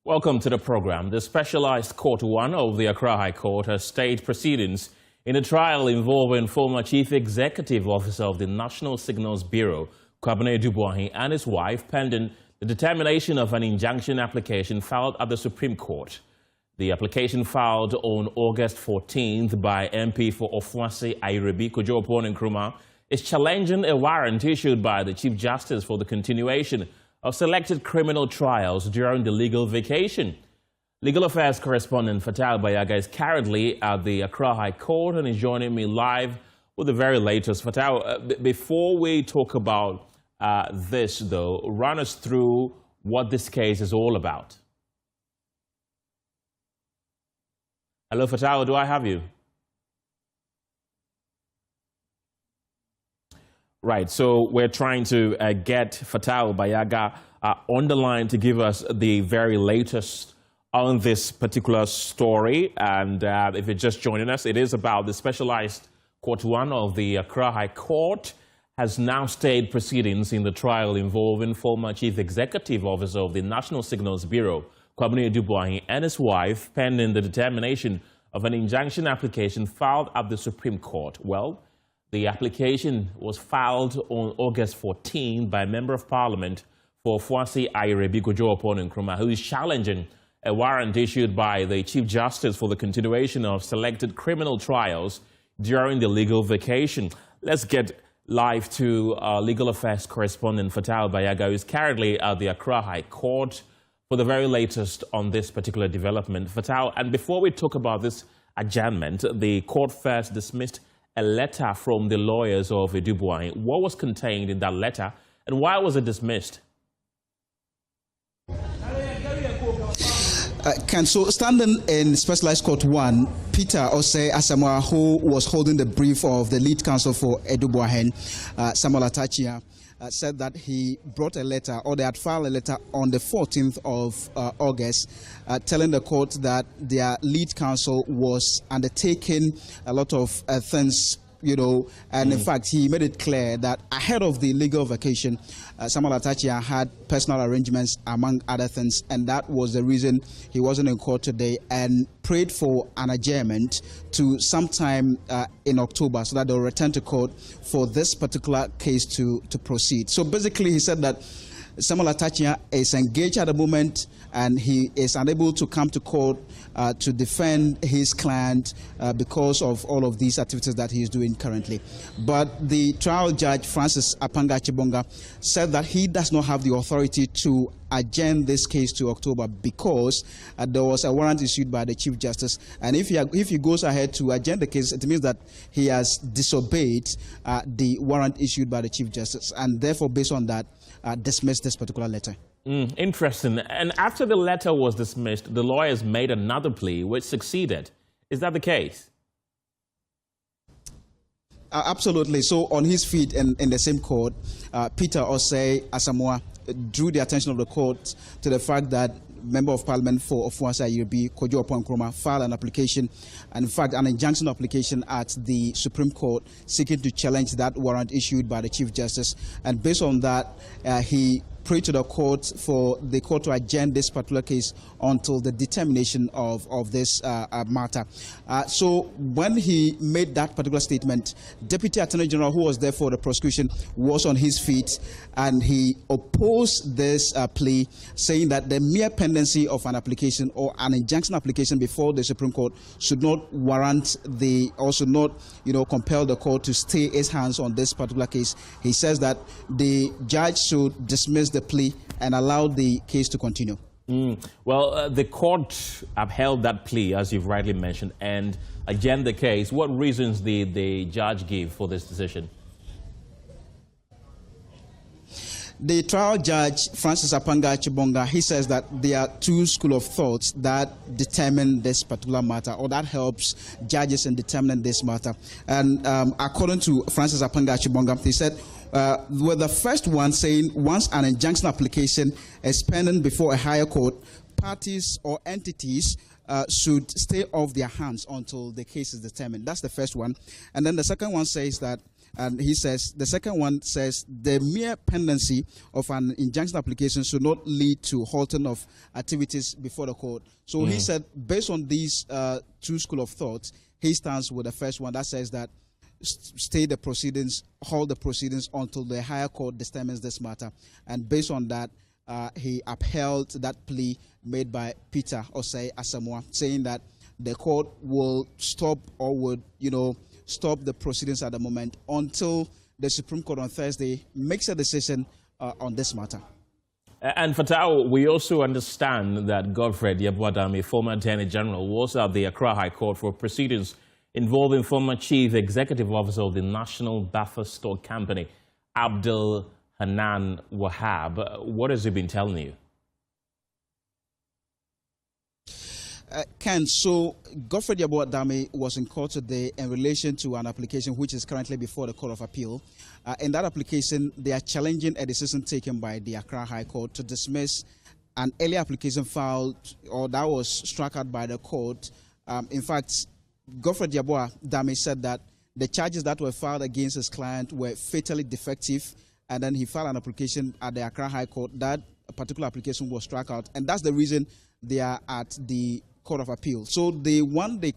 Welcome to the program. The Specialized Court 1 of the Accra High Court has stayed proceedings in a trial involving former Chief Executive Officer of the National Signals Bureau, Adu-Boahene, and his wife, pending the determination of an injunction application filed at the Supreme Court. The application filed on August 14th by MP for Akufo-Addo Adu-Boahene is challenging a warrant issued by the Chief Justice for the continuation of selected criminal trials during the legal vacation. Legal Affairs correspondent Fatal Bayaga is currently at the Accra High Court and is joining me live with the very latest. Fatal, before we talk about this, though, run us through what this case is all about. Hello, Fatal, do I have you? Right, so we're trying to get Fatal Bayaga on the line to give us the very latest on this particular story. And if you're just joining us, it is about the Specialized Court 1 of the Accra High Court has now stayed proceedings in the trial involving former Chief Executive Officer of the National Signals Bureau, Adu-Boahene, and his wife, pending the determination of an injunction application filed at the Supreme Court. Well, the application was filed on August 14 by a Member of Parliament for Akufo-Addo, who is challenging a warrant issued by the Chief Justice for the continuation of selected criminal trials during the legal vacation. Let's get live to Legal Affairs correspondent Fatal Bayaga, who is currently at the Accra High Court for the very latest on this particular development. Fatal, and before we talk about this adjournment, the court first dismissed a letter from the lawyers of Adu-Boahene. What was contained in that letter, and why was it dismissed? So standing in Specialized Court 1, Peter Osei Asamoah, who was holding the brief of the lead counsel for Adu-Boahene, Samuel Atachia, said that he brought a letter, or they had filed a letter on the 14th of August, telling the court that their lead counsel was undertaking a lot of things, and in fact, he made it clear that ahead of the legal vacation, Samuel Atachia had personal arrangements, among other things, and that was the reason he wasn't in court today, and prayed for an adjournment to sometime in October so that they'll return to court for this particular case to proceed. So basically, he said that Samuel Atachia is engaged at the moment and he is unable to come to court to defend his client because of all of these activities that he is doing currently. But the trial judge, Francis Apanga Chibonga, said that he does not have the authority to adjourn this case to October because there was a warrant issued by the Chief Justice. And if he goes ahead to adjourn the case, it means that he has disobeyed the warrant issued by the Chief Justice, and therefore, based on that, dismissed this particular letter. Interesting. And after the letter was dismissed, the lawyers made another plea, which succeeded. Is that the case? Absolutely. So on his feet in the same court, Peter Osei Asamoah drew the attention of the court to the fact that Member of Parliament for Akufo-Addo filed an application, and in fact an injunction application at the Supreme Court seeking to challenge that warrant issued by the Chief Justice. And based on that, he prayed to the court for the court to adjourn this particular case until the determination of this matter. So when he made that particular statement, Deputy Attorney General, who was there for the prosecution, was on his feet, and he opposed this plea, saying that the mere pendency of an application or an injunction application before the Supreme Court should not warrant or should not, compel the court to stay its hands on this particular case. He says that the judge should dismiss the plea and allow the case to continue. Well, the court upheld that plea, as you've rightly mentioned, and adjourned the case. What reasons did the judge give for this decision? The trial judge, Francis Apanga Chibonga, he says that there are two schools of thoughts that determine this particular matter, or that helps judges in determining this matter. And according to Francis Apanga Chibonga, he said, with the first one saying once an injunction application is pending before a higher court, parties or entities should stay off their hands until the case is determined. That's the first one. And then the second one says that And he says, the second one says, the mere pendency of an injunction application should not lead to halting of activities before the court. So he said, based on these two school of thought, he stands with the first one that says that stay the proceedings, hold the proceedings until the higher court determines this matter. And based on that, he upheld that plea made by Peter Osei Asamoah, saying that the court will stop or would, stop the proceedings at the moment until the Supreme Court on Thursday makes a decision on this matter. And Fatau, we also understand that Godfred Yeboah-Dame, former Attorney General, was at the Accra High Court for proceedings involving former Chief Executive Officer of the National Buffer Stock Company, Abdul-Hanan Wahab. What has he been telling you? Ken, so Godfred Yeboah-Dame was in court today in relation to an application which is currently before the Court of Appeal. In that application, they are challenging a decision taken by the Accra High Court to dismiss an earlier application filed or that was struck out by the court. In fact, Godfred Yeboah-Dame said that the charges that were filed against his client were fatally defective, and then he filed an application at the Accra High Court. That particular application was struck out, and that's the reason they are at the Court of Appeal. So they want the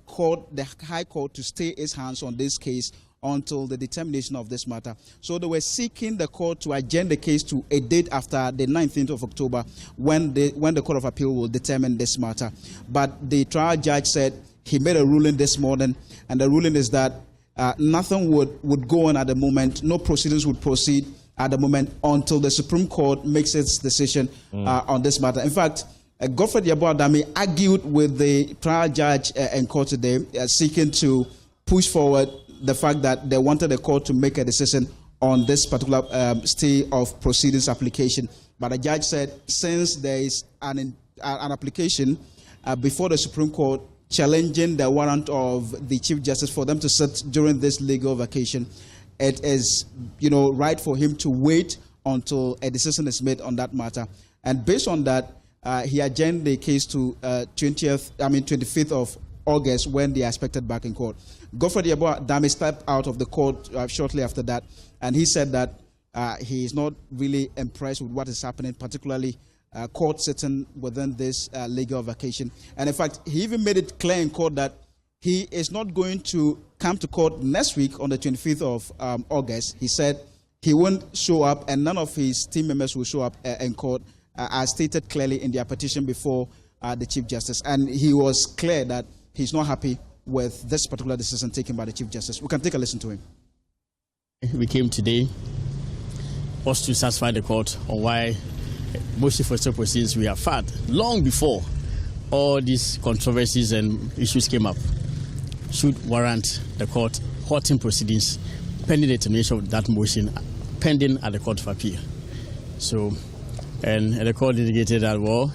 High Court to stay its hands on this case until the determination of this matter. So they were seeking the court to adjourn the case to a date after the 19th of October when the Court of Appeal will determine this matter. But the trial judge said he made a ruling this morning, and the ruling is that nothing would go on at the moment, no proceedings would proceed at the moment until the Supreme Court makes its decision on this matter. In fact, Godfred Yeboah-Dame argued with the trial judge in court today, seeking to push forward the fact that they wanted the court to make a decision on this particular stay of proceedings application. But the judge said, since there is an application before the Supreme Court challenging the warrant of the Chief Justice for them to sit during this legal vacation, it is, right for him to wait until a decision is made on that matter. And based on that, he adjourned the case to 25th of August when they are expected back in court. Godfred Yeboah-Dame stepped out of the court shortly after that, and he said that he is not really impressed with what is happening, particularly court sitting within this legal vacation. And in fact, he even made it clear in court that he is not going to come to court next week on the 25th of August. He said he won't show up, and none of his team members will show up in court, as stated clearly in their petition before the Chief Justice. And he was clear that he's not happy with this particular decision taken by the Chief Justice. We can take a listen to him. We came today was to satisfy the court on why motion for stay proceedings we have had long before all these controversies and issues came up should warrant the court halting proceedings pending the termination of that motion pending at the Court of Appeal. So, and the court indicated that, well,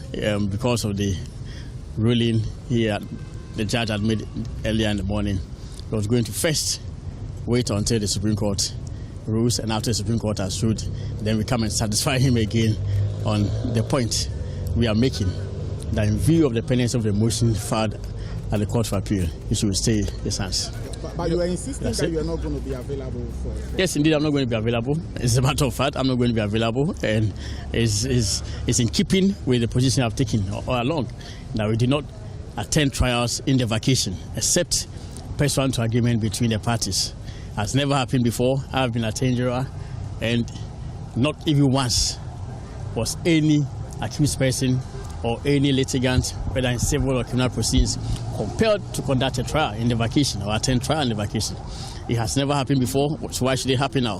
because of the ruling the judge had made earlier in the morning, he was going to first wait until the Supreme Court rules, and after the Supreme Court has ruled, then we come and satisfy him again on the point we are making, that in view of the pendency of the motion filed at the Court of Appeal, he should stay his hands. But you are insisting that you are not going to be available for... Yes, indeed, I'm not going to be available. As a matter of fact, I'm not going to be available, and it's in keeping with the position I've taken all along, that we did not attend trials in the vacation, except pursuant to agreement between the parties. Has never happened before. I've been Attorney General, and not even once was any accused person or any litigant, whether in civil or criminal proceedings, compelled to conduct a trial in the vacation or attend trial in the vacation. It has never happened before, so why should it happen now?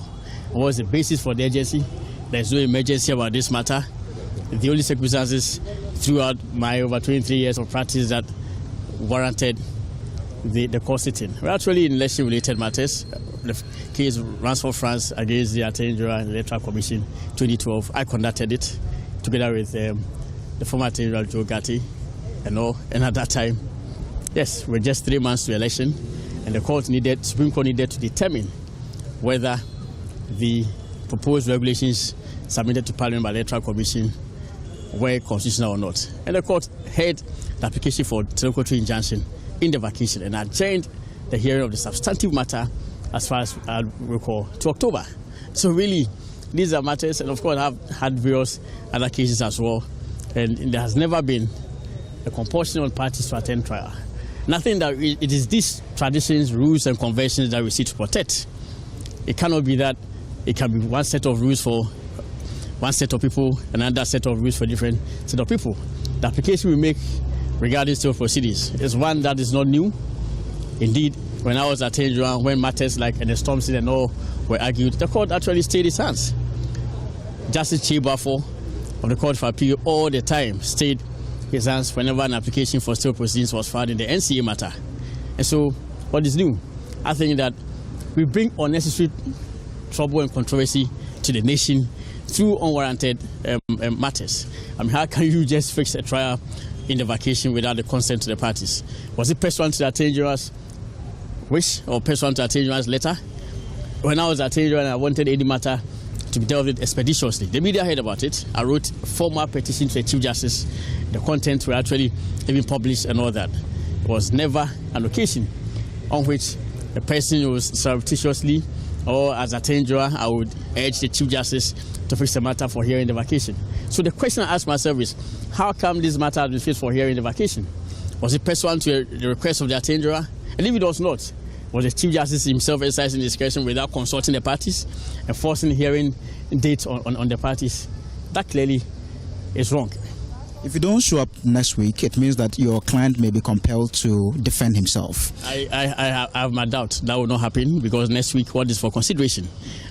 What was the basis for the agency? There's no emergency about this matter. The only circumstances throughout my over 23 years of practice that warranted the court sitting were actually in election-related matters. The case Ransford France against the Attorney General and the Electoral Commission 2012, I conducted it together with the former Attorney General Joe Gatti and all. And at that time, yes, we're just 3 months to election, and the Supreme Court needed to determine whether the proposed regulations submitted to Parliament by the Electoral Commission were constitutional or not. And the court heard the application for interlocutory injunction in the vacation and adjourned the hearing of the substantive matter as far as I recall, to October. So really, these are matters, and of course I've had various other cases as well, and there has never been a compulsion on parties to attend trial. Nothing that it is these traditions, rules and conventions that we seek to protect. It cannot be that it can be one set of rules for one set of people, another set of rules for different set of people. The application we make regarding civil proceedings is one that is not new. Indeed, when I was at Tenjua, when matters like the storm season and all were argued, the court actually stayed its hands. Justice Chibafo of the Court of Appeal all the time stayed his hands whenever an application for civil proceedings was filed in the NCA matter. And so, what is new? I think that we bring unnecessary trouble and controversy to the nation through unwarranted matters. I mean, how can you just fix a trial in the vacation without the consent to the parties? Was it pursuant to the Attorney General's wish or pursuant to the Attorney General's letter? When I was at Attorney General and I wanted any matter to be dealt with expeditiously, the media heard about it. I wrote a formal petition to the Chief Justice. The contents were actually even published and all that. It was never an occasion on which a person was surreptitiously or as Attorney General, I would urge the Chief Justice to fix the matter for hearing the vacation. So the question I ask myself is, how come this matter has been fixed for hearing the vacation? Was it pursuant to the request of the Attorney General? And if it was not, was the Chief Justice himself exercising discretion without consulting the parties and forcing hearing dates on the parties? That clearly is wrong. If you don't show up next week, it means that your client may be compelled to defend himself. I have my doubt that will not happen, because next week what is for consideration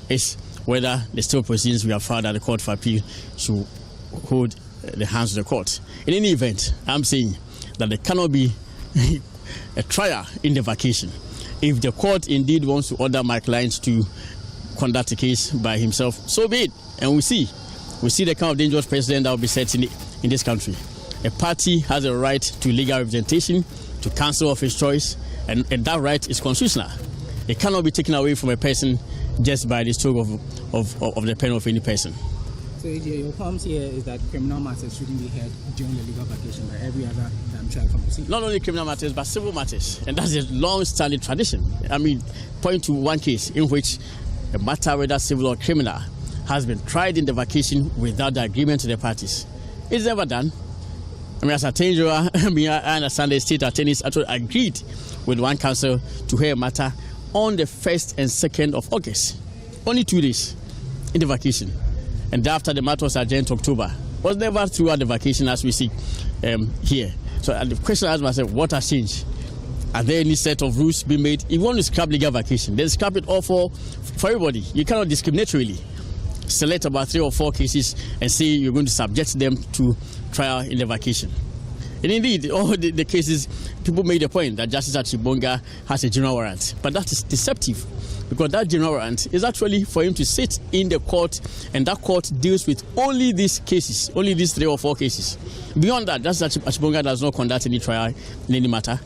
is whether the civil proceedings we have filed at the Court of Appeal should hold the hands of the court. In any event, I'm saying that there cannot be a trial in the vacation. If the court indeed wants to order my client to conduct a case by himself, so be it. And we see the kind of dangerous precedent that will be set in this country. A party has a right to legal representation, to counsel of his choice, and that right is constitutional. It cannot be taken away from a person just by the stroke of the pen of any person. So your comments here is that criminal matters shouldn't be heard during the legal vacation by every other trial can proceed. Not only criminal matters, but civil matters. And that's a long-standing tradition. I mean, point to one case in which a matter, whether civil or criminal, has been tried in the vacation without the agreement of the parties. It's never done. I mean, as Attorney General, I understand the state attorneys actually agreed with one counsel to hear a matter on the 1st and 2nd of August. Only 2 days in the vacation. And after the matter was adjourned to October. Was never throughout the vacation as we see here. So the question I ask myself, what has changed? Are there any set of rules being made? If you want to scrap legal vacation, then scrap it all for everybody. You cannot discriminatorily select about 3 or 4 cases and say you're going to subject them to trial in the vacation. And indeed, all the cases, people made the point that Justice Achibonga has a general warrant. But that is deceptive, because that general warrant is actually for him to sit in the court, and that court deals with only these cases, only these 3 or 4 cases. Beyond that, Justice Achibonga does not conduct any trial in any matter.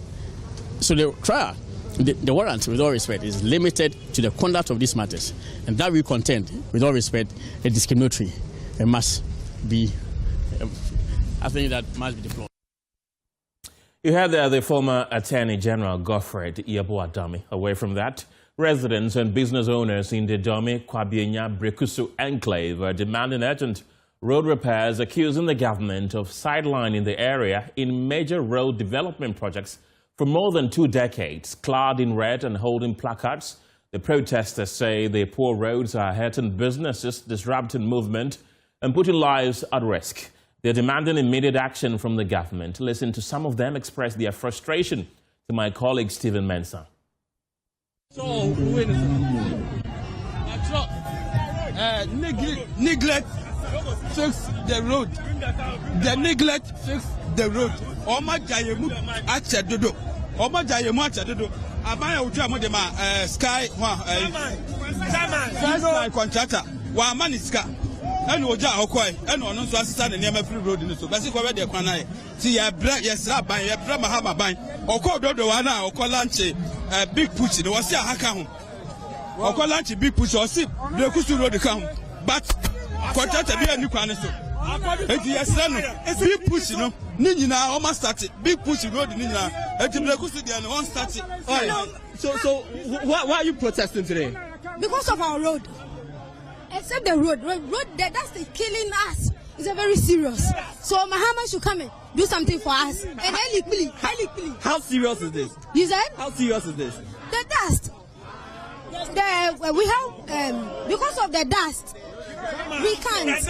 So the trial, the warrant, with all respect, is limited to the conduct of these matters. And that we contend, with all respect, a discriminatory. It must be, I think that must be deplored. You had the former Attorney General Godfred Adu-Boahene. Away from that, residents and business owners in the Dome Kwabienya Brekusu enclave are demanding urgent road repairs, accusing the government of sidelining the area in major road development projects for more than 2 decades. Clad in red and holding placards, the protesters say the poor roads are hurting businesses, disrupting movement, and putting lives at risk. They're demanding immediate action from the government. Listen to some of them express their frustration to my colleague Stephen Mensah. Neglect fix the road. The neglect fix the road. Oma jayemu achedodo. Oma jayemu achedodo. Abaya uja mo de ma sky first contractor. Wa mani sky. Eno oja okoi. Eno ono nso asisa ne niam free road ni so. Basi ko we de kwan na ti ye bra ye sra ban ye bra mahama ban. Okododo wa na okolanche big push ni wasi ahaka ho. Okolanche big push osi Brekusu road ka ho. But contractor bi ani kwan so. Eti ye sra no big push no Nina almost started. Big push road in Nina. And the Brekusu they are one started. So why are you protesting today? Because of our road. Except the road that's killing us. It's a very serious. So Mahama should come and do something for us. And highly. How serious is this? You said? How serious is this? The dust. Because of the dust. We can't.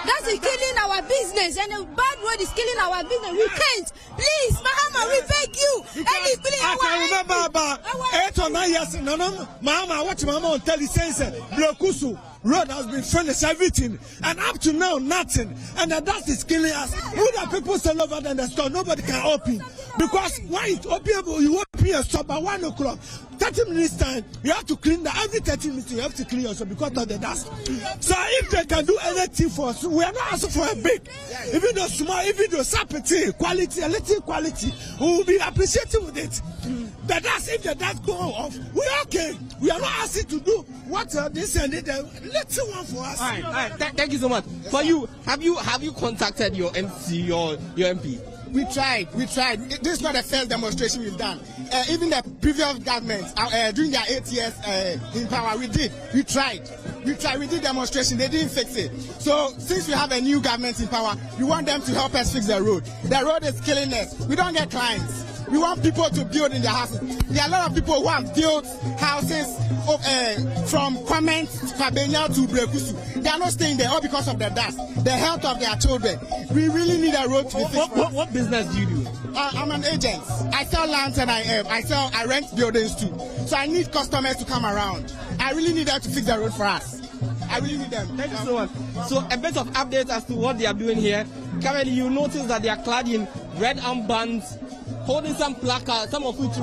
That is killing our business, and the bad road is killing our business. We can't. Please, Mahama, we beg you. I can remember about 8 or 9 years. No, Mahama, what Mahama will tell you says, Brekusu road has been finished, everything, and up to now, nothing. And the dust is killing us. Who the people sell over there in the store, nobody can open. Because why it open, you open a store by 1 o'clock. 30 minutes time, you have to clean that. Every 30 minutes, you have to clean yourself because of the dust. So if they can do anything for us, we are not asking for a big. Even though small, even though sapity, quality, a little quality, we will be appreciative with it. The dust, if the dust go off, we are okay. We are not asking to do what this and that. Little one for us. All right. Thank you so much. For you, have you contacted your MC, your MP? We tried. This is not the first demonstration we've done. Even the previous government, during their 8 years in power, we tried. We did demonstration. They didn't fix it. So since we have a new government in power, we want them to help us fix the road. The road is killing us. We don't get clients. We want people to build in their houses. There are a lot of people who have built houses from Kwame to Brekusu. They are not staying there all because of the dust, the health of their children. We really need a road to be fixed. What business do you do? I'm an agent. I sell lands and I rent buildings too. So I need customers to come around. I really need them to fix the road for us. I really need them. Thank you so much. So a bit of updates as to what they are doing here. Currently, you notice that they are clad in red armbands, holding some placards, some of which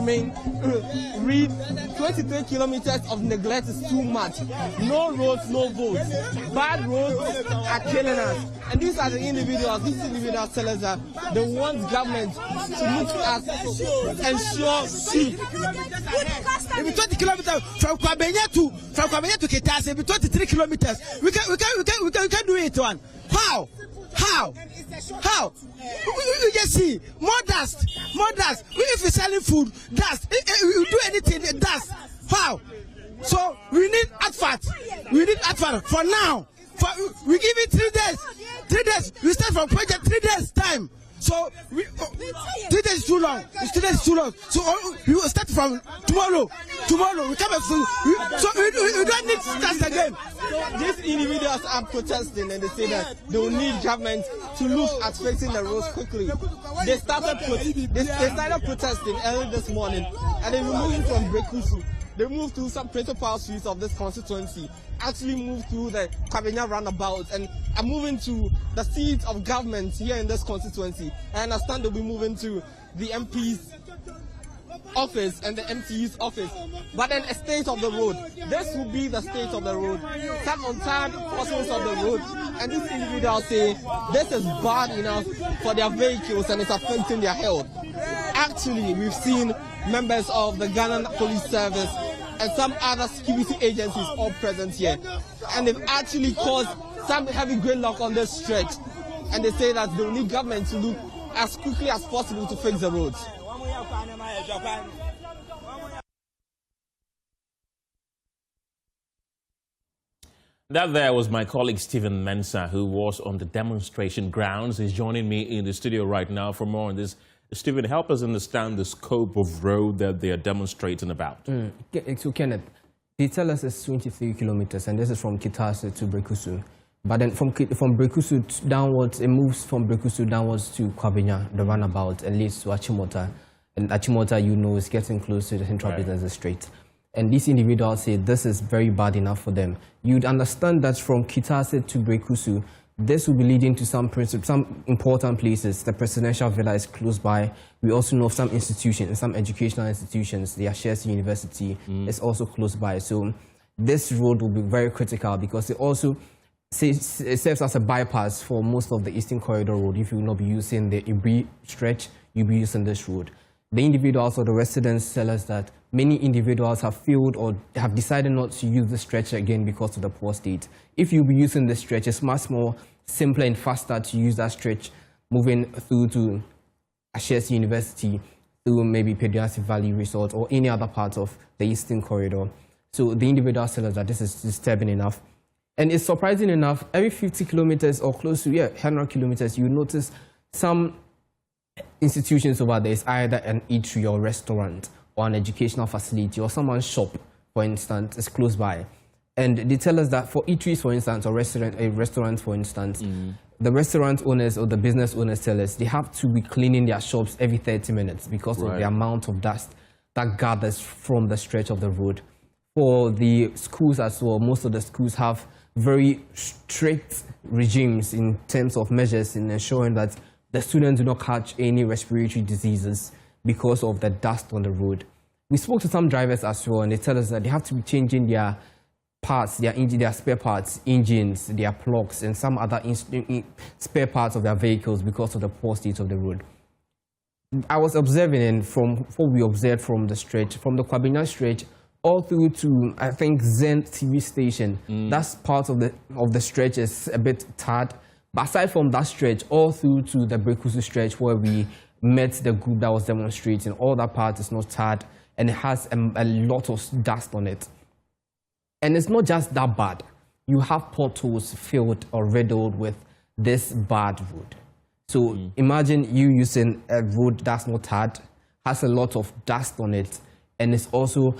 read 23 kilometers of neglect is too much. No roads, no votes. Bad roads are killing us. And these are the individuals, tell us that they want government to look at ensure peace. Maybe 20 kilometers from Kwabenya to Kitase, maybe 23 kilometers. We can do it one. How? You just see more dust. If we're selling food, dust. If we do anything, dust. How? So we need advert. For now. We give it 3 days. 3 days. We start from project 3 days time. So 3 days is too long. 3 days is too long. So we will start from tomorrow. We come and so we don't need to start again. So these individuals are protesting and they say that they will need government to look at fixing the roads quickly. They started protesting early this morning and they were moving from Brekusu. They moved through some principal streets of this constituency, actually moved through the Kwabenya roundabout and are moving to the seat of government here in this constituency. I understand they'll be moving to the MP's office and the MC's office. But then a state of the road. This will be the state of the road. Some untied portions of the road. And these individuals say this is bad enough for their vehicles and it's affecting their health. Actually, we've seen members of the Ghana Police Service and some other security agencies all present here. And they've actually caused some heavy gridlock on this stretch. And they say that they will need government to look as quickly as possible to fix the roads. That there was my colleague Stephen Mensah, who was on the demonstration grounds. He's joining me in the studio right now for more on this. Stephen, help us understand the scope of road that they are demonstrating about. So, Kenneth, they tell us it's 23 kilometers, and this is from Kitase to Brekusu. But then from Brekusu downwards, it moves from Brekusu downwards to Kwabenya, the runabout, and leads to Achimota. And Achimota, you know, is getting close to the Central Business District. And these individuals say this is very bad enough for them. You'd understand that from Kitase to Brekusu, this will be leading to some important places. The presidential villa is close by. We also know of some institutions, some educational institutions. The Ashesi University is also close by. So this road will be very critical because it also serves as a bypass for most of the Eastern Corridor Road. If you will not be using the Ibri stretch, you'll be using this road. The individuals or the residents tell us that many individuals have failed or have decided not to use the stretch again because of the poor state. If you'll be using the stretch, it's much more simpler and faster to use that stretch moving through to Ashesi University, through maybe Pediatric Valley Resort or any other part of the Eastern Corridor. So the individuals tell us that this is disturbing enough. And it's surprising enough, every 50 kilometers or close to 100 kilometers, you notice some institutions over there is either an eatery or restaurant or an educational facility or someone's shop, for instance, is close by. And they tell us that for eateries, for instance, or restaurants, for instance, the restaurant owners or the business owners tell us they have to be cleaning their shops every 30 minutes because of the amount of dust that gathers from the stretch of the road. For the schools as well, most of the schools have very strict regimes in terms of measures in ensuring that the students do not catch any respiratory diseases because of the dust on the road. We spoke to some drivers as well, and they tell us that they have to be changing their parts, their spare parts, engines, their plugs, and some other spare parts of their vehicles because of the poor state of the road. I was observing, and from what we observed from the stretch, from the Kwabena stretch, all through to, I think, Zen TV station, that's part of the stretch is a bit tarred. But aside from that stretch, all through to the Brekusu stretch where we met the group that was demonstrating, all that part is not tarred and it has a lot of dust on it. And it's not just that bad. You have potholes filled or riddled with this bad road. So imagine you using a road that's not tarred, has a lot of dust on it, and it's also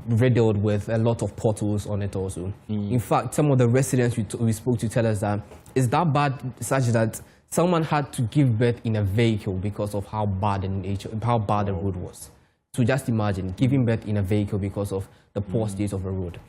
riddled with a lot of potholes on it also. In fact, some of the residents we spoke to tell us that it's that bad such that someone had to give birth in a vehicle because of how bad the road was. So just imagine giving birth in a vehicle because of the poor state of the road.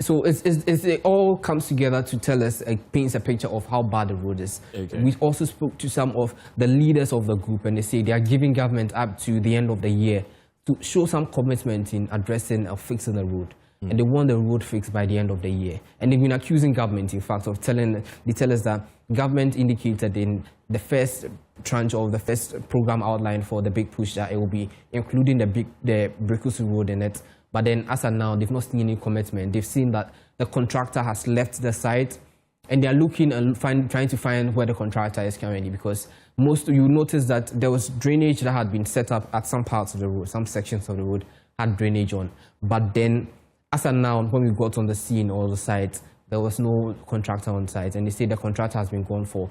So it all comes together to tell us, paints a picture of how bad the road is. We also spoke to some of the leaders of the group, and they say they are giving government up to the end of the year to show some commitment in addressing or fixing the road. And they want the road fixed by the end of the year. And they've been accusing government, in fact, of they tell us that government indicated in the first tranche of the first program outline for the big push that it will be including the Brekusu road in it. But then as of now, they've not seen any commitment. They've seen that the contractor has left the site and they're looking and trying to find where the contractor is currently, because you notice that there was drainage that had been set up at some parts of the road, some sections of the road had drainage on. But then as of now, when we got on the scene or the site, there was no contractor on site, and they say the contractor has been gone for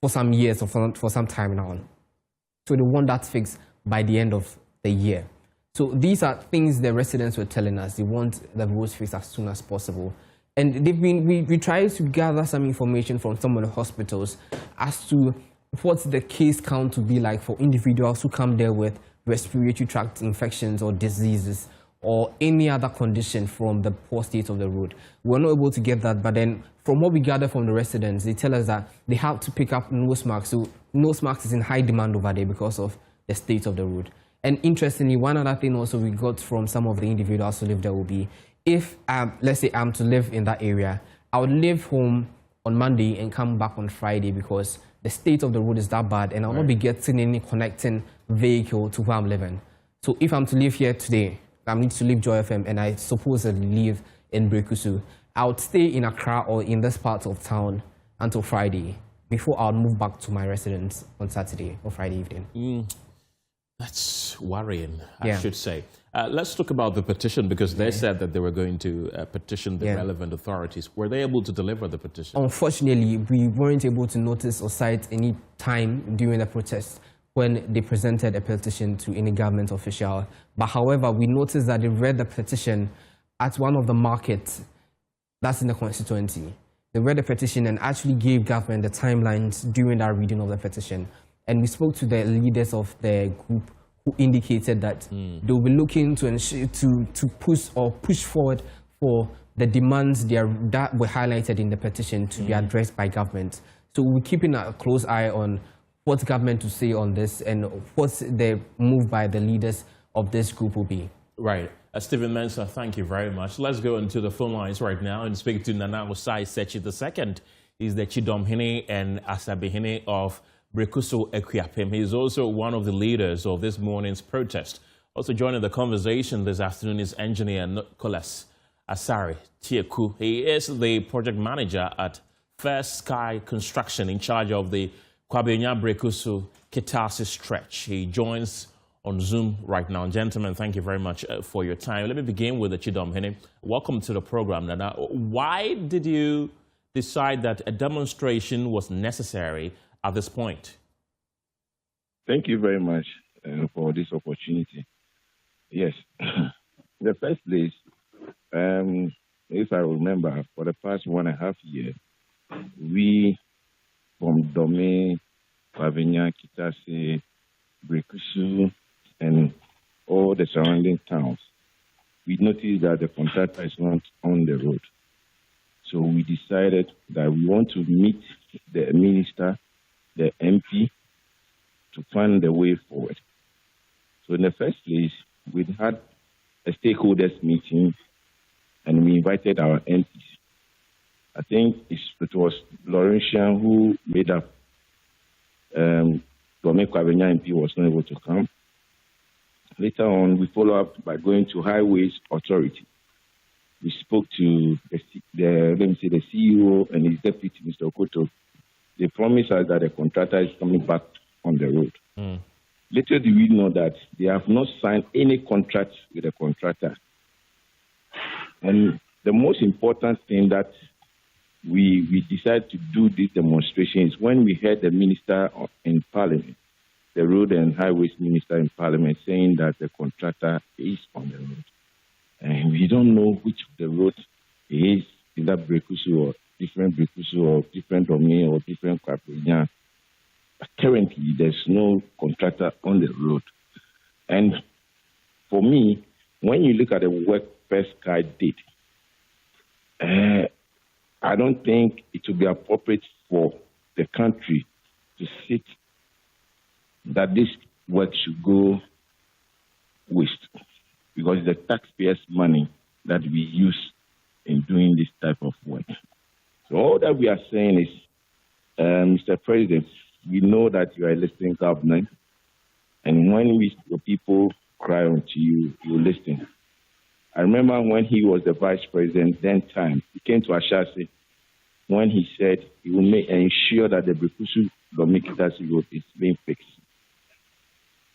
some years or for some time now. So they want that fixed by the end of the year. So these are things the residents were telling us. They want the roads fixed as soon as possible. And we tried to gather some information from some of the hospitals as to what's the case count to be like for individuals who come there with respiratory tract infections or diseases or any other condition from the poor state of the road. We're not able to get that, but then from what we gather from the residents, they tell us that they have to pick up nose masks. So nose masks is in high demand over there because of the state of the road. And interestingly, one other thing also we got from some of the individuals who live there will be, if, let's say I'm to live in that area, I would leave home on Monday and come back on Friday because the state of the road is that bad and I'll not be getting any connecting vehicle to where I'm living. So if I'm to live here today, I need to leave Joy FM and I supposedly live in Brekusu, I would stay in Accra or in this part of town until Friday before I'll move back to my residence on Saturday or Friday evening. That's worrying, I should say. Let's talk about the petition, because they said that they were going to petition the relevant authorities. Were they able to deliver the petition? Unfortunately, we weren't able to notice or cite any time during the protest when they presented a petition to any government official. But however, we noticed that they read the petition at one of the markets that's in the constituency. They read the petition and actually gave government the timelines during that reading of the petition. And we spoke to the leaders of the group who indicated that they'll be looking to push forward for the demands that were highlighted in the petition to be addressed by government. So we're keeping a close eye on what government will say on this and what the move by the leaders of this group will be. Right. Stephen Mensah, thank you very much. Let's go into the phone lines right now and speak to Nana Osai Sechi II. He's the Chidomhene and Asabehene of Brekusu Ekuapem. He is also one of the leaders of this morning's protest. Also joining the conversation this afternoon is engineer Nicholas Asari Tieku. He is the project manager at First Sky Construction in charge of the Kwabenya Brekusu Kitasi stretch. He joins on Zoom right now. Gentlemen, thank you very much for your time. Let me begin with the Adu-Boahene. Welcome to the program, Nana. Why did you decide that a demonstration was necessary at this point? Thank you very much for this opportunity. Yes, in the first place, if I remember, for the past 1.5 years, we from Dome, Kwabenya, Kitasi, Brekusu, and all the surrounding towns, we noticed that the contractor is not on the road. So we decided that we want to meet the minister, the MP, to find the way forward. So in the first place, we had a stakeholders meeting and we invited our MPs. I think it was Laurentian who made up. Dome Kwabenya MP was not able to come. Later on, we follow up by going to Highways Authority. We spoke to the CEO and his deputy, Mr. Okoto. They promised us that the contractor is coming back on the road. Later, do we know that they have not signed any contract with the contractor? And the most important thing that we decided to do this demonstration is when we heard the minister in Parliament, the road and highways minister in Parliament, saying that the contractor is on the road. And we don't know which of the road is, either Brekusu or different Brekusu or different Dome or different Kwabenya. But currently, there's no contractor on the road. And for me, when you look at the work first guy did, I don't think it would be appropriate for the country to sit that this work should go waste, because it's the taxpayers' money that we use in doing this type of work. So all that we are saying is, Mr. President, we know that you are a listening government, and when your people cry unto you, you listen. I remember when he was the vice president, then he came to Ashasi when he said he will ensure that the Brekusu Dome Kitasi road is being fixed.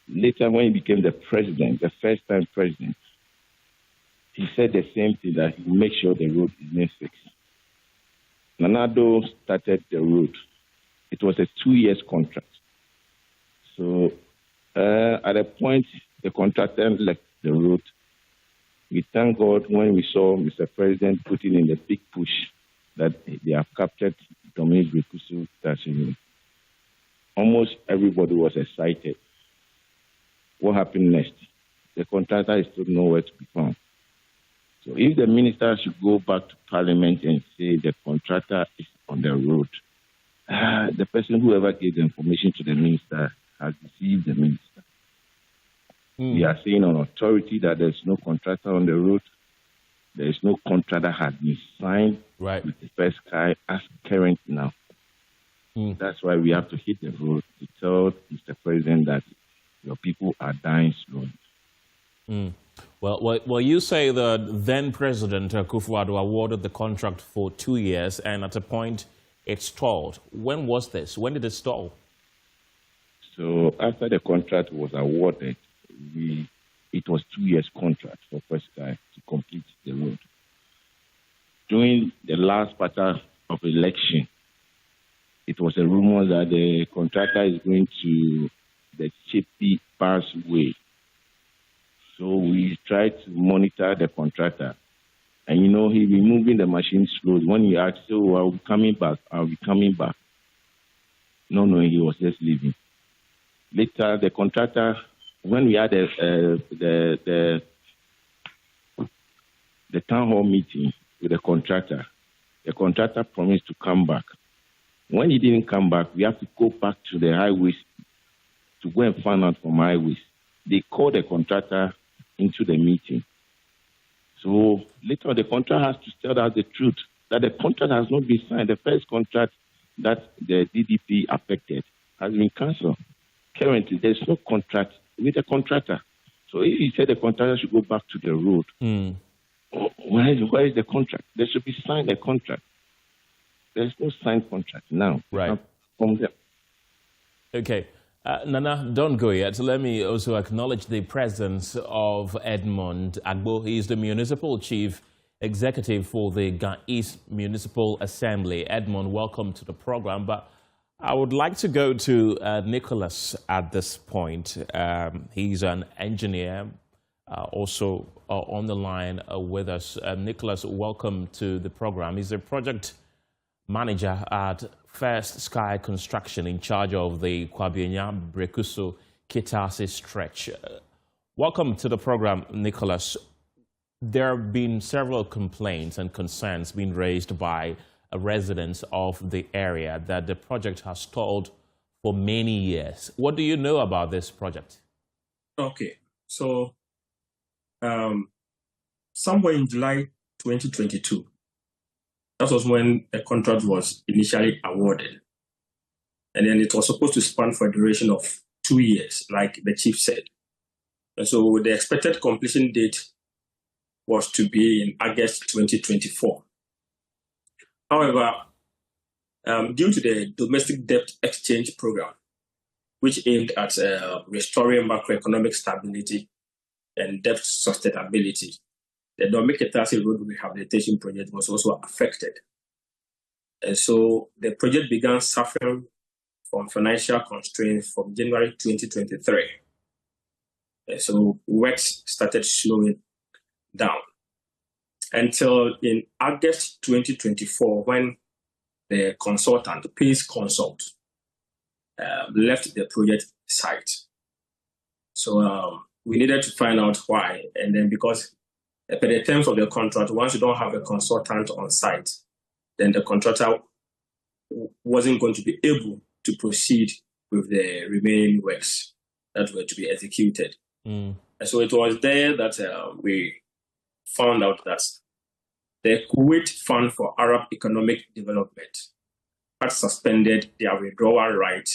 Later, when he became the president, the first-time president, he said the same thing, that he will make sure the road is being fixed. Nana-Addo started the road. It was a 2-year contract. So at a point, the contractor left the road. We thank God when we saw Mr. President putting in the big push that they have captured Dome Brekusu Kitasi. Almost everybody was excited. What happened next? The contractor is still nowhere to be found. So if the minister should go back to Parliament and say the contractor is on the road, the person who ever gave the information to the minister has deceived the minister. We are saying on authority that there's no contractor on the road. There is no contract that has been signed with the first guy as current now. That's why we have to hit the road to tell Mr. President that your people are dying slowly. Well, you say the then President Akufo-Addo awarded the contract for 2 years, and at a point it stalled. When was this? When did it stall? So after the contract was awarded, it was 2 years contract for first guy to complete the road. During the last part of election, it was a rumor that the contractor is going to the Chippy Pathway. So we tried to monitor the contractor. And he be moving the machine slowly. When he asked, I'll be coming back, I'll be coming back. No, he was just leaving. Later, the contractor, when we had the town hall meeting with the contractor promised to come back. When he didn't come back, we have to go back to the highways to go and find out from highways. They called the contractor into the meeting. So later, the contractor has to tell us the truth, that the contract has not been signed. The first contract that the DDP affected has been cancelled. Currently, there's no contract with the contractor. So if he said the contractor should go back to the road, where is the contract? There should be signed a contract. There's no signed contract now. Right. From them. Okay. Nana, don't go yet. Let me also acknowledge the presence of Edmond Agbo. He is the Municipal Chief Executive for the Ga East Municipal Assembly. Edmond, welcome to the program. But I would like to go to Nicholas at this point. He's an engineer, also on the line with us. Nicholas, welcome to the program. He's a project manager at First Sky Construction in charge of the Kwabianya-Brekusu-Kitase stretch. Welcome to the program, Nicholas. There have been several complaints and concerns being raised by residents of the area that the project has stalled for many years. What do you know about this project? Okay, so somewhere in July 2022, that was when a contract was initially awarded. And then it was supposed to span for a duration of 2 years, like the chief said. And so the expected completion date was to be in August 2024. However, due to the domestic debt exchange program, which aimed at restoring macroeconomic stability and debt sustainability, the Domeketasi Road Rehabilitation Project was also affected. And so the project began suffering from financial constraints from January 2023. And so works started slowing down until in August 2024, when the consultant, Pace Consult, left the project site. So we needed to find out why. And then because per the terms of the contract, once you don't have a consultant on site, then the contractor wasn't going to be able to proceed with the remaining works that were to be executed. And so it was there that we found out that the Kuwait Fund for Arab Economic Development had suspended their withdrawal right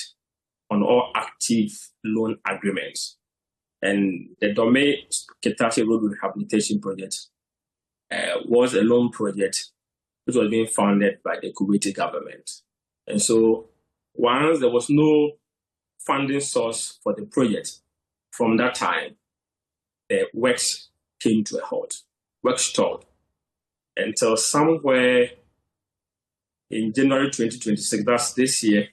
on all active loan agreements. And the Domeketasi Road Rehabilitation Project was a loan project which was being funded by the Kuwaiti government. And so once there was no funding source for the project, from that time, the works came to a halt. Work stalled until somewhere in January 2026, that's this year,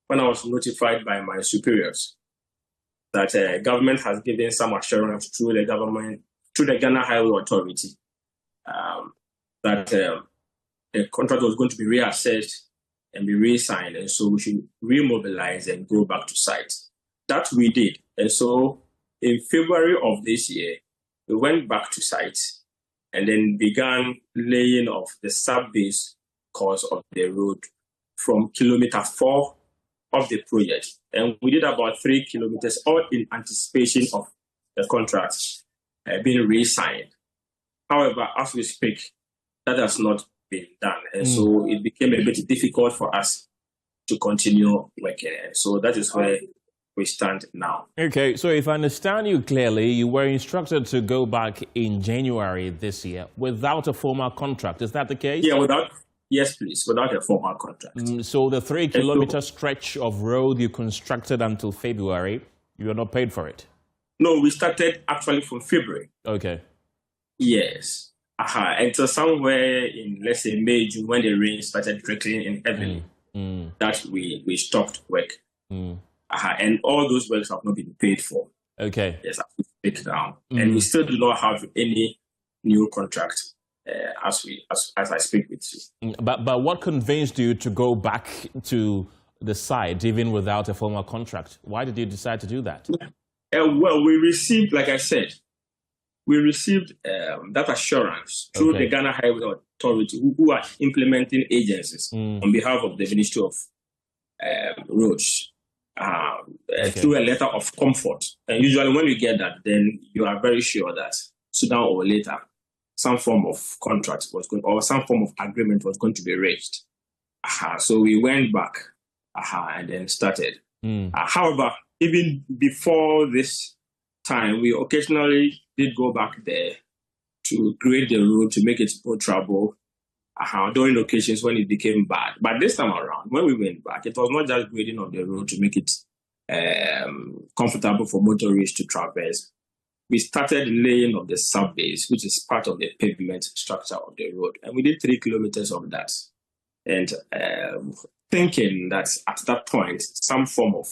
when I was notified by my superiors that government has given some assurance through the government, through the Ghana Highway Authority, that the contract was going to be reassessed and be re-signed, and so we should remobilize and go back to site. That we did. And so in February of this year, we went back to site and then began laying of the sub-base course of the road from kilometer 4 of the project. And we did about 3 kilometers, all in anticipation of the contract being re-signed. However, as we speak, that has not been done. And so it became a bit difficult for us to continue working. And so that is where we stand now. Okay, so if I understand you clearly, you were instructed to go back in January this year without a formal contract. Is that the case? Yeah, yes, please, without a formal contract. So the 3 kilometer stretch of road you constructed until February, you are not paid for it? No, we started actually from February. Okay. Yes. Until somewhere in, let's say, May, June, when the rain started trickling in heavily, that we stopped work. And all those works have not been paid for. Okay. Yes, as we speak now. And we still do not have any new contract as I speak with you. But what convinced you to go back to the site even without a formal contract? Why did you decide to do that? Well, we received, like I said, that assurance through the Ghana Highway Authority, who are implementing agencies on behalf of the Ministry of Roads, through a letter of comfort. And usually when you get that, then you are very sure that sooner or later, some form of contract was going, or some form of agreement was going to be reached. So we went back and then started. However, even before this time, we occasionally did go back there to grade the road to make it more travel during occasions when it became bad. But this time around, when we went back, it was not just grading of the road to make it comfortable for motorists to traverse, we started laying of the sub-base, which is part of the pavement structure of the road. And we did 3 kilometers of that. And thinking that at that point, some form of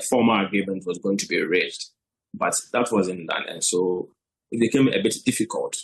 formal agreement was going to be reached. But that wasn't done. And so it became a bit difficult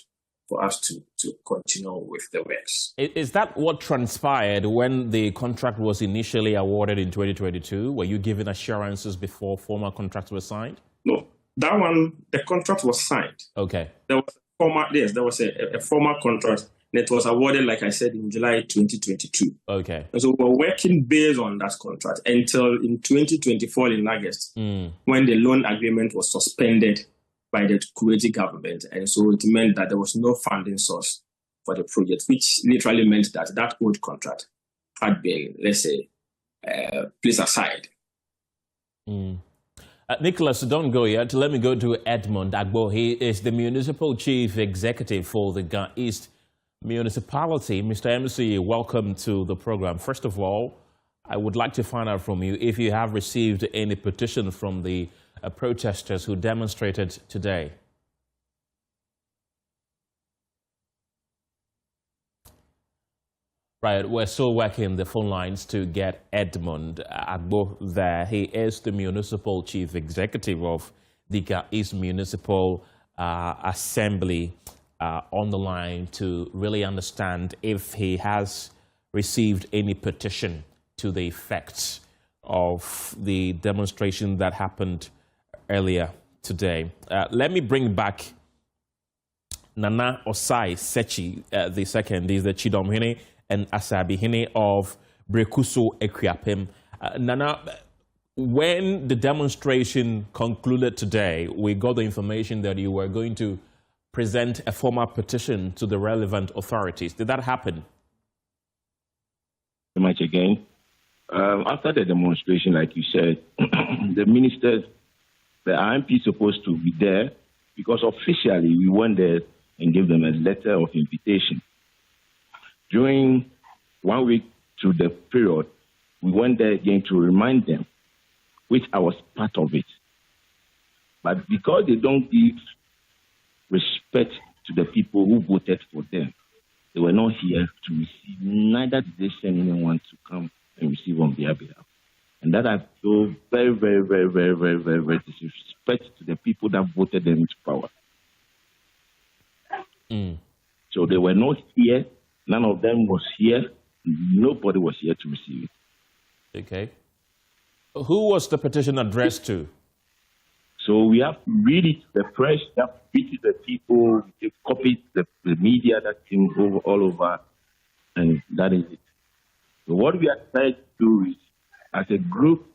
for us to continue with the works. Is that what transpired when the contract was initially awarded in 2022? Were you given assurances before formal contracts were signed? No, that one, the contract was signed. Okay. There was a formal contract, and it was awarded, like I said, in July 2022. Okay. And so we're working based on that contract until in 2024 in August, when the loan agreement was suspended by the Kuwaiti government. And so it meant that there was no funding source for the project, which literally meant that that old contract had been, let's say, placed aside. Nicholas, don't go yet. Let me go to Edmund Agbo. He is the Municipal Chief Executive for the Ga East Municipality. Mr. MC, welcome to the program. First of all, I would like to find out from you if you have received any petition from the protesters who demonstrated today. Right, we're still working the phone lines to get Edmund Agbo there. He is the Municipal Chief Executive of the Ga East Municipal Assembly on the line to really understand if he has received any petition to the effects of the demonstration that happened earlier today. Let me bring back Nana Osai Sechi, the second. Is the Chidomhene and Asabihene of Brekuso Equiapem. Nana, when the demonstration concluded today, we got the information that you were going to present a formal petition to the relevant authorities. Did that happen? Much again. After the demonstration, like you said, the ministers, the RMP is supposed to be there because officially we went there and gave them a letter of invitation. During 1 week to the period, we went there again to remind them, which I was part of it. But because they don't give respect to the people who voted for them, they were not here to receive, neither did they send anyone to come and receive on their behalf. And that I feel very, very, very, very, very, very, very disrespect to the people that voted them into power. So they were not here. None of them was here. Nobody was here to receive it. Okay. Who was the petition addressed to? So we have to read it to the press, we have to read it to the people, we copy the media that came all over, and that is it. So what we are trying to do is, as a group,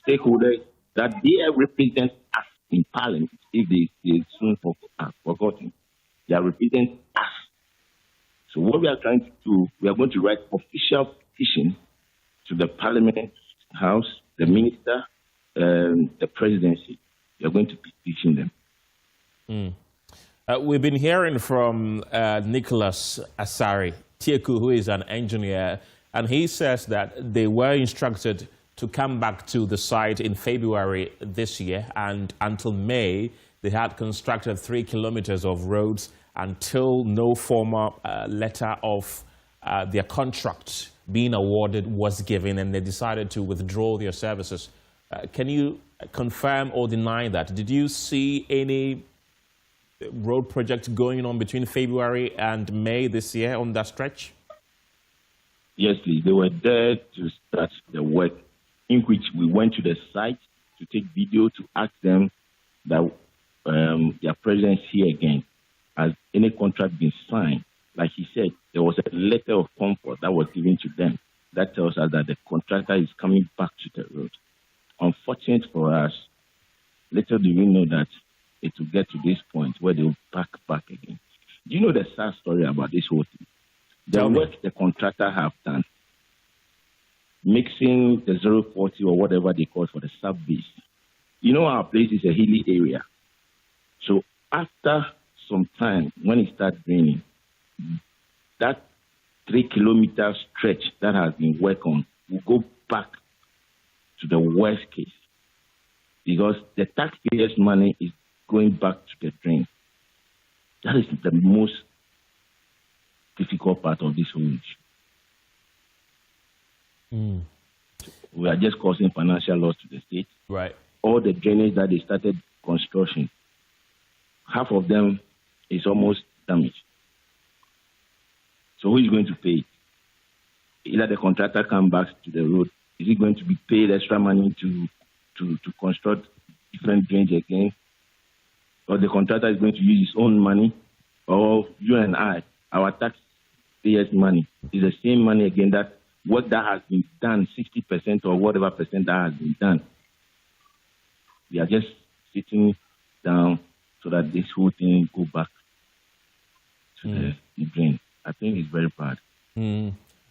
stakeholders, that they represent us in Parliament, if they soon forgotten, they are representing us. So what we are trying to do, we are going to write official petition to the Parliament House, the Minister, the Presidency. We are going to petition them. We've been hearing from Nicholas Asari Tieku, who is an engineer, and he says that they were instructed to come back to the site in February this year, and until May, they had constructed 3 kilometers of roads until no formal letter of their contract being awarded was given, and they decided to withdraw their services. Can you confirm or deny that? Did you see any road projects going on between February and May this year on that stretch? Yes, please. They were there to start the work, in which we went to the site to take video to ask them that their presence here again. Has any contract been signed? Like he said, there was a letter of comfort that was given to them that tells us that the contractor is coming back to the road. Unfortunate for us, little do we know that it will get to this point where they will back again. Do you know the sad story about this whole thing? The work the contractor have done, mixing the 040 or whatever they call for the sub-base. You know our place is a hilly area. So after some time, when it starts raining, that 3 kilometer stretch that has been worked on will go back to the worst case, because the taxpayers' money is going back to the drain. That is the most difficult part of this whole issue. We are just causing financial loss to the state. Right. All the drainage that they started construction, half of them is almost damaged. So who is going to pay it? Either the contractor comes back to the road. Is he going to be paid extra money to construct different drains again? Or the contractor is going to use his own money? Or you and I, our taxpayers' money, is the same money again that what that has been done, 60% or whatever percent that has been done. We are just sitting down so that this whole thing go back to the drain. I think it's very bad.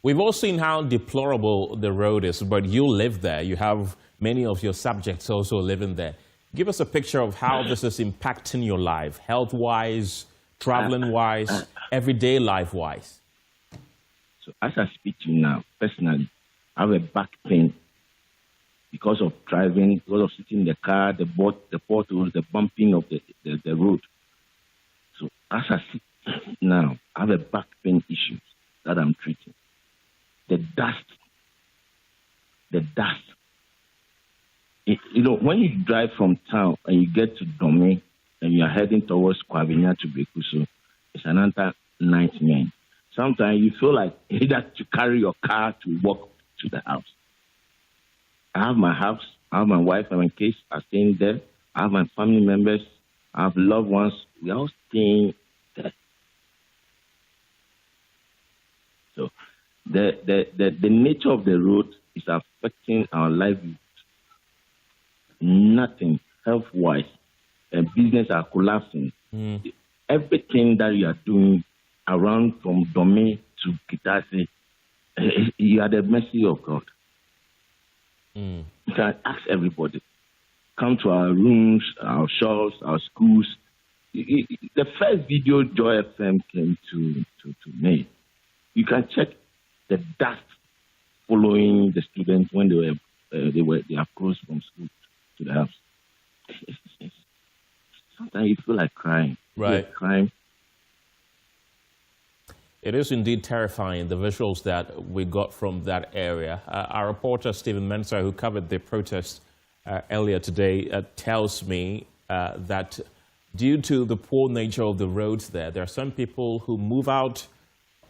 We've all seen how deplorable the road is, but you live there. You have many of your subjects also living there. Give us a picture of how this is impacting your life, health-wise, traveling-wise, everyday life-wise. So as I speak to you now, personally, I have a back pain because of driving, because of sitting in the car, the potholes, the bumping of the road. So as I sit now, I have a back pain issue that I'm treating. The dust. When you drive from town and you get to Dome and you are heading towards Kwabena to Brekusu, it's another nightmare. Sometimes you feel like either to carry your car to walk to the house. I have my house, I have my wife and my kids are staying there. I have my family members, I have loved ones. We are all staying there. So the nature of the road is affecting our livelihood. Nothing health-wise, and business are collapsing. Everything that you are doing around from Dome to Kitase, you are the mercy of God. You can ask everybody. Come to our rooms, our shops, our schools. The first video Joy FM came to me. You can check the dust following the students when they are close from school to the house. Sometimes you feel like crying. Right. Crying. It is indeed terrifying, the visuals that we got from that area. Our reporter, Stephen Mensah, who covered the protest earlier today, tells me that due to the poor nature of the roads there are some people who move out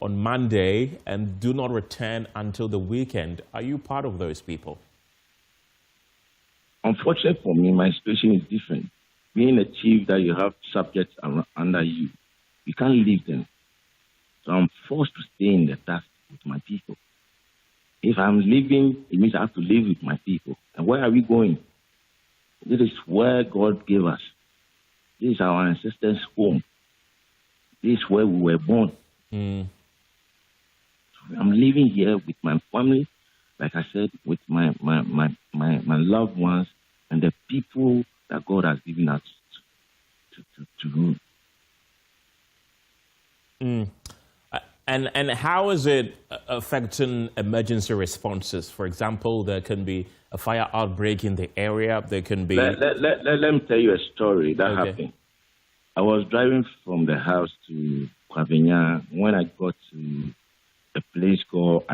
on Monday and do not return until the weekend. Are you part of those people? Unfortunately for me, my situation is different. Being a chief that you have subjects under you, you can't leave them. So I'm forced to stay in the task with my people. If I'm leaving, it means I have to live with my people. And where are we going? This is where God gave us. This is our ancestors' home. This is where we were born. So I'm living here with my family, like I said, with my loved ones and the people that God has given us to rule. And how is it affecting emergency responses? For example, there can be a fire outbreak in the area. There can be... Let me tell you a story that happened. I was driving from the house to Kwabena when I got to a place called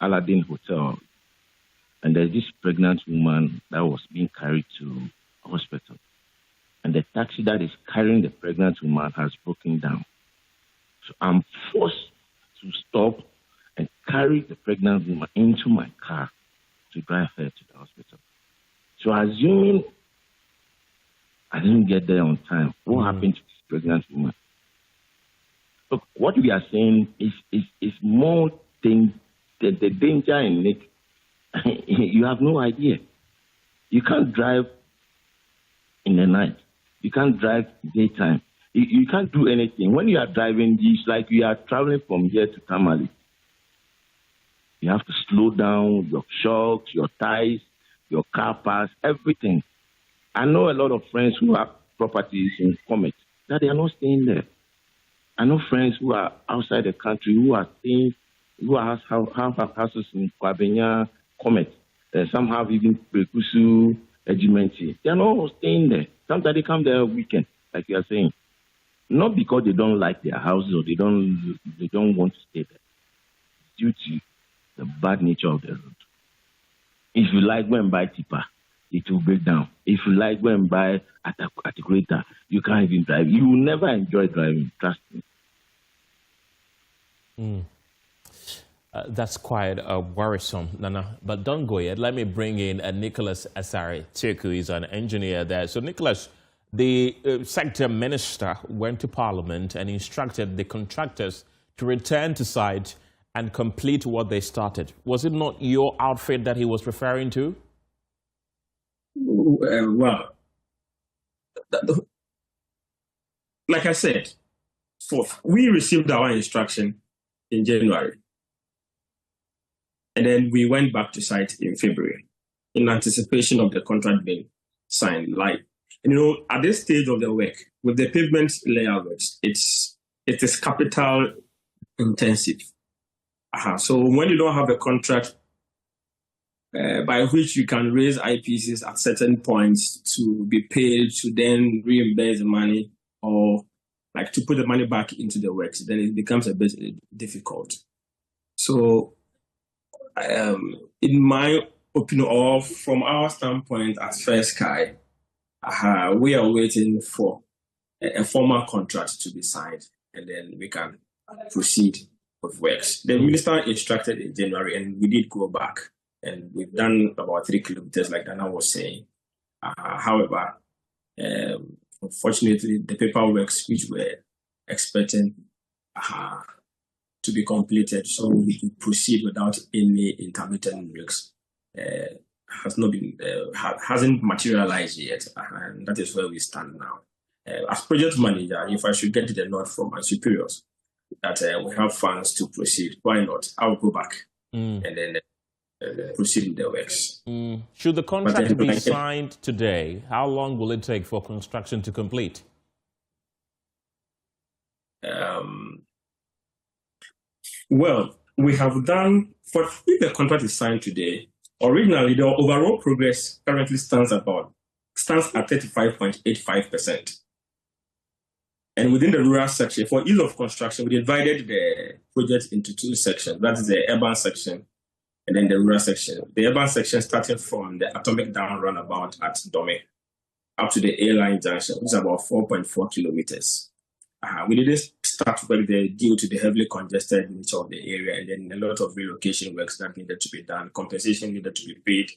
Aladdin Hotel. And there's this pregnant woman that was being carried to a hospital. And the taxi that is carrying the pregnant woman has broken down. So I'm forced to stop and carry the pregnant woman into my car to drive her to the hospital. So assuming I didn't get there on time, what happened to this pregnant woman? Look, what we are saying is more thing, the danger in it. You have no idea. You can't drive in the night. You can't drive daytime. You can't do anything. When you are driving, it's like you are traveling from here to Tamale. You have to slow down your shocks, your tires, your car parts, everything. I know a lot of friends who have properties in Comet that they are not staying there. I know friends who are outside the country who are staying, who have houses in Kwabena, Comet. Some have even Brekusu, Ejimenti. They are not all staying there. Sometimes they come there weekend, like you are saying. Not because they don't like their houses or they don't want to stay there. Due to the bad nature of the road. If you like, go and buy tipper, it will break down. If you like, go and buy articulator, you can't even drive. You will never enjoy driving, trust me. That's quite worrisome, Nana. But don't go yet. Let me bring in Nicholas Asare Teku. He's an engineer there. So, Nicholas, the sector minister went to Parliament and instructed the contractors to return to site and complete what they started. Was it not your outfit that he was referring to? Well, like I said, we received our instruction in January. And then we went back to site in February in anticipation of the contract being signed. Like, you know, at this stage of the work, with the pavement layout works, it is capital intensive. So when you don't have a contract by which you can raise IPCs at certain points to be paid to then reimburse the money or like to put the money back into the works, then it becomes a bit difficult. So in my opinion, or from our standpoint at First Sky, we are waiting for a formal contract to be signed and then we can proceed with works. The minister instructed in January and we did go back and we've done about 3 kilometers like Dana was saying. However, unfortunately, the paperwork which we're expecting to be completed so we can proceed without any intermittent breaks hasn't materialized yet, and that is where we stand now. As project manager, if I should get to the note from my superiors that we have funds to proceed, why not? I'll go back and then proceed with the works. Should the contract be signed today, how long will it take for construction to complete? Well, we have done, if the contract is signed today, originally the overall progress currently stands at 35.85%. And within the rural section, for ease of construction, we divided the project into 2 sections. That is the urban section and then the rural section. The urban section starting from the Atomic Dam roundabout at Dome up to the A-line junction, which is about 4.4 kilometers. We didn't start work there due to the heavily congested nature of the area and then a lot of relocation works that needed to be done, compensation needed to be paid.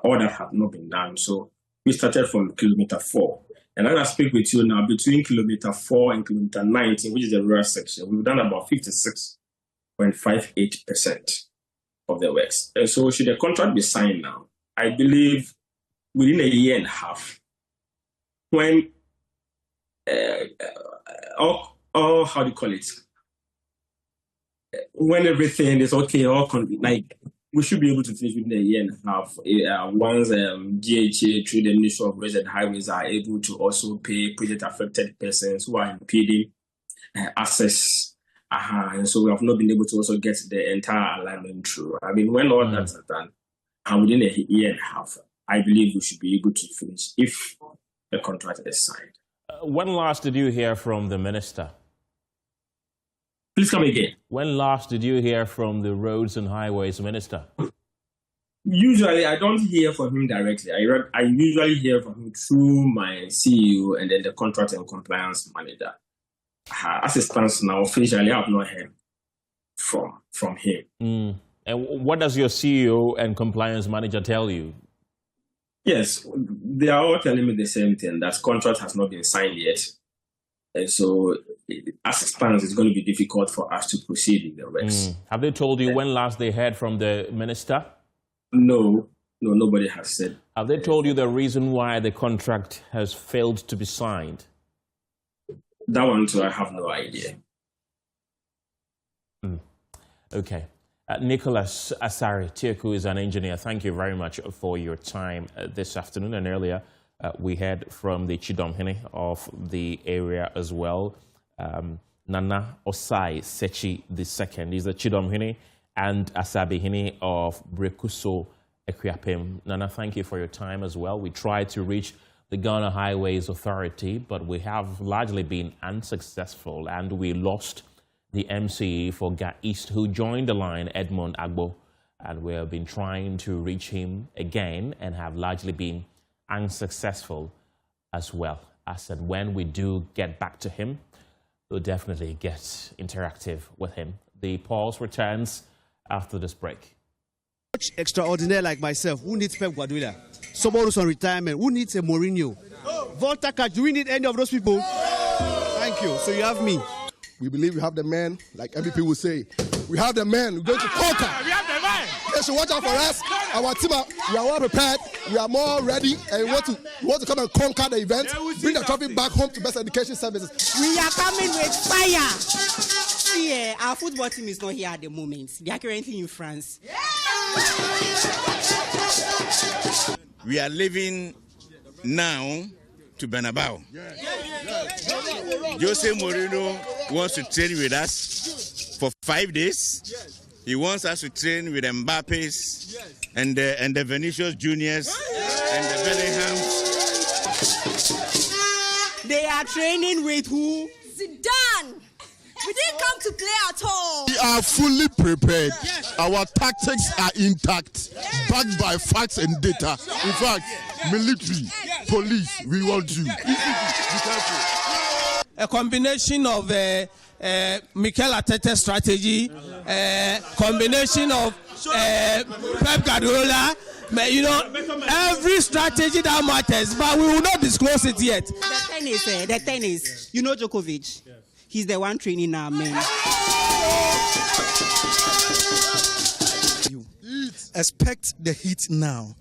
All that have not been done. So we started from kilometer 4. And as I speak with you now, between kilometer 4 and kilometer 19, which is the rural section, we've done about 56.58% of the works. And so should the contract be signed now, I believe within a year and a half, when how do you call it? When everything is okay, we should be able to finish within a year and a half. Once GHA through the Ministry of Roads and Highways are able to also pay project affected persons who are impeding access. And so we have not been able to also get the entire alignment through. I mean, when all that's done, within a year and a half, I believe we should be able to finish if the contract is signed. When last did you hear from the minister? Please come again. When last did you hear from the Roads and Highways minister? Usually, I don't hear from him directly. I usually hear from him through my CEO and then the contract and compliance manager. As it stands now, officially, I have not heard from him. And what does your CEO and compliance manager tell you? Yes, they are all telling me the same thing, that contract has not been signed yet. And so, as it stands, it's going to be difficult for us to proceed in the works. Have they told you when last they heard from the minister? No, nobody has said. Have they told you the reason why the contract has failed to be signed? That one too, I have no idea. Okay. Nicholas Asare Teku is an engineer. Thank you very much for your time this afternoon. And earlier, we heard from the Chidomhene of the area as well. Nana Osai Sechi II is the Chidomhene and Asabehene of Brekuso Ekwiapem. Nana, thank you for your time as well. We tried to reach the Ghana Highways Authority, but we have largely been unsuccessful, and we lost the MCE for Ga East, who joined the line, Edmund Agbo, and we have been trying to reach him again and have largely been unsuccessful as well. I said, when we do get back to him, we'll definitely get interactive with him. The pause returns after this break. Coach extraordinaire like myself, who needs Pep Guardiola? Someone who's on retirement, who needs a Mourinho? Volta, do we need any of those people? Thank you. So you have me. We believe we have the man, like MVP will say. We have the man. We're going to conquer. We have the man. They should watch out for us. Our team, we are well prepared. We are more ready, and we want to come and conquer the event. Bring the trophy back home to Best Education Services. We are coming with fire. See, our football team is not here at the moment. They are currently in France. We are leaving now to Bernabeu. Jose Mourinho wants to train with us for 5 days. He wants us to train with Mbappe's and the Vinicius Juniors and the Bellinghams. They are training with who? Zidane. We didn't come to play at all. We are fully prepared. Our tactics are intact, backed by facts and data. In fact, military, police, we want you. A combination of Mikel Arteta's strategy, combination of Pep Guardiola, every strategy that matters, but we will not disclose it yet. The thing is, you know Djokovic? Yes. He's the one training our men. Expect the heat now.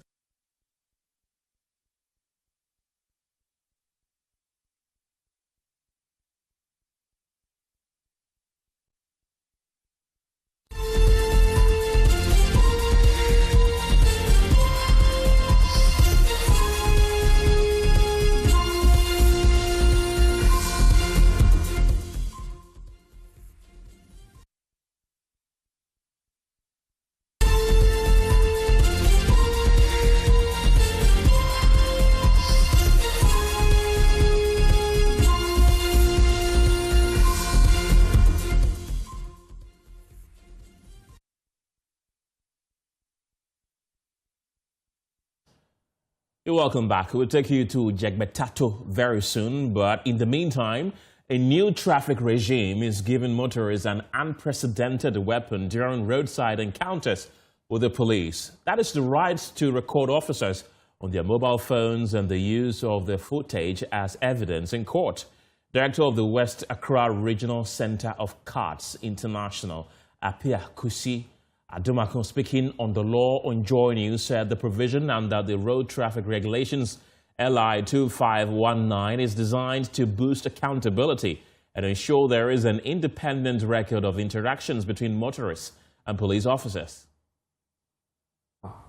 You're welcome back. We'll take you to Jegbetato very soon, but in the meantime, a new traffic regime is giving motorists an unprecedented weapon during roadside encounters with the police. That is the right to record officers on their mobile phones and the use of their footage as evidence in court. Director of the West Accra Regional Center of CARTS International, Apia Kusi Adumakon, speaking on the law on Joy News, said the provision under the Road Traffic Regulations LI 2519 is designed to boost accountability and ensure there is an independent record of interactions between motorists and police officers.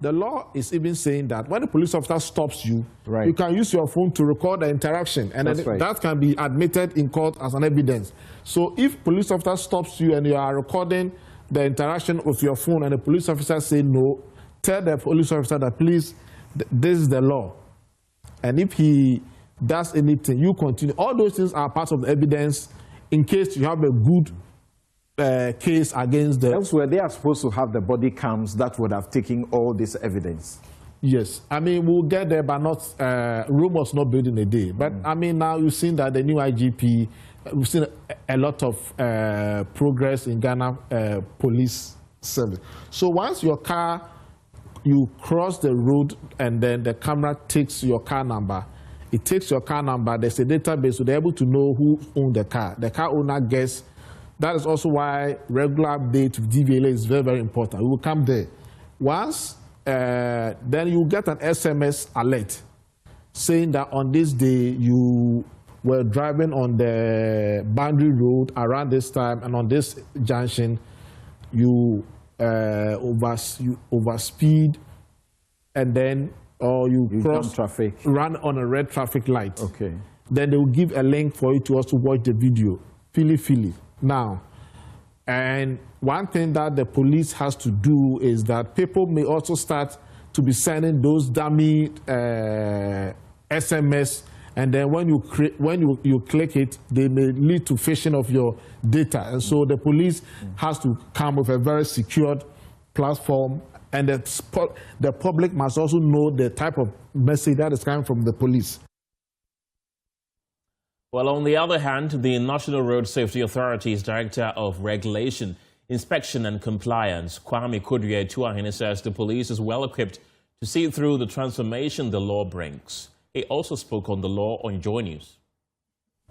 The law is even saying that when a police officer stops you, you can use your phone to record the interaction, and that can be admitted in court as an evidence. So if police officer stops you and you are recording the interaction with your phone and the police officer say no, tell the police officer that please, this is the law. And if he does anything, you continue. All those things are part of the evidence in case you have a good case against them. Elsewhere, they are supposed to have the body cams that would have taken all this evidence. Yes. I mean, we'll get there, but not, Rome was not built in a day. But I mean, now you've seen that the new IGP, we've seen a lot of progress in Ghana police service. So once your car, you cross the road and then the camera takes your car number, it takes your car number, there's a database, so they're able to know who owned the car. The car owner gets. That is also why regular update with DVLA is very, very important. We will come there. Once, then you get an SMS alert saying that on this day you were driving on the boundary road around this time, and on this junction you overspeed, and then you cross traffic, run on a red traffic light. Okay. Then they will give a link for you to also watch the video. Fili. Now, and one thing that the police has to do is that people may also start to be sending those dummy SMS, and then when you click it, they may lead to phishing of your data. And so the police has to come with a very secured platform, and the public must also know the type of message that is coming from the police. Well, on the other hand, the National Road Safety Authority's Director of Regulation, Inspection and Compliance, Kwame Adu-Boahene, says the police is well equipped to see through the transformation the law brings. He also spoke on the law on Joy News.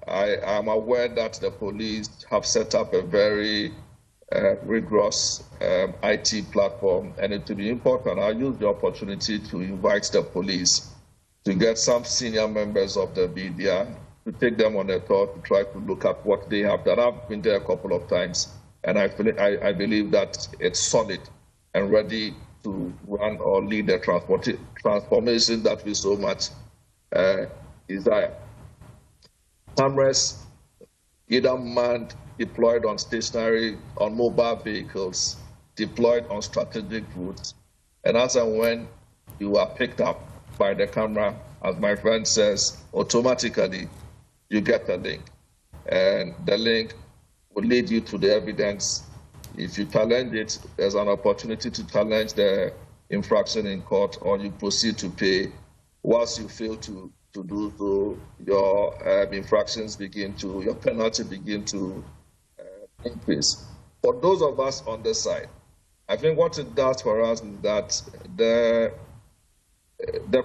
I am aware that the police have set up a very rigorous IT platform, and it will be important. I'll use the opportunity to invite the police to get some senior members of the media to take them on a tour to try to look at what they have done. I've been there a couple of times, and I believe that it's solid and ready to run or lead the transformation that we so much desire. Cameras, either manned, deployed on stationary, on mobile vehicles, deployed on strategic routes, and as and when you are picked up by the camera, as my friend says, automatically you get a link, and the link will lead you to the evidence. If you challenge it, there's an opportunity to challenge the infraction in court, or you proceed to pay. Once you fail to do so, your your penalty begin to increase. For those of us on this side, I think what it does for us is that the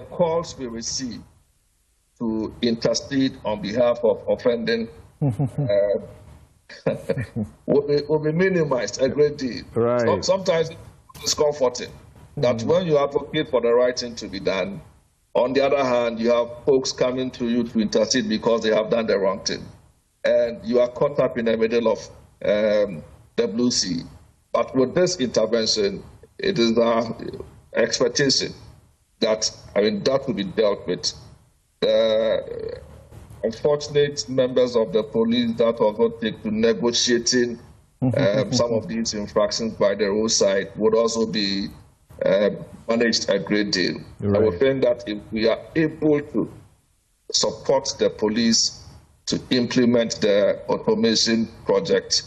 calls we receive to intercede on behalf of offending will be minimized a great deal. Right. So sometimes it's comforting that when you advocate for the right thing to be done, on the other hand, you have folks coming to you to intercede because they have done the wrong thing. And you are caught up in the middle of the blue sea. But with this intervention, it is our expectation that, that will be dealt with. The unfortunate members of the police that also take to negotiating some of these infractions by the roadside would also be managed a great deal. Right. I would think that if we are able to support the police to implement the automation project,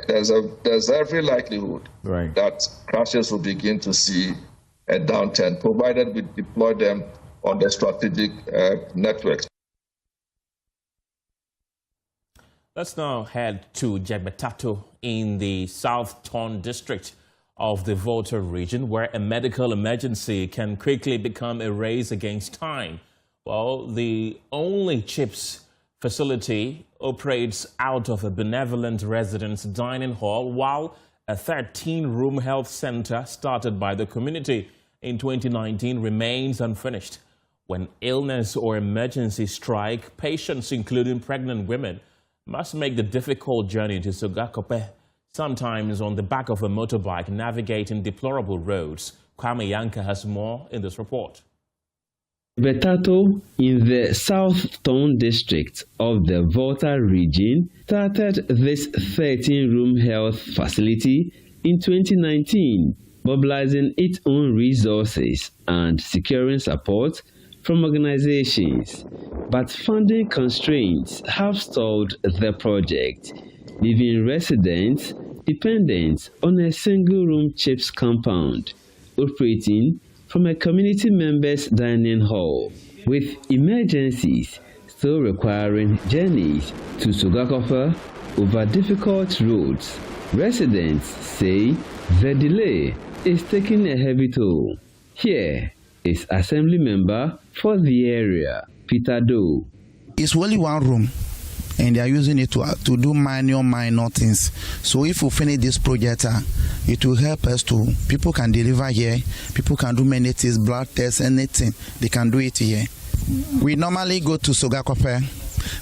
there's every likelihood that crashes will begin to see a downturn, provided we deploy them on the strategic networks. Let's now head to Jegbetato in the South Ton district of the Volta region, where a medical emergency can quickly become a race against time. Well, the only CHIPS facility operates out of a benevolent residence dining hall, while a 13-room health center started by the community in 2019 remains unfinished. When illness or emergency strike, patients, including pregnant women, must make the difficult journey to Sogakope, sometimes on the back of a motorbike navigating deplorable roads. Kwame Yanka has more in this report. Betato in the South Ton district of the Volta region started this 13-room health facility in 2019, mobilizing its own resources and securing support from organizations. But funding constraints have stalled the project, leaving residents dependent on a single-room CHIPS compound operating from a community member's dining hall, with emergencies still requiring journeys to Sogakope over difficult roads. Residents say the delay is taking a heavy toll. Here is Assembly Member for the area, Peter Doe. It's only one room, and they are using it to do minor things. So if we finish this project, it will help us to, people can deliver here, people can do many things, blood tests, anything, they can do it here. We normally go to Sogakope,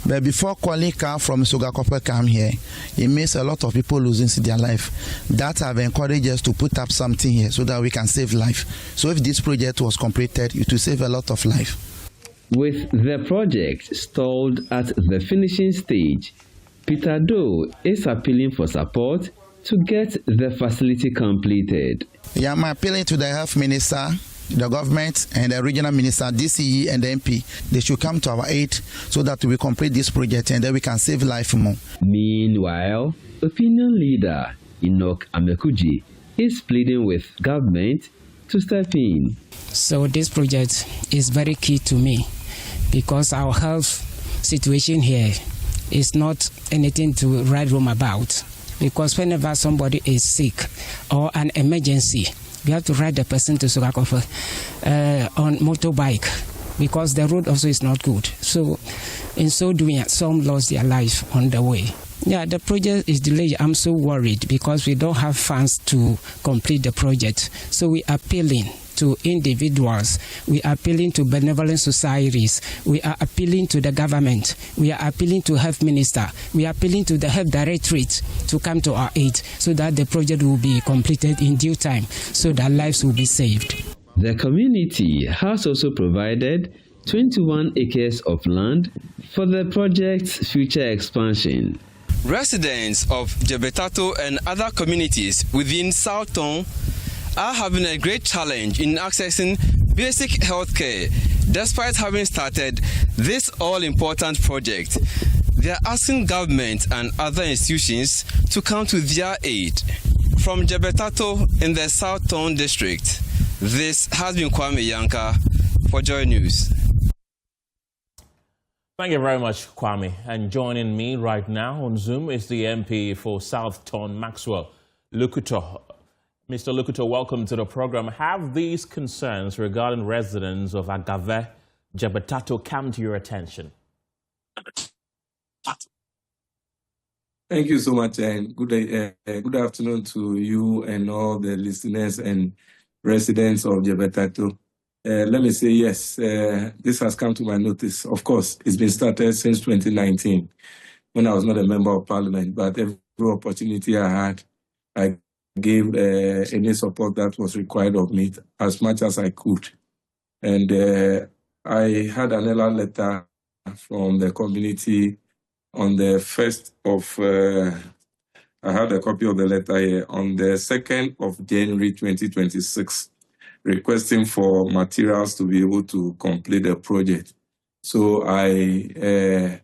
but before calling car from Sogakope come here, it means a lot of people losing their life. That have encouraged us to put up something here so that we can save life. So if this project was completed, it will save a lot of life. With the project stalled at the finishing stage, Peter Doe is appealing for support to get the facility completed. Yeah, I'm appealing to the health minister the government and the regional minister, DCE and the MP, they should come to our aid so that we complete this project and then we can save life more. Meanwhile, opinion leader Enoch Amekuji is pleading with government to step in. So this project is very key to me because our health situation here is not anything to write home about. Because whenever somebody is sick or an emergency, we have to ride the person to Sogakofe on motorbike because the road also is not good. So in so doing, some lost their life on the way. Yeah, the project is delayed. I'm so worried because we don't have funds to complete the project. So we are appealing to individuals, we are appealing to benevolent societies, we are appealing to the government, we are appealing to health minister, we are appealing to the health directorate to come to our aid so that the project will be completed in due time so that lives will be saved. The community has also provided 21 acres of land for the project's future expansion. Residents of Jebetato and other communities within South Tone are having a great challenge in accessing basic health care despite having started this all-important project. They are asking government and other institutions to come to their aid. From Jebetato in the South Tone district, this has been Kwame Yanka for Joy News. Thank you very much, Kwame. And joining me right now on Zoom is the MP for South Tone, Maxwell Lukuto. Mr. Lukuto, welcome to the program. Have these concerns regarding residents of Agave, Jebetato come to your attention? Thank you so much, and good afternoon to you and all the listeners and residents of Jebetato. Let me say yes, this has come to my notice. Of course, it's been started since 2019 when I was not a member of parliament, but every opportunity I had, I gave any support that was required of me as much as I could. And I had another letter from the community on the 1st of, I had a copy of the letter here, on the 2nd of January 2026, requesting for materials to be able to complete the project. So I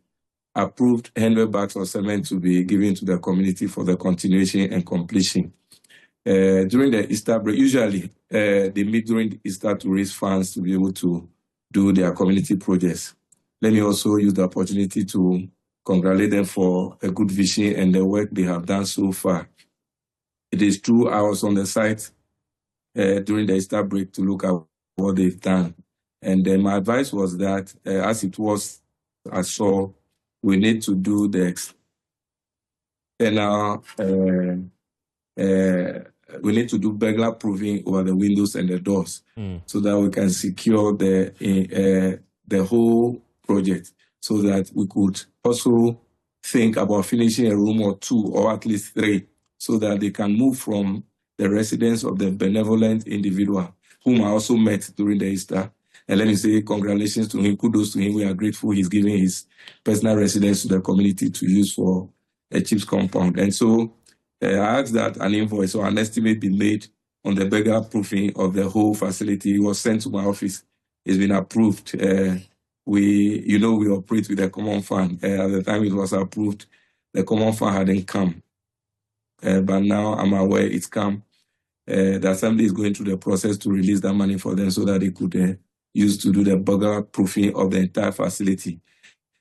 approved 100 bags of cement to be given to the community for the continuation and completion. During the Easter break, usually they meet during the Easter to raise funds to be able to do their community projects. Let me also use the opportunity to congratulate them for a good vision and the work they have done so far. It is true, I was on the site during the Easter break to look at what they've done. And my advice was that, as it was, I saw, we need to do the external, we need to do burglar proofing over the windows and the doors so that we can secure the whole project, so that we could also think about finishing a room or two or at least three so that they can move from the residence of the benevolent individual whom I also met during the Easter. And let me say congratulations to him, kudos to him. We are grateful he's giving his personal residence to the community to use for a chief's compound. And so I asked that an invoice or an estimate be made on the burglar proofing of the whole facility. It was sent to my office. It's been approved. We operate with the common fund. At the time it was approved, the common fund hadn't come. But now I'm aware it's come. The assembly is going through the process to release that money for them so that they could use to do the burglar proofing of the entire facility.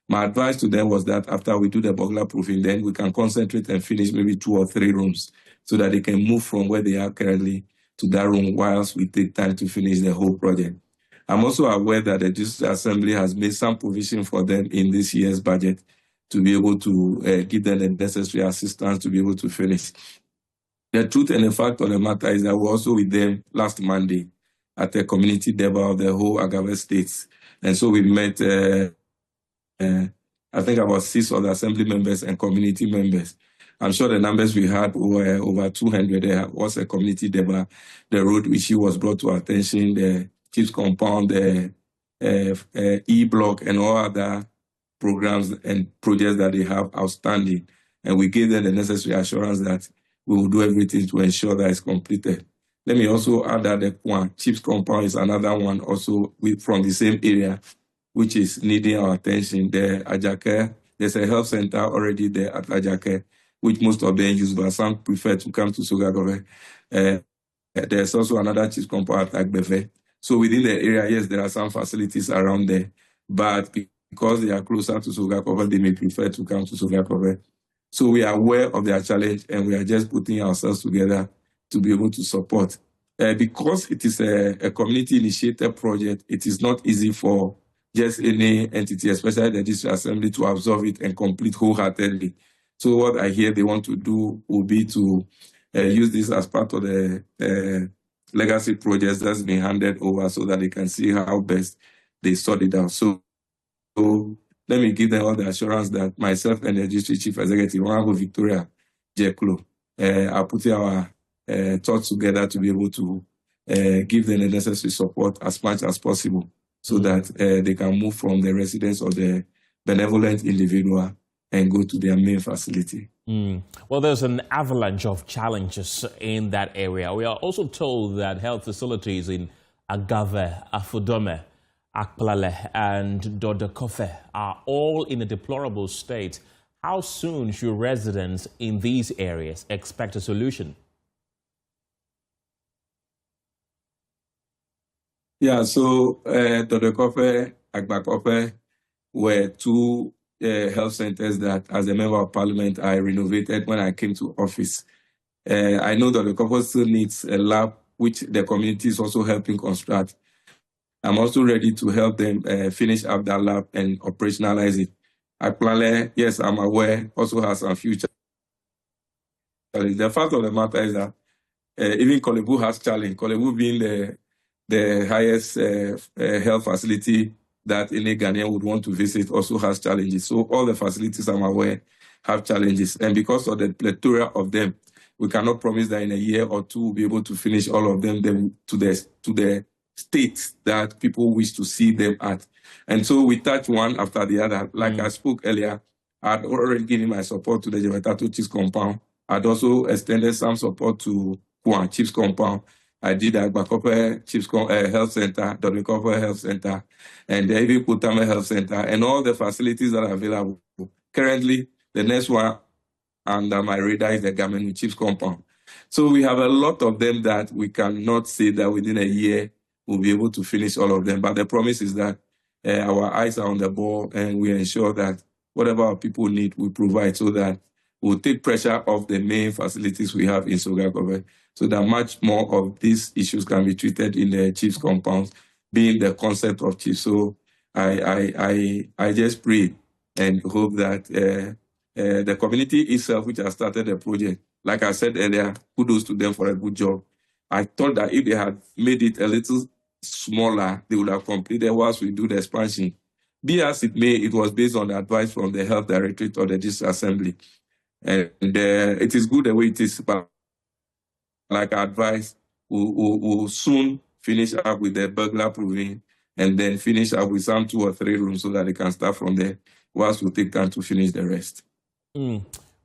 My advice to them was that after we do the burglar proofing, then we can concentrate and finish maybe 2 or 3 rooms so that they can move from where they are currently to that room whilst we take time to finish the whole project. I'm also aware that the District Assembly has made some provision for them in this year's budget to be able to give them the necessary assistance to be able to finish. The truth and the fact of the matter is that we were also with them last Monday at the community deba of the whole Agave states. And so we met, I think about 6 of the assembly members and community members. I'm sure the numbers we had were over 200. There was a community deba, the road issue was brought to our attention, the chief's compound, the E-block and all other programs and projects that they have outstanding. And we gave them the necessary assurance that we will do everything to ensure that it's completed. Let me also add that the one chips compound is another one also from the same area, which is needing our attention. The Ajake, there's a health center already there at Ajake, which most of them use, but some prefer to come to Sogakove. There's also another chips compound at Agbeve. So within the area, yes, there are some facilities around there, but because they are closer to Sogakove, they may prefer to come to Sogakove. So we are aware of their challenge, and we are just putting ourselves together to be able to support. Because it is a community-initiated project, it is not easy for just any entity, especially the district assembly, to absorb it and complete wholeheartedly. So what I hear they want to do will be to use this as part of the legacy projects that's been handed over so that they can see how best they sort it out. So let me give them all the assurance that myself and the district chief executive, Honorable Victoria Jeklo, are putting our thoughts together to be able to give them the necessary support as much as possible so that they can move from the residence of the benevolent individual and go to their main facility. Well, there's an avalanche of challenges in that area. We are also told that health facilities in Agave, Afudome, Akplale, and Dodokofe are all in a deplorable state. How soon should residents in these areas expect a solution? Yeah, so Dodokofe, Agbakofe were two health centers that, as a member of parliament, I renovated when I came to office. I know that Dodokofe still needs a lab, which the community is also helping construct. I'm also ready to help them finish up that lab and operationalize it. Akplale, yes, I'm aware, also has some future. The fact of the matter is that even Kolebu has challenge. Kolebu being the highest health facility that any Ghanaian would want to visit also has challenges. So all the facilities I'm aware have challenges. And because of the plethora of them, we cannot promise that in a year or two we'll be able to finish all of them to the state that people wish to see them at. And so we touch one after the other. Like I spoke earlier, I'd already given my support to the Jebetato Chiefs Compound. I'd also extended some support to Kwan Chiefs Compound. I did Agbakope Chiefs Health Center, Dodokofe Health Center, and even Kutame Health Center, and all the facilities that are available. Currently, the next one under my radar is the Gamenu Chiefs Compound. So we have a lot of them that we cannot say that within a year we'll be able to finish all of them. But the promise is that our eyes are on the ball, and we ensure that whatever our people need, we provide so that we'll take pressure off the main facilities we have in Sogakove, so that much more of these issues can be treated in the Chiefs compounds, being the concept of Chiefs. So I just pray and hope that the community itself, which has started the project, like I said earlier, kudos to them for a good job. I thought that if they had made it a little smaller, they would have completed whilst we do the expansion. Be as it may, it was based on the advice from the Health Directorate of the District Assembly. And it is good the way it is, but like I advised, we'll soon finish up with the burglar proving and then finish up with some 2 or 3 rooms so that they can start from there, whilst we'll take time to finish the rest.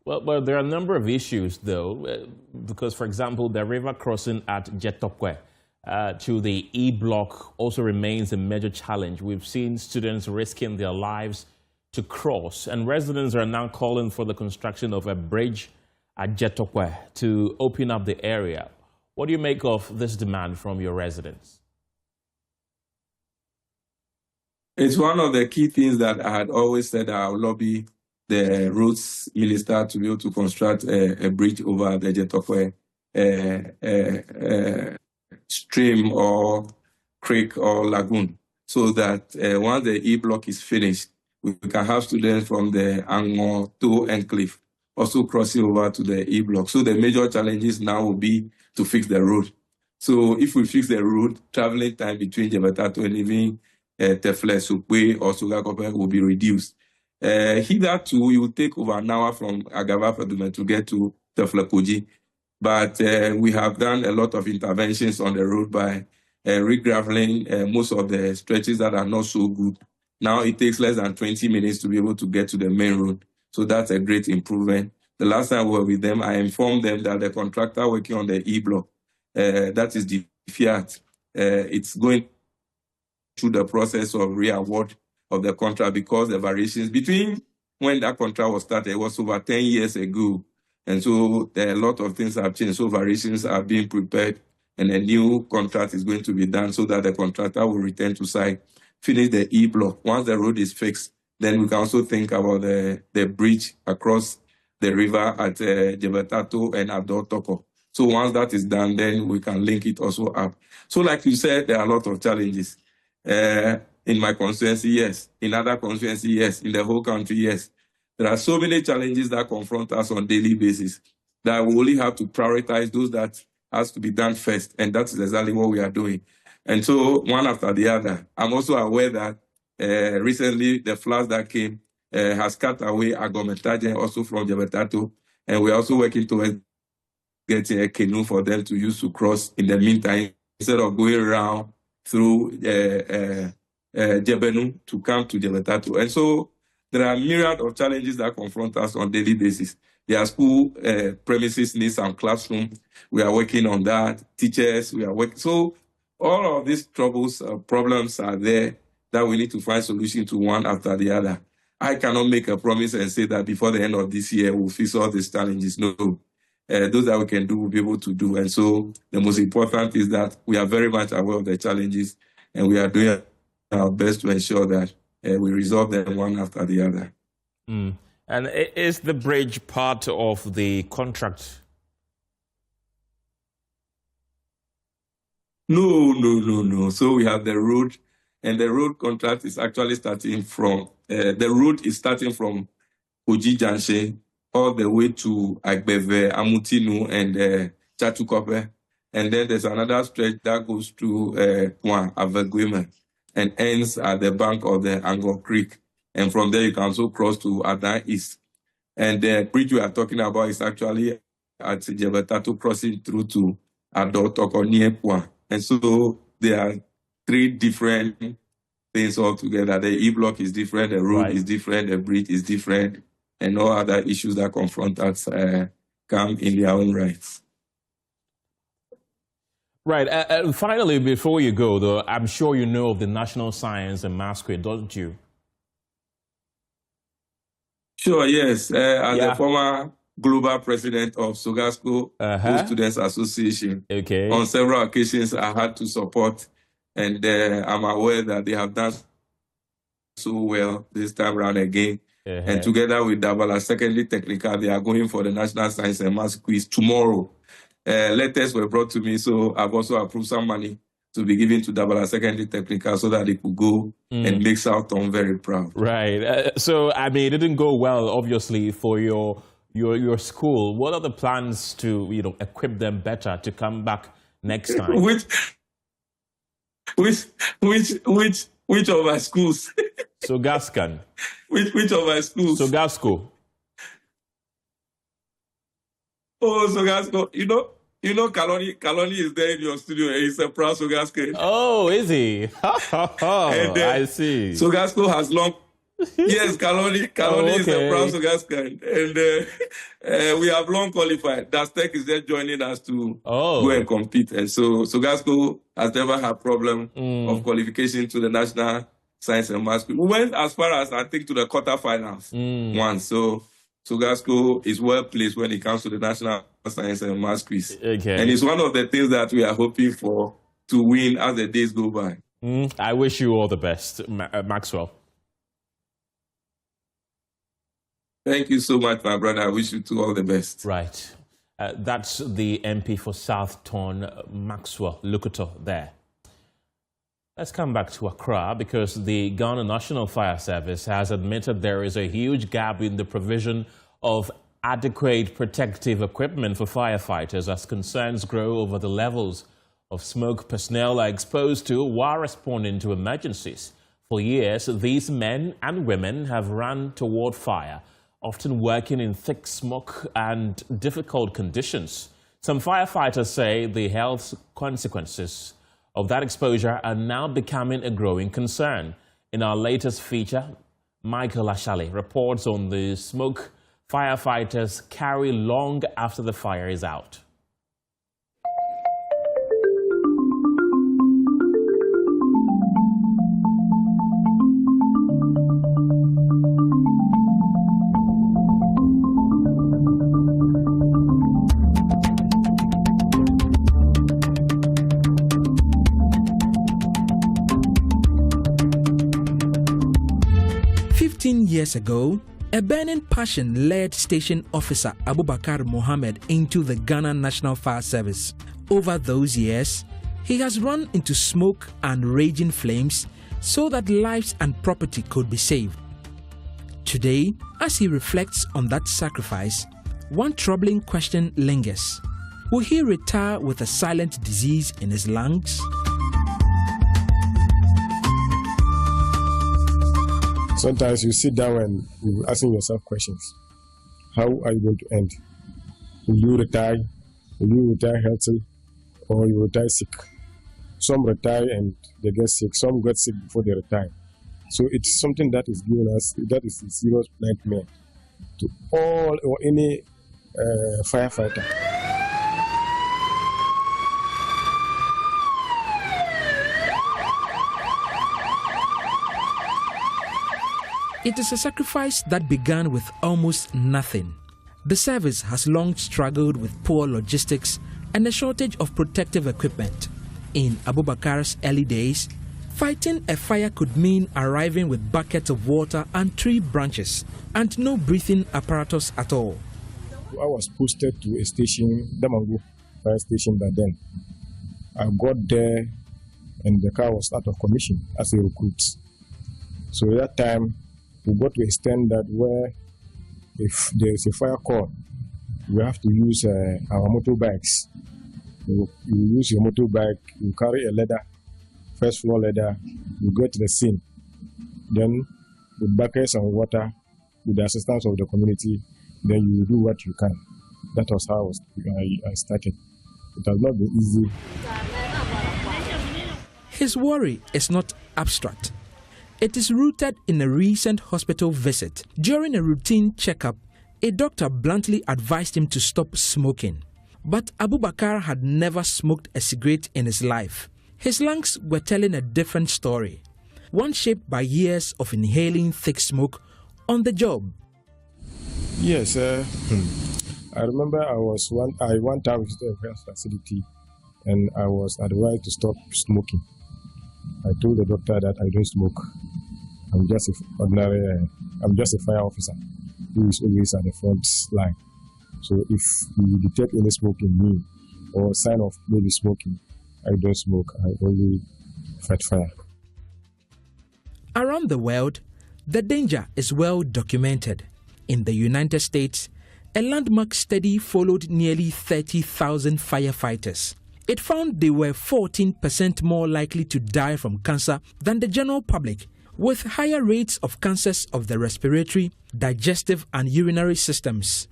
Well, there are a number of issues, though, because, for example, the river crossing at Jetokwe to the E block also remains a major challenge. We've seen students risking their lives to cross, and residents are now calling for the construction of a bridge at Jetokwe to open up the area. What do you make of this demand from your residents? It's one of the key things that I had always said I'll lobby the roads minister to be able to construct a bridge over the Jetokwe stream or creek or lagoon, so that once the E block is finished, we can have students from the Ango to Enclave also crossing over to the E block. So the major challenges now will be to fix the road. So if we fix the road, traveling time between Jebetato and even Tefle, Sukwe or Sogakove will be reduced. Hitherto, you will take over an hour from Agava Fadume to get to Tefle Koji. But we have done a lot of interventions on the road by regraveling most of the stretches that are not so good. Now it takes less than 20 minutes to be able to get to the main road. So that's a great improvement. The last time we were with them, I informed them that the contractor working on the E block that is the Fiat. It's going through the process of re-award of the contract because the variations between when that contract was started, it was over 10 years ago. And so a lot of things have changed. So variations are being prepared and a new contract is going to be done so that the contractor will return to site, finish the E-block. Once the road is fixed, then we can also think about the bridge across the river at Jebetato and Adu-Boahene. So once that is done, then we can link it also up. So like you said, there are a lot of challenges. In my constituency, yes. In other constituency, yes. In the whole country, yes. There are so many challenges that confront us on a daily basis that we only have to prioritize those that has to be done first. And that is exactly what we are doing. And so one after the other. I'm also aware that recently the floods that came has cut away Agometaje also from Jebetato. And we're also working towards getting a canoe for them to use to cross in the meantime, instead of going around through Jebenu to come to Jebetato. And so there are a myriad of challenges that confront us on a daily basis. Their school premises need some classroom. We are working on that. Teachers, we are working. So all of these troubles, problems are there that we need to find solutions to one after the other. I cannot make a promise and say that before the end of this year, we'll fix all these challenges. No. Those that we can do, we'll be able to do. And so the most important is that we are very much aware of the challenges and we are doing our best to ensure that we resolve them one after the other. And is the bridge part of the contract? No. So we have the road, and the road contract is actually starting from, the road is starting from Oji Junction all the way to Agbeve, Amutinu, and Chatukope. And then there's another stretch that goes to Aveguime and ends at the bank of the Angor Creek. And from there, you can also cross to Adan East. And the bridge we are talking about is actually at Jebetato crossing through to Adu-Boahene. And so there are three different things altogether. The E-block is different, the road is different, the bridge is different, and all other issues that confront us come in their own rights. Right. And finally, before you go, though, I'm sure you know of the National Science and Masquerade, don't you? Sure, yes. As the former global president of Sogasco Students Association, on several occasions I had to support, and I'm aware that they have done so well this time around again. And together with Dabala Secondary Technical, they are going for the National Science and Maths Quiz tomorrow. Letters were brought to me, so I've also approved some money to be given to Dabala Secondary Technical so that they could go and make Southtown very proud. Right. So, I mean, it didn't go well, obviously, for your school. What are the plans to, equip them better to come back next time? Which of my schools? Sogascan. Which of my schools? Sogasco. Oh, Sogasco. You know, Kaloni is there in your studio. He's a proud Sogascan. Oh, is he? I see. Sogasco has long. Yes, Kaloni is a proud Sogascan, and we have long qualified. Dastec is there joining us to go and compete, and so Sogasco has never had problem of qualification to the National Science and Maths. We went as far as I think to the quarterfinals once. So Sogasco is well placed when it comes to the National Science and Maths Quiz. And it's one of the things that we are hoping for to win as the days go by. I wish you all the best, Maxwell. Thank you so much, my brother. I wish you two all the best. Right. That's the MP for Southtown, Maxwell Lukuto there. Let's come back to Accra because the Ghana National Fire Service has admitted there is a huge gap in the provision of adequate protective equipment for firefighters as concerns grow over the levels of smoke personnel are exposed to while responding to emergencies. For years, these men and women have run toward fire, often working in thick smoke and difficult conditions. Some firefighters say the health consequences of that exposure are now becoming a growing concern. In our latest feature, Michael Ashali reports on the smoke firefighters carry long after the fire is out. years ago, a burning passion led Station Officer Abubakar Mohammed into the Ghana National Fire Service. Over those years, he has run into smoke and raging flames so that lives and property could be saved. Today, as he reflects on that sacrifice, one troubling question lingers. Will he retire with a silent disease in his lungs? Sometimes you sit down and you're asking yourself questions. How are you going to end? Will you retire? Will you retire healthy? Or you retire sick? Some retire and they get sick. Some get sick before they retire. So it's something that is given us, that is a serious nightmare to all or any firefighter. It is a sacrifice that began with almost nothing. The service has long struggled with poor logistics and a shortage of protective equipment. In Abubakar's early days, fighting a fire could mean arriving with buckets of water and tree branches and no breathing apparatus at all. I was posted to a station, Damango fire station by then. I got there and the car was out of commission as a recruit. So at that time, we got to extend that where if there is a fire call, we have to use our motorbikes. You use your motorbike, you carry a ladder, first floor ladder, you get to the scene. Then with buckets and water, with the assistance of the community, then you do what you can. That was how I started. It has not been easy. His worry is not abstract. It is rooted in a recent hospital visit. During a routine checkup, a doctor bluntly advised him to stop smoking. But Abubakar had never smoked a cigarette in his life. His lungs were telling a different story, one shaped by years of inhaling thick smoke on the job. Yes, I remember I one time visited a health facility and I was advised to stop smoking. I told the doctor that I don't smoke. I'm just a fire officer who is always at the front line. So if you detect any smoke in me or sign of maybe smoking, I don't smoke. I only fight fire. Around the world, the danger is well documented. In the United States, a landmark study followed nearly 30,000 firefighters. It found they were 14% more likely to die from cancer than the general public, with higher rates of cancers of the respiratory, digestive, and urinary systems.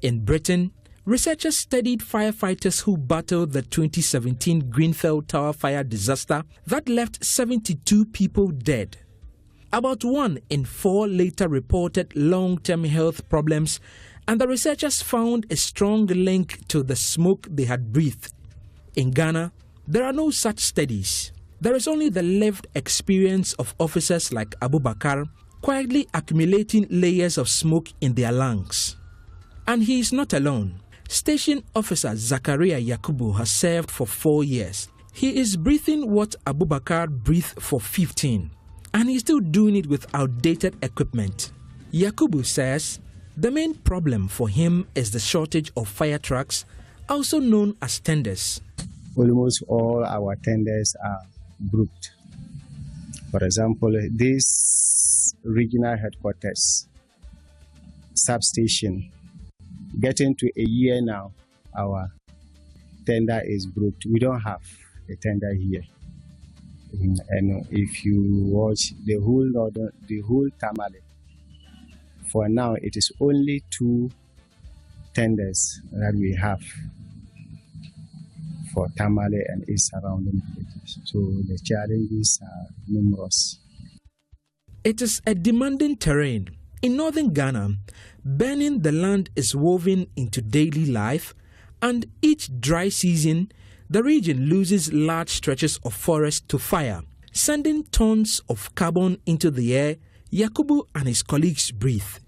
In Britain, researchers studied firefighters who battled the 2017 Grenfell Tower fire disaster that left 72 people dead. About 1 in 4 later reported long-term health problems, and the researchers found a strong link to the smoke they had breathed. In Ghana, there are no such studies. There is only the lived experience of officers like Abubakar quietly accumulating layers of smoke in their lungs. And he is not alone. Station Officer Zakaria Yakubu has served for 4 years. He is breathing what Abubakar breathed for 15, and he's still doing it with outdated equipment. Yakubu says the main problem for him is the shortage of fire trucks, also known as tenders. Almost all our tenders are grouped. For example, this regional headquarters substation, getting to a year now, our tender is grouped. We don't have a tender here. And if you watch the whole Tamale, for now it is only 2 tenders that we have for Tamale and its surrounding villages. So the challenges are numerous. It is a demanding terrain. In northern Ghana, burning the land is woven into daily life, and each dry season, the region loses large stretches of forest to fire, sending tons of carbon into the air Yakubu and his colleagues breathe.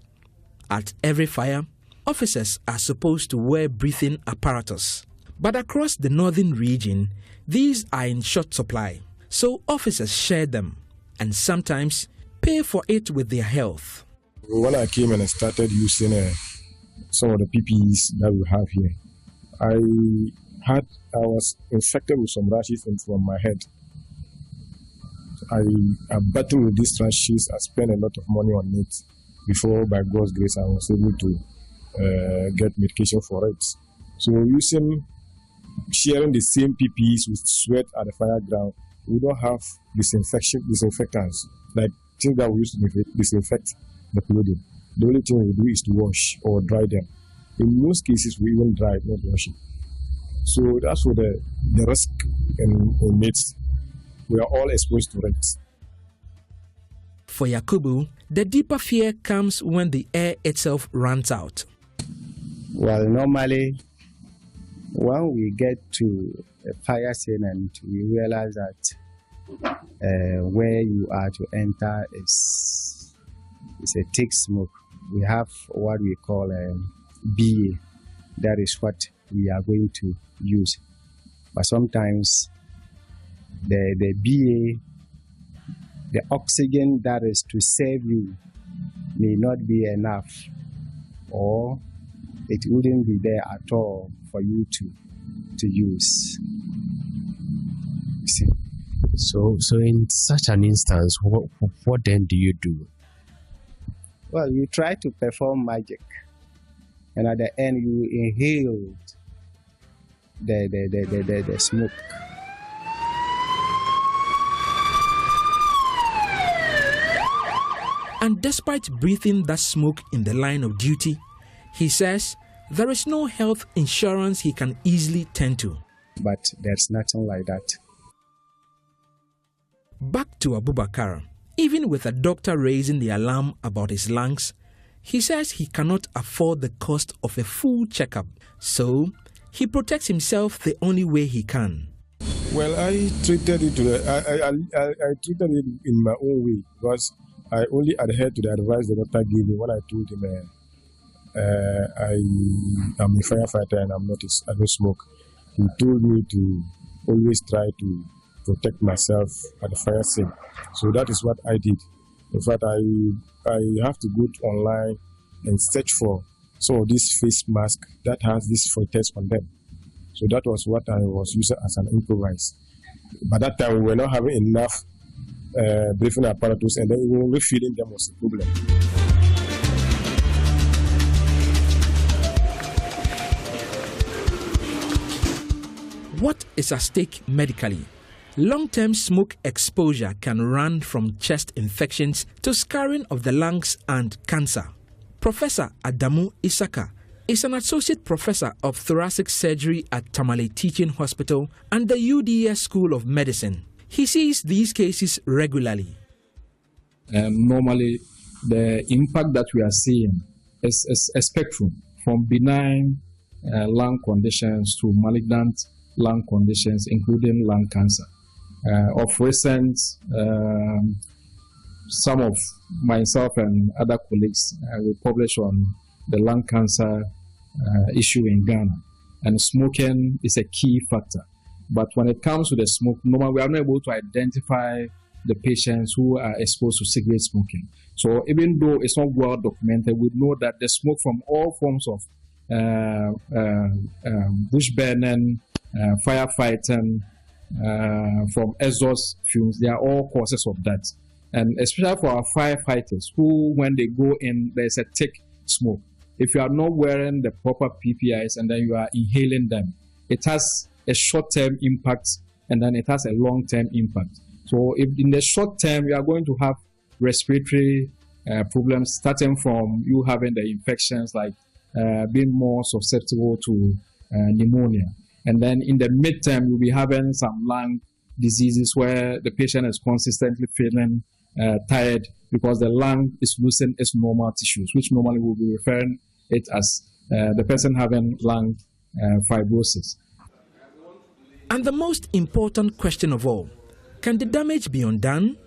At every fire, officers are supposed to wear breathing apparatus. But across the northern region, these are in short supply, so officers share them and sometimes pay for it with their health. When I came and I started using some of the PPEs that we have here, I was infected with some rashes from my head. I battled with these rashes. I spent a lot of money on it before, by God's grace, I was able to get medication for it. So sharing the same PPEs with sweat at the fire ground, we don't have disinfectants, like things that we use to disinfect the clothing. The only thing we do is to wash or dry them. In most cases, we even dry, not wash it. So that's what the risk in it. We are all exposed to it. For Yakubu, the deeper fear comes when the air itself runs out. Well, normally, when we get to a fire scene and we realize that where you are to enter is a thick smoke, we have what we call a BA. That is what we are going to use. But sometimes the BA, the oxygen that is to save you, may not be enough, or it wouldn't be there at all for you to use. See? So in such an instance, what then do you do? Well, you try to perform magic, and at the end you inhale the smoke. And despite breathing that smoke in the line of duty, he says there is no health insurance he can easily turn to. But there's nothing like that. Back to Abubakar. Even with a doctor raising the alarm about his lungs, he says he cannot afford the cost of a full checkup. So he protects himself the only way he can. Well, I treated it I treated it in my own way, because I only adhered to the advice the doctor gave me when I told him I am a firefighter and I don't smoke. He told me to always try to protect myself at the fire scene. So that is what I did. In fact, I have to go online and search for some of these face masks that has these filters on them. So that was what I was using as an improvise. By that time, we were not having enough breathing apparatus, and then we were refilling them was a problem. What is at stake medically? Long-term smoke exposure can run from chest infections to scarring of the lungs and cancer. Professor Adamu Isaka is an associate professor of thoracic surgery at Tamale Teaching Hospital and the UDS School of Medicine. He sees these cases regularly. Normally, the impact that we are seeing is a spectrum from benign lung conditions to malignant lung conditions, including lung cancer. Of recent, some of myself and other colleagues will publish on the lung cancer issue in Ghana. And smoking is a key factor. But when it comes to the smoke, normally we are not able to identify the patients who are exposed to cigarette smoking. So even though it's not well documented, we know that the smoke from all forms of bush burning, firefighting, from exhaust fumes, they are all causes of that. And especially for our firefighters who, when they go in, there's a thick smoke. If you are not wearing the proper PPIs and then you are inhaling them, it has a short-term impact and then it has a long-term impact. So if in the short term, you are going to have respiratory problems, starting from you having the infections like being more susceptible to pneumonia. And then in the midterm, you'll be having some lung diseases where the patient is consistently feeling tired because the lung is losing its normal tissues, which normally we'll be referring it as the person having lung fibrosis. And the most important question of all, can the damage be undone?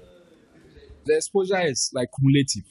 The exposure is like cumulative.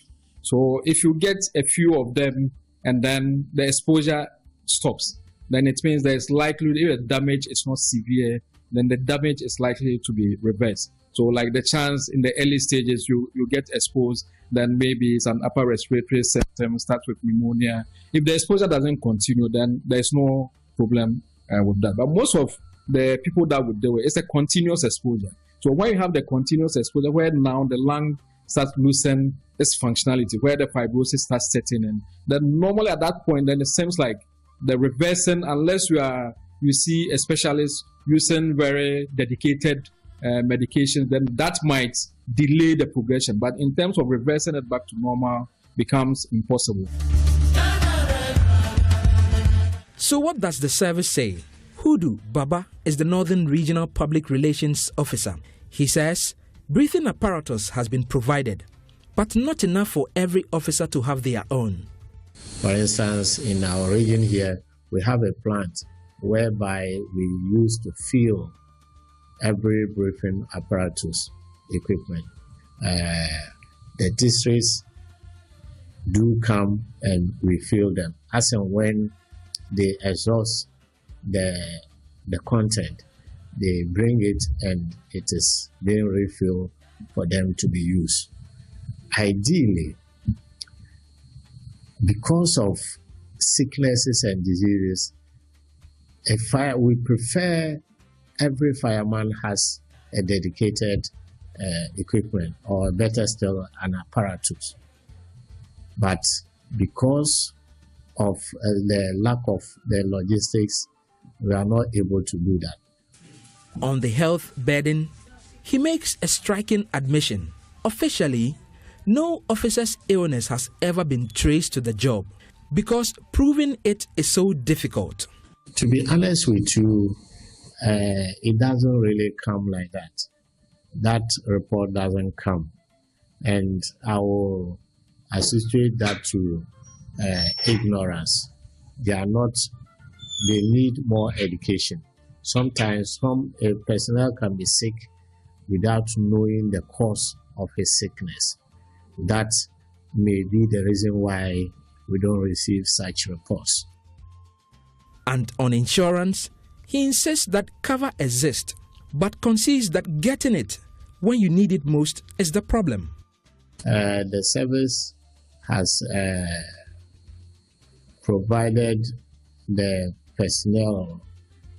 So if you get a few of them and then the exposure stops, then it means there is likely, if the damage is not severe, then the damage is likely to be reversed. So like the chance in the early stages you get exposed, then maybe it's an upper respiratory system, start with pneumonia. If the exposure doesn't continue, then there's no problem with that. But most of the people that would do it, it's a continuous exposure. So when you have the continuous exposure, where now the lung starts losing its functionality, where the fibrosis starts setting in, then normally at that point, then it seems like the reversing, unless you see a specialist using very dedicated medications, then that might delay the progression. But in terms of reversing it back to normal, becomes impossible. So what does the service say? Hudu Baba is the Northern Regional Public Relations Officer. He says breathing apparatus has been provided, but not enough for every officer to have their own. For instance, in our region here, we have a plant whereby we used to fill every breathing apparatus equipment. The districts do come and refill them. As and when they exhaust the content, they bring it and it is being refilled for them to be used. Ideally, because of sicknesses and diseases, we prefer every fireman has a dedicated equipment, or better still, an apparatus. But because of the lack of the logistics, we are not able to do that. On the health burden, he makes a striking admission. Officially, no officer's illness has ever been traced to the job because proving it is so difficult. To be honest with you, it doesn't really come like that. That report doesn't come. And I will associate that to ignorance. They need more education. Sometimes a personnel can be sick without knowing the cause of his sickness. That may be the reason why we don't receive such reports. And on insurance, he insists that cover exists, but concedes that getting it when you need it most is the problem. The service has provided the personnel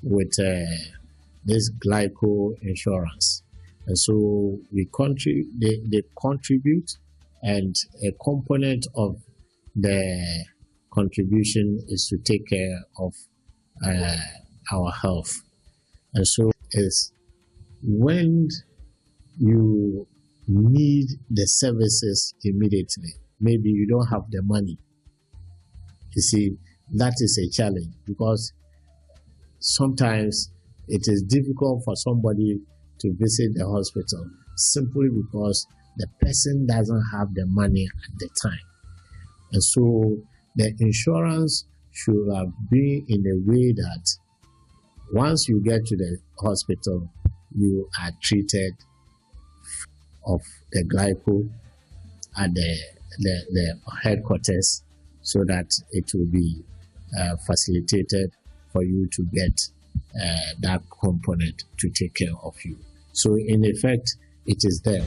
with this glyco insurance. And so they contribute, and a component of the contribution is to take care of our health. And so it's when you need the services immediately, maybe you don't have the money. You see, that is a challenge, because sometimes it is difficult for somebody to visit the hospital simply because the person doesn't have the money at the time. And so the insurance should have been in a way that once you get to the hospital, you are treated of the glyco at the headquarters, so that it will be facilitated for you to get that component to take care of you. So in effect, it is there.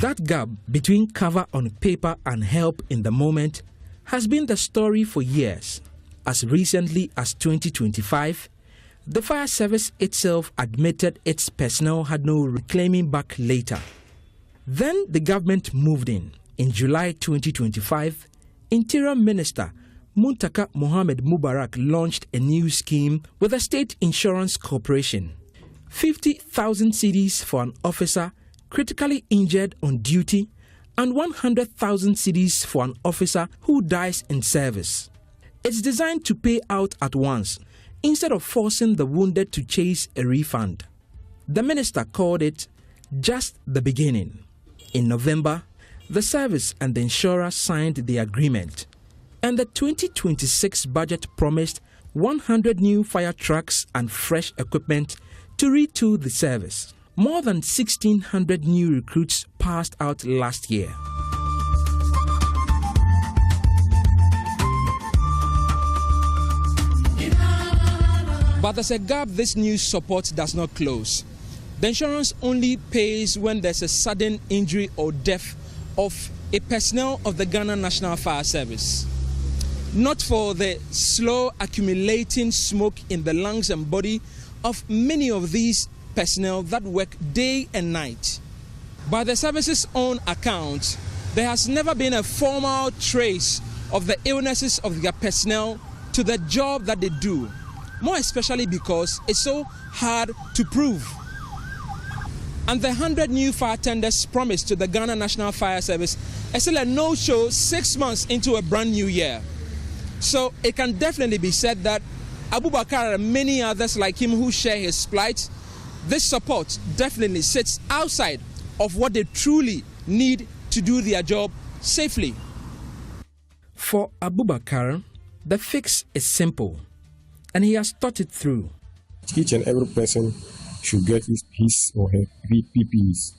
That gap between cover on paper and help in the moment has been the story for years. As recently as 2025, the fire service itself admitted its personnel had no reclaiming back later. Then the government moved in. In July 2025, Interior Minister Muntaka Mohammed Mubarak launched a new scheme with the State Insurance Corporation. 50,000 cedis for an officer critically injured on duty and 100,000 cedis for an officer who dies in service. It's designed to pay out at once instead of forcing the wounded to chase a refund. The minister called it just the beginning. In November, the service and the insurer signed the agreement, and the 2026 budget promised 100 new fire trucks and fresh equipment to retool the service. More than 1,600 new recruits passed out last year. But there's a gap this new support does not close. The insurance only pays when there's a sudden injury or death of a personnel of the Ghana National Fire Service. Not for the slow accumulating smoke in the lungs and body of many of these personnel that work day and night. By the service's own account, there has never been a formal trace of the illnesses of their personnel to the job that they do, more especially because it's so hard to prove. And the 100 new fire tenders promised to the Ghana National Fire Service is still a no-show 6 months into a brand new year. So it can definitely be said that Abubakar and many others like him who share his plight, this support definitely sits outside of what they truly need to do their job safely. For Abubakar, the fix is simple, and he has thought it through. Each and every person should get his or her PPEs,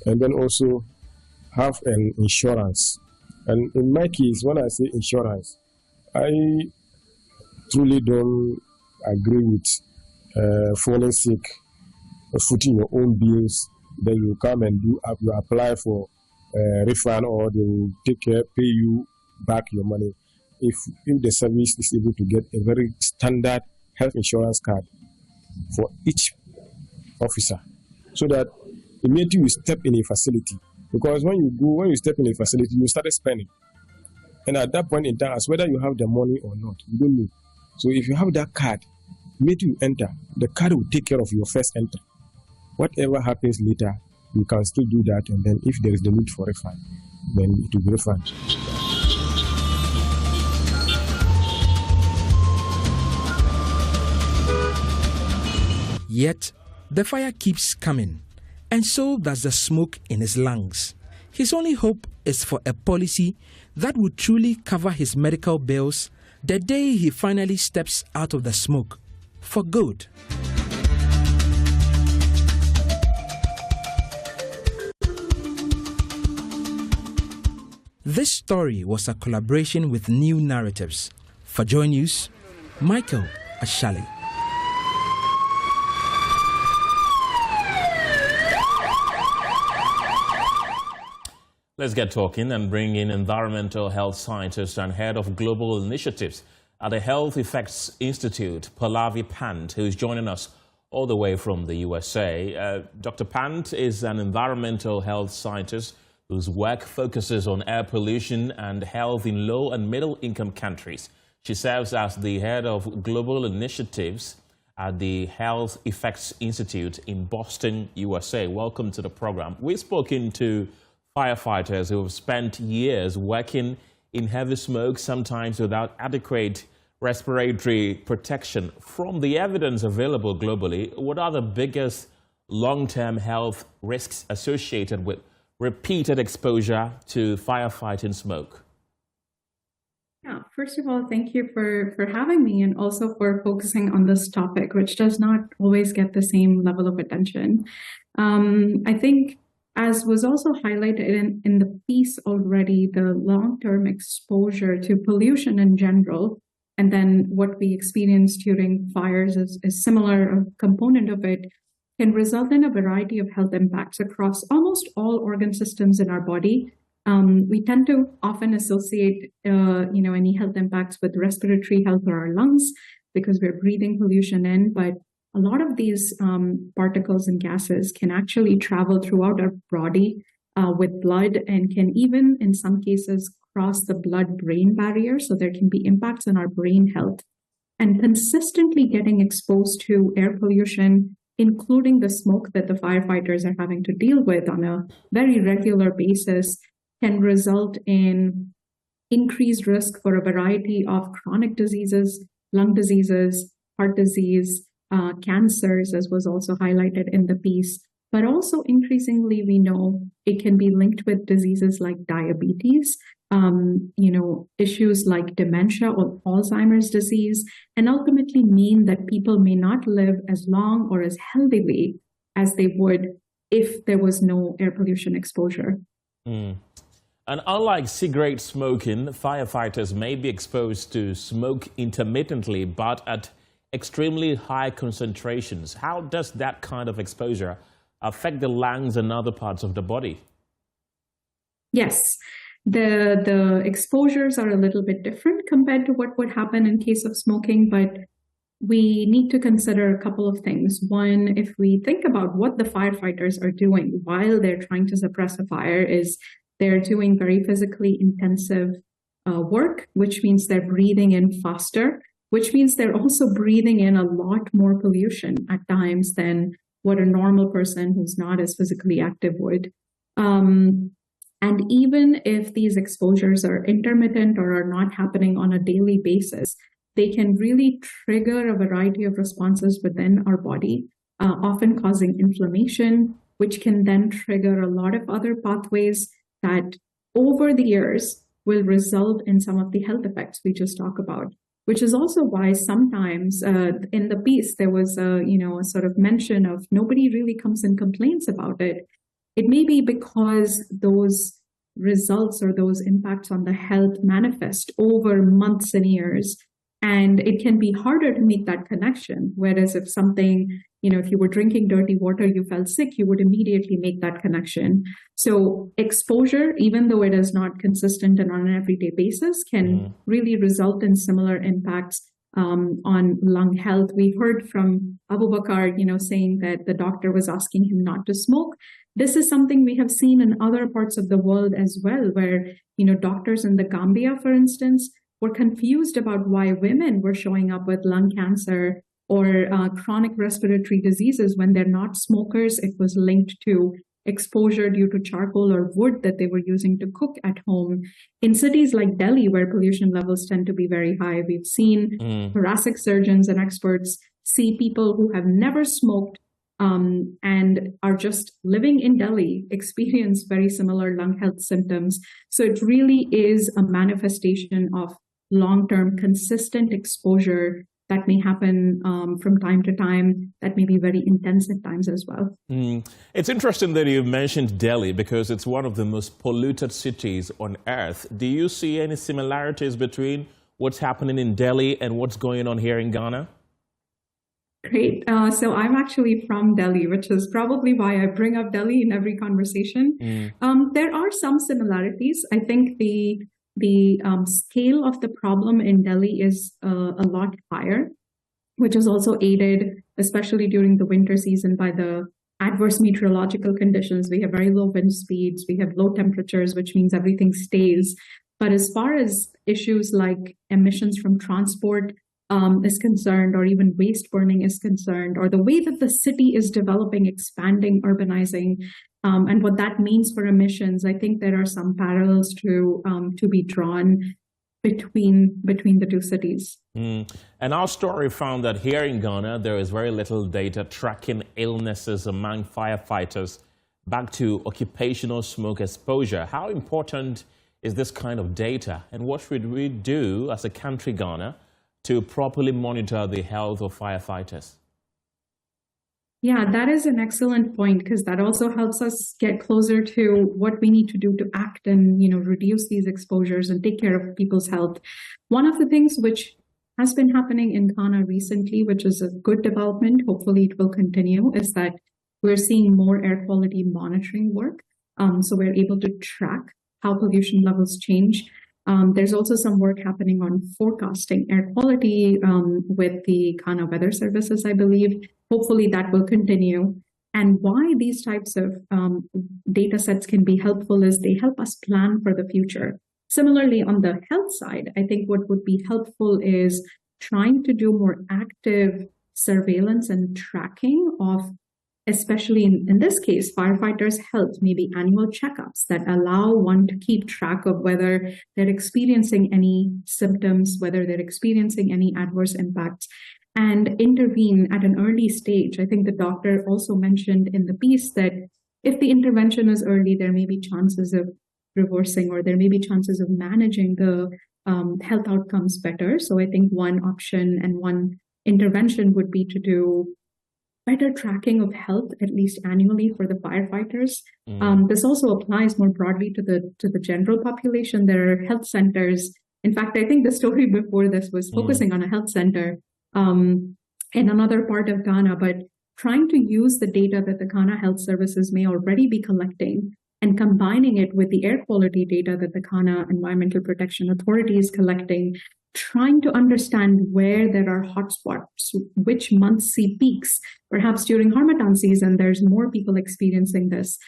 and then also have an insurance. And in my case, when I say insurance, I truly don't agree with falling sick, footing your own bills, then you come and you apply for refund, or they will pay you back your money. If the service is able to get a very standard health insurance card for each officer, so that immediately you step in a facility, because when you step in a facility, you start spending, and at that point in time, as whether you have the money or not, you don't know. So if you have that card, immediately you enter, the card will take care of your first entry. Whatever happens later, you can still do that, and then if there is the need for refund, then it will be refunded. Yet, the fire keeps coming, and so does the smoke in his lungs. His only hope is for a policy that would truly cover his medical bills the day he finally steps out of the smoke for good. This story was a collaboration with New Narratives. For Joy News, Michael Ashali. Let's get talking and bring in environmental health scientist and head of global initiatives at the Health Effects Institute, Pallavi Pant, who is joining us all the way from the USA. Dr. Pant is an environmental health scientist whose work focuses on air pollution and health in low and middle income countries. She serves as the head of global initiatives at the Health Effects Institute in Boston, USA. Welcome to the program. We've spoken to firefighters who have spent years working in heavy smoke, sometimes without adequate respiratory protection. From the evidence available globally, what are the biggest long-term health risks associated with repeated exposure to firefighting smoke? Yeah, first of all, thank you for having me, and also for focusing on this topic, which does not always get the same level of attention. I think, as was also highlighted in the piece already, the long-term exposure to pollution in general, and then what we experience during fires is similar, a component of it, can result in a variety of health impacts across almost all organ systems in our body. We tend to often associate, any health impacts with respiratory health or our lungs because we're breathing pollution in, but a lot of these particles and gases can actually travel throughout our body with blood, and can even, in some cases, cross the blood-brain barrier. So there can be impacts on our brain health. And consistently getting exposed to air pollution, including the smoke that the firefighters are having to deal with on a very regular basis, can result in increased risk for a variety of chronic diseases, lung diseases, heart disease, cancers, as was also highlighted in the piece. But also increasingly, we know it can be linked with diseases like diabetes, issues like dementia or Alzheimer's disease, and ultimately mean that people may not live as long or as healthily as they would if there was no air pollution exposure. And unlike cigarette smoking, firefighters may be exposed to smoke intermittently, but at extremely high concentrations. How does that kind of exposure affect the lungs and other parts of the body? Yes, the exposures are a little bit different compared to what would happen in case of smoking, but we need to consider a couple of things. One, if we think about what the firefighters are doing while they're trying to suppress a fire, is they're doing very physically intensive work, which means they're breathing in faster, which means they're also breathing in a lot more pollution at times than what a normal person who's not as physically active would. And even if these exposures are intermittent or are not happening on a daily basis, they can really trigger a variety of responses within our body, often causing inflammation, which can then trigger a lot of other pathways that over the years will result in some of the health effects we just talked about, which is also why sometimes in the piece there was a sort of mention of nobody really comes and complains about it. It may be because those results or those impacts on the health manifest over months and years, and it can be harder to make that connection. Whereas if something, if you were drinking dirty water, you felt sick, you would immediately make that connection. So exposure, even though it is not consistent and on an everyday basis, can really result in similar impacts on lung health. We heard from Abu Bakar, saying that the doctor was asking him not to smoke. This is something we have seen in other parts of the world as well, where, doctors in the Gambia, for instance, were confused about why women were showing up with lung cancer or chronic respiratory diseases when they're not smokers. It was linked to exposure due to charcoal or wood that they were using to cook at home. In cities like Delhi, where pollution levels tend to be very high, we've seen thoracic surgeons and experts see people who have never smoked and are just living in Delhi experience very similar lung health symptoms. So it really is a manifestation of long-term consistent exposure that may happen from time to time, that may be very intense at times as well. It's interesting that you mentioned Delhi because it's one of the most polluted cities on earth. Do you see any similarities between what's happening in Delhi and what's going on here in Ghana? Great. So I'm actually from Delhi, which is probably why I bring up Delhi in every conversation. There are some similarities. I think the scale of the problem in Delhi is a lot higher, which is also aided, especially during the winter season, by the adverse meteorological conditions. We have very low wind speeds, we have low temperatures, which means everything stays. But as far as issues like emissions from transport is concerned, or even waste burning is concerned, or the way that the city is developing, expanding, urbanizing, and what that means for emissions, I think there are some parallels to be drawn between the two cities. And our story found that here in Ghana, there is very little data tracking illnesses among firefighters back to occupational smoke exposure. How important is this kind of data, and what should we do as a country, Ghana, to properly monitor the health of firefighters? Yeah, that is an excellent point, because that also helps us get closer to what we need to do to act and reduce these exposures and take care of people's health. One of the things which has been happening in Ghana recently, which is a good development, hopefully it will continue, is that we're seeing more air quality monitoring work. So we're able to track how pollution levels change. There's also some work happening on forecasting air quality with the Ghana Weather Services, I believe. Hopefully that will continue. And why these types of data sets can be helpful is they help us plan for the future. Similarly, on the health side, I think what would be helpful is trying to do more active surveillance and tracking of, especially in this case, firefighters' health, maybe annual checkups that allow one to keep track of whether they're experiencing any symptoms, whether they're experiencing any adverse impacts, and intervene at an early stage. I think the doctor also mentioned in the piece that if the intervention is early, there may be chances of reversing, or there may be chances of managing the health outcomes better. So I think one option and one intervention would be to do better tracking of health, at least annually, for the firefighters. This also applies more broadly to the general population. There are health centers. In fact, I think the story before this was focusing on a health center in another part of Ghana, but trying to use the data that the Ghana Health Services may already be collecting and combining it with the air quality data that the Ghana Environmental Protection Authority is collecting, trying to understand where there are hotspots, which months see peaks. Perhaps during Harmattan season, there's more people experiencing this.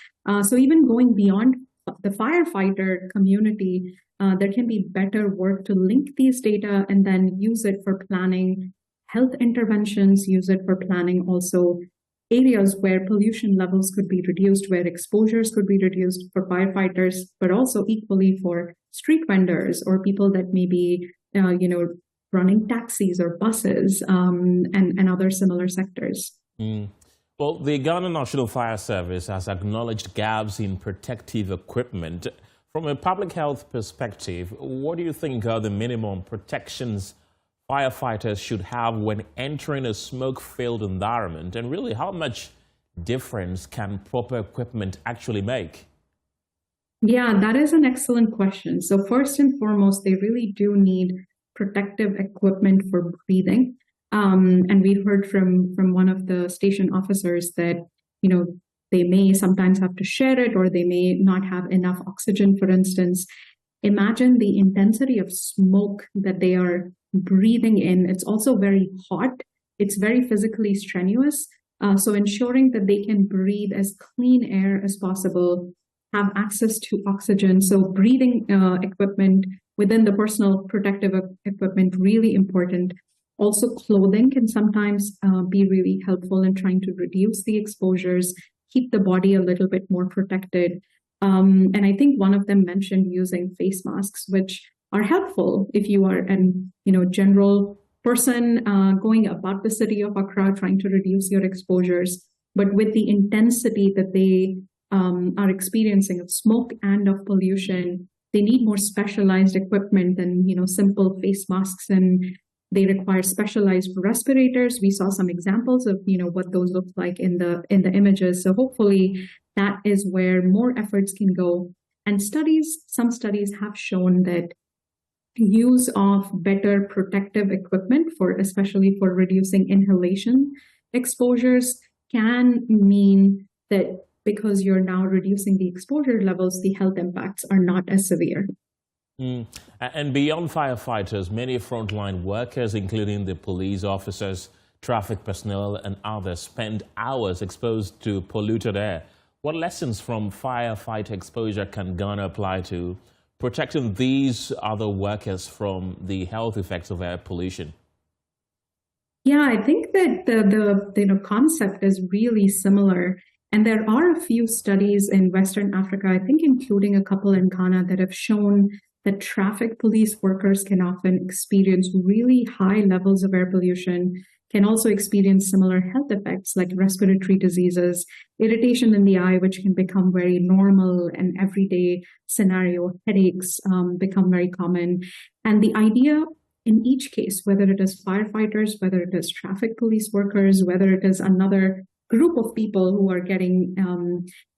So even going beyond the firefighter community, there can be better work to link these data and then use it for planning health interventions, use it for planning also areas where pollution levels could be reduced, where exposures could be reduced for firefighters, but also equally for street vendors or people that may be, running taxis or buses and other similar sectors. Well, the Ghana National Fire Service has acknowledged gaps in protective equipment. From a public health perspective, what do you think are the minimum protections firefighters should have when entering a smoke-filled environment? And really, how much difference can proper equipment actually make? Yeah, that is an excellent question. So first and foremost, they really do need protective equipment for breathing. And we heard from one of the station officers that, they may sometimes have to share it or they may not have enough oxygen, for instance. Imagine the intensity of smoke that they are breathing in. It's also very hot. It's very physically strenuous. So ensuring that they can breathe as clean air as possible, have access to oxygen. So breathing equipment within the personal protective equipment, really important. Also, clothing can sometimes be really helpful in trying to reduce the exposures, keep the body a little bit more protected. And I think one of them mentioned using face masks, which are helpful if you are an general person going about the city of Accra, trying to reduce your exposures. But with the intensity that they are experiencing of smoke and of pollution, they need more specialized equipment than simple face masks, and they require specialized respirators. We saw some examples of what those look like in the images. So hopefully that is where more efforts can go. And some studies have shown that use of better protective equipment especially for reducing inhalation exposures can mean that because you're now reducing the exposure levels, the health impacts are not as severe. And beyond firefighters, many frontline workers, including the police officers, traffic personnel, and others, spend hours exposed to polluted air. What lessons from firefighter exposure can Ghana apply to protecting these other workers from the health effects of air pollution? Yeah, I think that the concept is really similar. And there are a few studies in Western Africa, I think including a couple in Ghana, that have shown that traffic police workers can often experience really high levels of air pollution, can also experience similar health effects like respiratory diseases, irritation in the eye, which can become very normal and everyday scenario. Headaches become very common. And the idea in each case, whether it is firefighters, whether it is traffic police workers, whether it is another group of people who are getting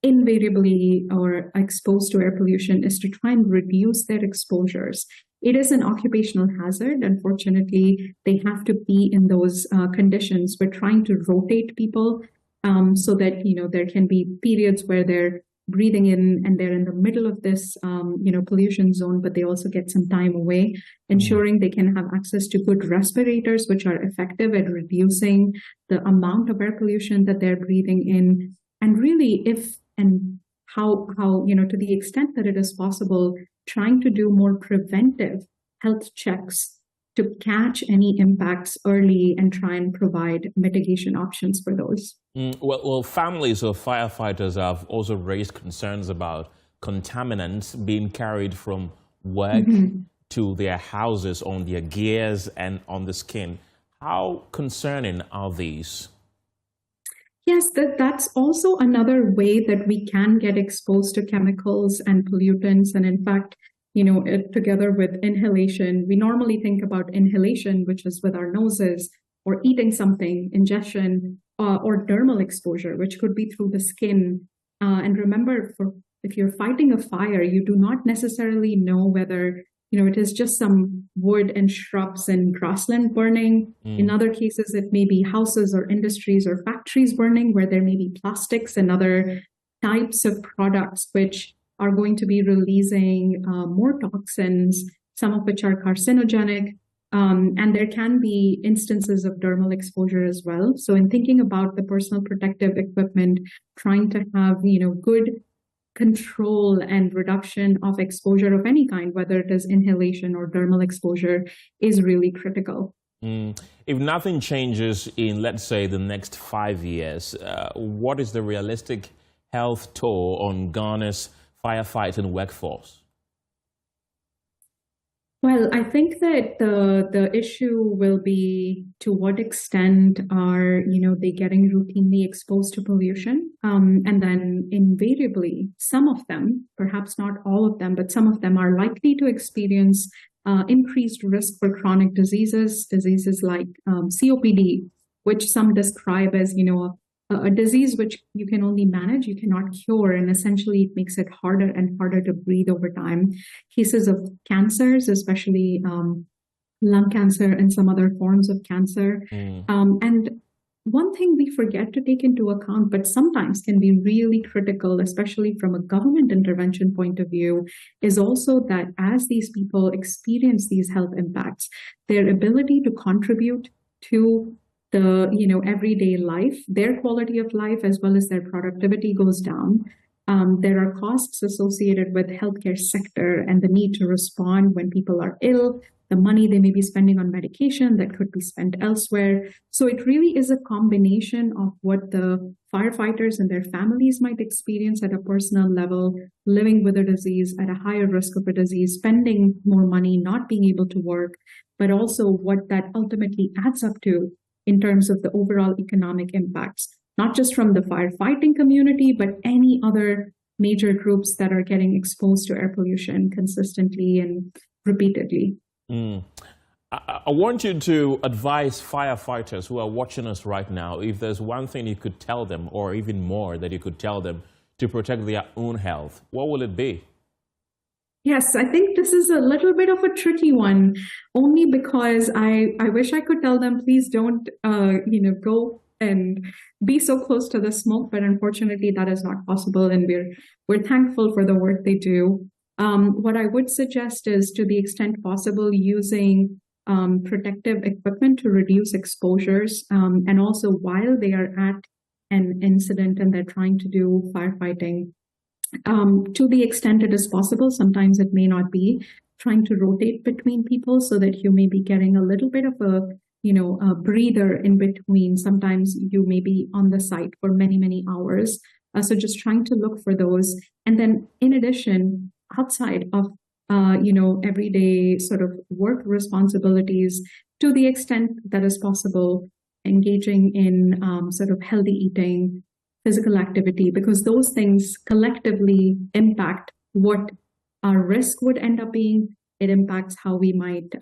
invariably or exposed to air pollution, is to try and reduce their exposures. It is an occupational hazard. Unfortunately, they have to be in those conditions. We're trying to rotate people so that there can be periods where they're breathing in and they're in the middle of this pollution zone, but they also get some time away, ensuring they can have access to good respirators, which are effective at reducing the amount of air pollution that they're breathing in. And really, how to the extent that it is possible, trying to do more preventive health checks to catch any impacts early and try and provide mitigation options for those. Well, families of firefighters have also raised concerns about contaminants being carried from work to their houses, on their gears and on the skin. How concerning are these? Yes, that's also another way that we can get exposed to chemicals and pollutants. And in fact, together with inhalation, we normally think about inhalation, which is with our noses, or eating something, ingestion, or dermal exposure, which could be through the skin. And remember, if you're fighting a fire, you do not necessarily know whether it is just some wood and shrubs and grassland burning. In other cases, it may be houses or industries or factories burning where there may be plastics and other types of products which are going to be releasing more toxins, some of which are carcinogenic. And there can be instances of dermal exposure as well. So in thinking about the personal protective equipment, trying to have, good control and reduction of exposure of any kind, whether it is inhalation or dermal exposure, is really critical. If nothing changes in, let's say, the next 5 years, what is the realistic health toll on Ghana's firefighting workforce? Well, I think that the issue will be to what extent are, they getting routinely exposed to pollution. And then invariably, some of them, perhaps not all of them, but some of them are likely to experience increased risk for chronic diseases like COPD, which some describe as, a disease which you can only manage, you cannot cure, and essentially it makes it harder and harder to breathe over time. Cases of cancers, especially lung cancer and some other forms of cancer. And one thing we forget to take into account, but sometimes can be really critical, especially from a government intervention point of view, is also that as these people experience these health impacts, their ability to contribute to the everyday life, their quality of life as well as their productivity goes down. There are costs associated with healthcare sector and the need to respond when people are ill, the money they may be spending on medication that could be spent elsewhere. So it really is a combination of what the firefighters and their families might experience at a personal level, living with a disease at a higher risk of a disease, spending more money, not being able to work, but also what that ultimately adds up to in terms of the overall economic impacts, not just from the firefighting community, but any other major groups that are getting exposed to air pollution consistently and repeatedly. I want you to advise firefighters who are watching us right now, if there's one thing you could tell them, or even more that you could tell them to protect their own health, what will it be? Yes, I think this is a little bit of a tricky one, only because I wish I could tell them, please don't, go and be so close to the smoke, but unfortunately that is not possible, and we're thankful for the work they do. What I would suggest is, to the extent possible, using protective equipment to reduce exposures, and also while they are at an incident and they're trying to do firefighting, to the extent it is possible, sometimes it may not be, trying to rotate between people so that you may be getting a little bit of a breather in between. Sometimes you may be on the site for many, many hours. So just trying to look for those. And then in addition, outside of, everyday sort of work responsibilities, to the extent that is possible, engaging in sort of healthy eating, physical activity, because those things collectively impact what our risk would end up being. It impacts how we might,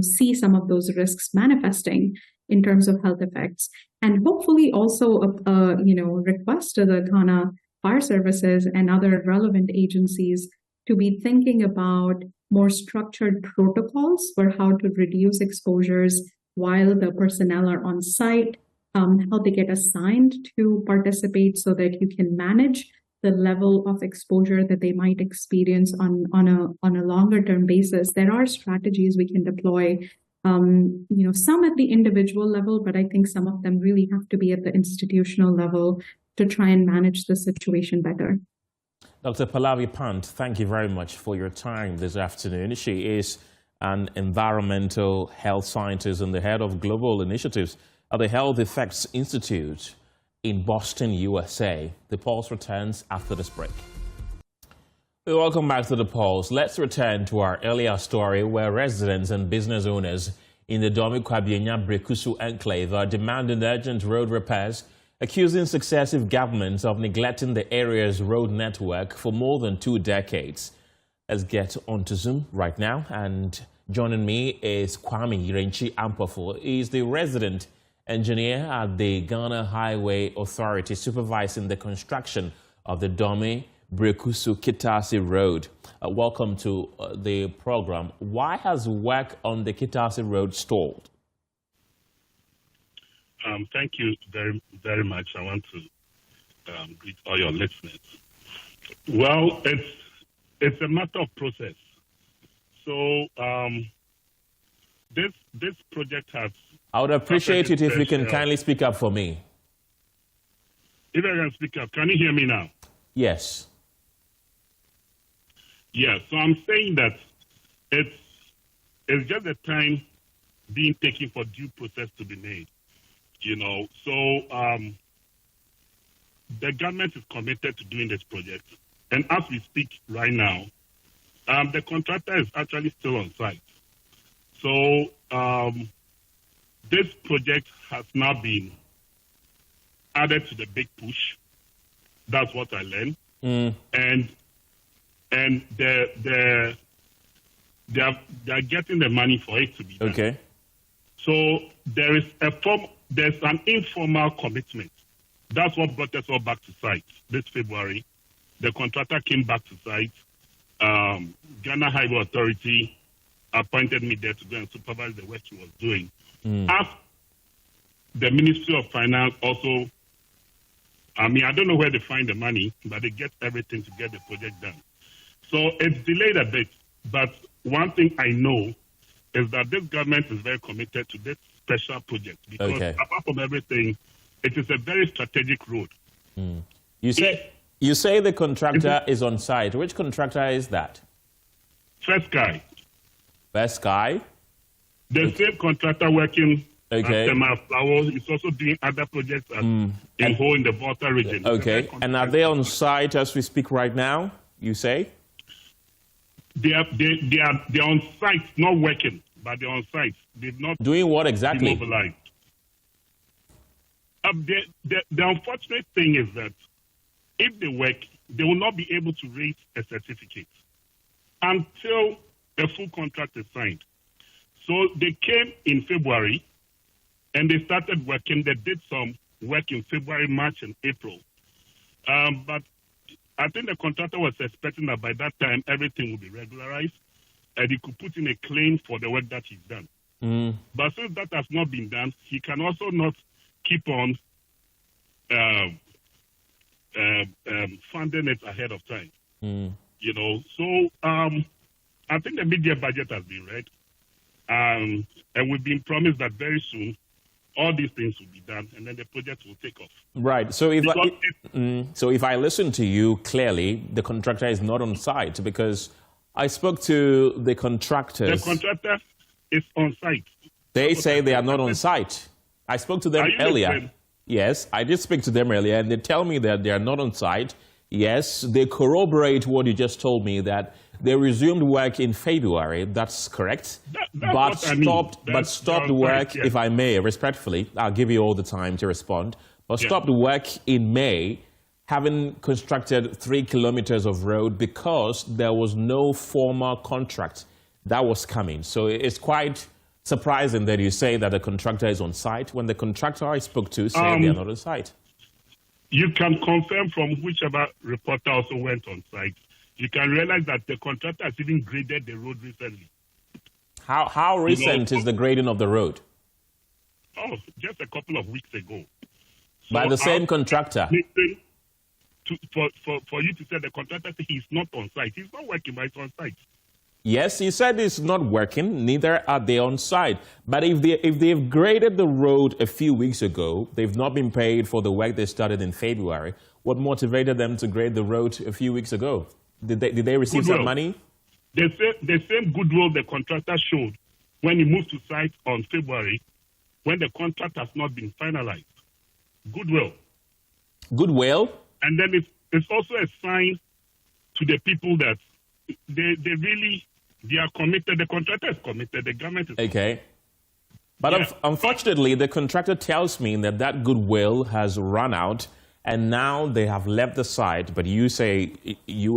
see some of those risks manifesting in terms of health effects. And hopefully also a request to the Ghana Fire Services and other relevant agencies to be thinking about more structured protocols for how to reduce exposures while the personnel are on site, how they get assigned to participate so that you can manage the level of exposure that they might experience on a longer term basis. There are strategies we can deploy, some at the individual level, but I think some of them really have to be at the institutional level to try and manage the situation better. Dr. Pallavi Pant, thank you very much for your time this afternoon. She is an environmental health scientist and the head of global initiatives at the Health Effects Institute in Boston, USA. The Pulse returns after this break. Welcome back to The Pulse. Let's return to our earlier story where residents and business owners in the Domi-Kwabienya-Brekusu enclave are demanding urgent road repairs, accusing successive governments of neglecting the area's road network for more than 2 decades. Let's get onto Zoom right now, and joining me is Kwame Yirenchi Ampofo. He is the resident engineer at the Ghana Highway Authority, supervising the construction of the Domi Brekusu-Kitasi Road. Welcome to the program. Why has work on the Kitasi Road stalled? Thank you very, very much. I want to greet all your listeners. Well, it's a matter of process. So this project has. I would appreciate it if you can kindly speak up for me. If I can speak up, can you hear me now? Yes. Yeah. So I'm saying that it's just the time being taken for due process to be made. You know, so the government is committed to doing this project. And as we speak right now, the contractor is actually still on site. So this project has now been added to the big push. That's what I learned. And they're getting the money for it to be done. Okay. So there's an informal commitment. That's what brought us all back to site this February. The contractor came back to site. Ghana Highway Authority appointed me there to go and supervise the work he was doing. As the Ministry of Finance also, I don't know where they find the money, but they get everything to get the project done. So it's delayed a bit, but one thing I know is that this government is very committed to this special project because apart from everything, it is a very strategic road. You say the contractor is on site. Which contractor is that? First Guy. First Guy? The same contractor working at Flower is also doing other projects in the Volta region. Okay. And are they on site as we speak right now, you say? They're on site, not working, but they're on site. They've not doing what exactly? Mobilized. The unfortunate thing is that if they work, they will not be able to raise a certificate until a full contract is signed. So they came in February and they started working. They did some work in February, March, and April. But I think the contractor was expecting that by that time everything would be regularized and he could put in a claim for the work that he's done. But since that has not been done, he can also not keep on funding it ahead of time. You know, so I think the mid-year budget has been read, and we've been promised that very soon all these things will be done, and then the project will take off. Right. So if I listen to you clearly, the contractor is not on site because I spoke to the contractors. The contractor is on site. They say they are not on site. I spoke to them earlier. Yes, I did speak to them earlier, and they tell me that they are not on site. Yes, they corroborate what you just told me, that they resumed work in February. That's correct. But stopped work, if I may, respectfully. I'll give you all the time to respond. But stopped work in May, having constructed 3 kilometers of road because there was no formal contract that was coming. So it's quite surprising that you say that the contractor is on site when the contractor I spoke to said they are not on site. You can confirm from whichever reporter also went on site. You can realize that the contractor has even graded the road recently. How recent is the grading of the road? Oh, just a couple of weeks ago. So by the same contractor? For you to say the contractor he's not on site. He's not working, but he's on site. Yes, he said it's not working, neither are they on site. But if they've graded the road a few weeks ago, they've not been paid for the work they started in February, what motivated them to grade the road a few weeks ago? Did they receive some money? The same goodwill the contractor showed when he moved to site on February, when the contract has not been finalized. Goodwill. Goodwill? And then it's also a sign to the people that they are committed. The contractor is committed. The government is okay. But unfortunately, the contractor tells me that goodwill has run out, and now they have left the site. But you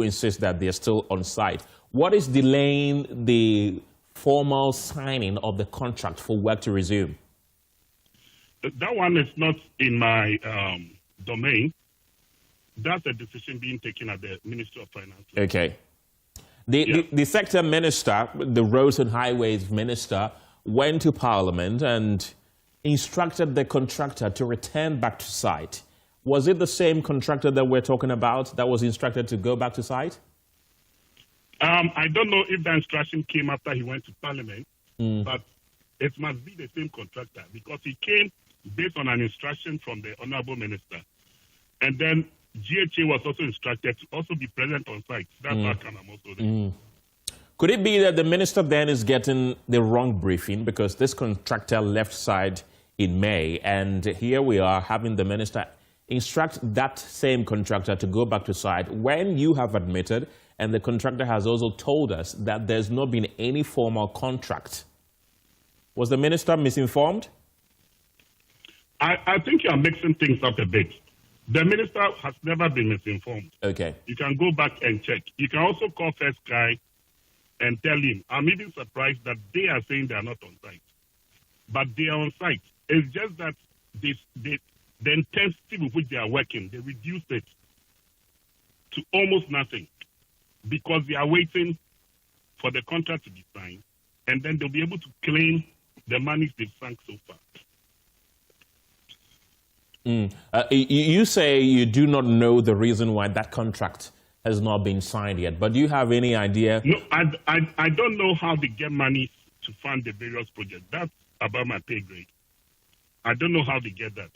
insist that they're still on site. What is delaying the formal signing of the contract for work to resume? That one is not in my domain. that's a decision being taken at the Ministry of Finance. Okay. The sector minister, the Roads and Highways minister, went to Parliament and instructed the contractor to return back to site. Was it the same contractor that we're talking about that was instructed to go back to site? I don't know if the instruction came after he went to Parliament, but it must be the same contractor because he came based on an instruction from the Honorable Minister. And then GHA was also instructed to also be present on site. That's how come I'm also there. Could it be that the minister then is getting the wrong briefing because this contractor left site in May, and here we are having the minister instruct that same contractor to go back to site when you have admitted, and the contractor has also told us that there's not been any formal contract? Was the minister misinformed? I think you are mixing things up a bit. The minister has never been misinformed. Okay. You can go back and check. You can also call First Sky and tell him, I'm even surprised that they are saying they are not on site. But they are on site. It's just that the intensity with which they are working, they reduced it to almost nothing because they are waiting for the contract to be signed, and then they'll be able to claim the monies they've sunk so far. You say you do not know the reason why that contract has not been signed yet, but do you have any idea? No, I don't know how they get money to fund the various projects. That's above my pay grade. I don't know how they get that.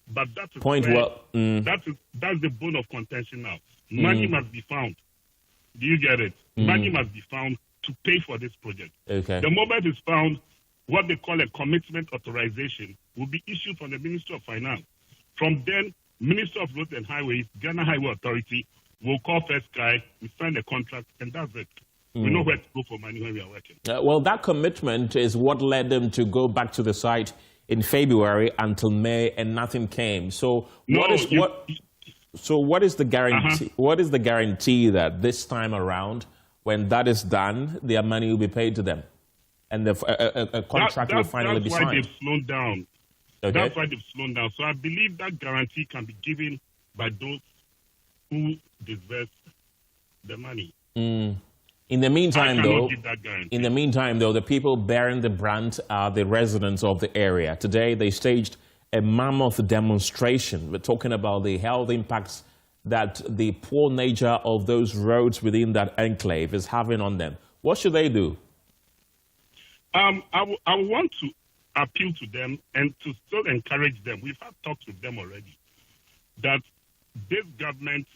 But that's that's the bone of contention now. Money must be found. Do you get it? Money must be found to pay for this project. Okay. The moment it's found, what they call a commitment authorization will be issued from the Ministry of Finance. From then, Ministry of Roads and Highways, Ghana Highway Authority will call First Sky, we sign the contract, and that's it. We know where to go for money when we are working. Well, that commitment is what led them to go back to the site in February until May, and nothing came. So what is the guarantee? What is the guarantee that this time around, when that is done, their money will be paid to them, and a contract will finally be signed? That's why they've slowed down. Okay. That's why they've slowed down. So I believe that guarantee can be given by those who deserve the money. In the meantime, though, the people bearing the brunt are the residents of the area. Today, they staged a mammoth demonstration. We're talking about the health impacts that the poor nature of those roads within that enclave is having on them. What should they do? I want to appeal to them and to still encourage them. We've had talks with them already that this government,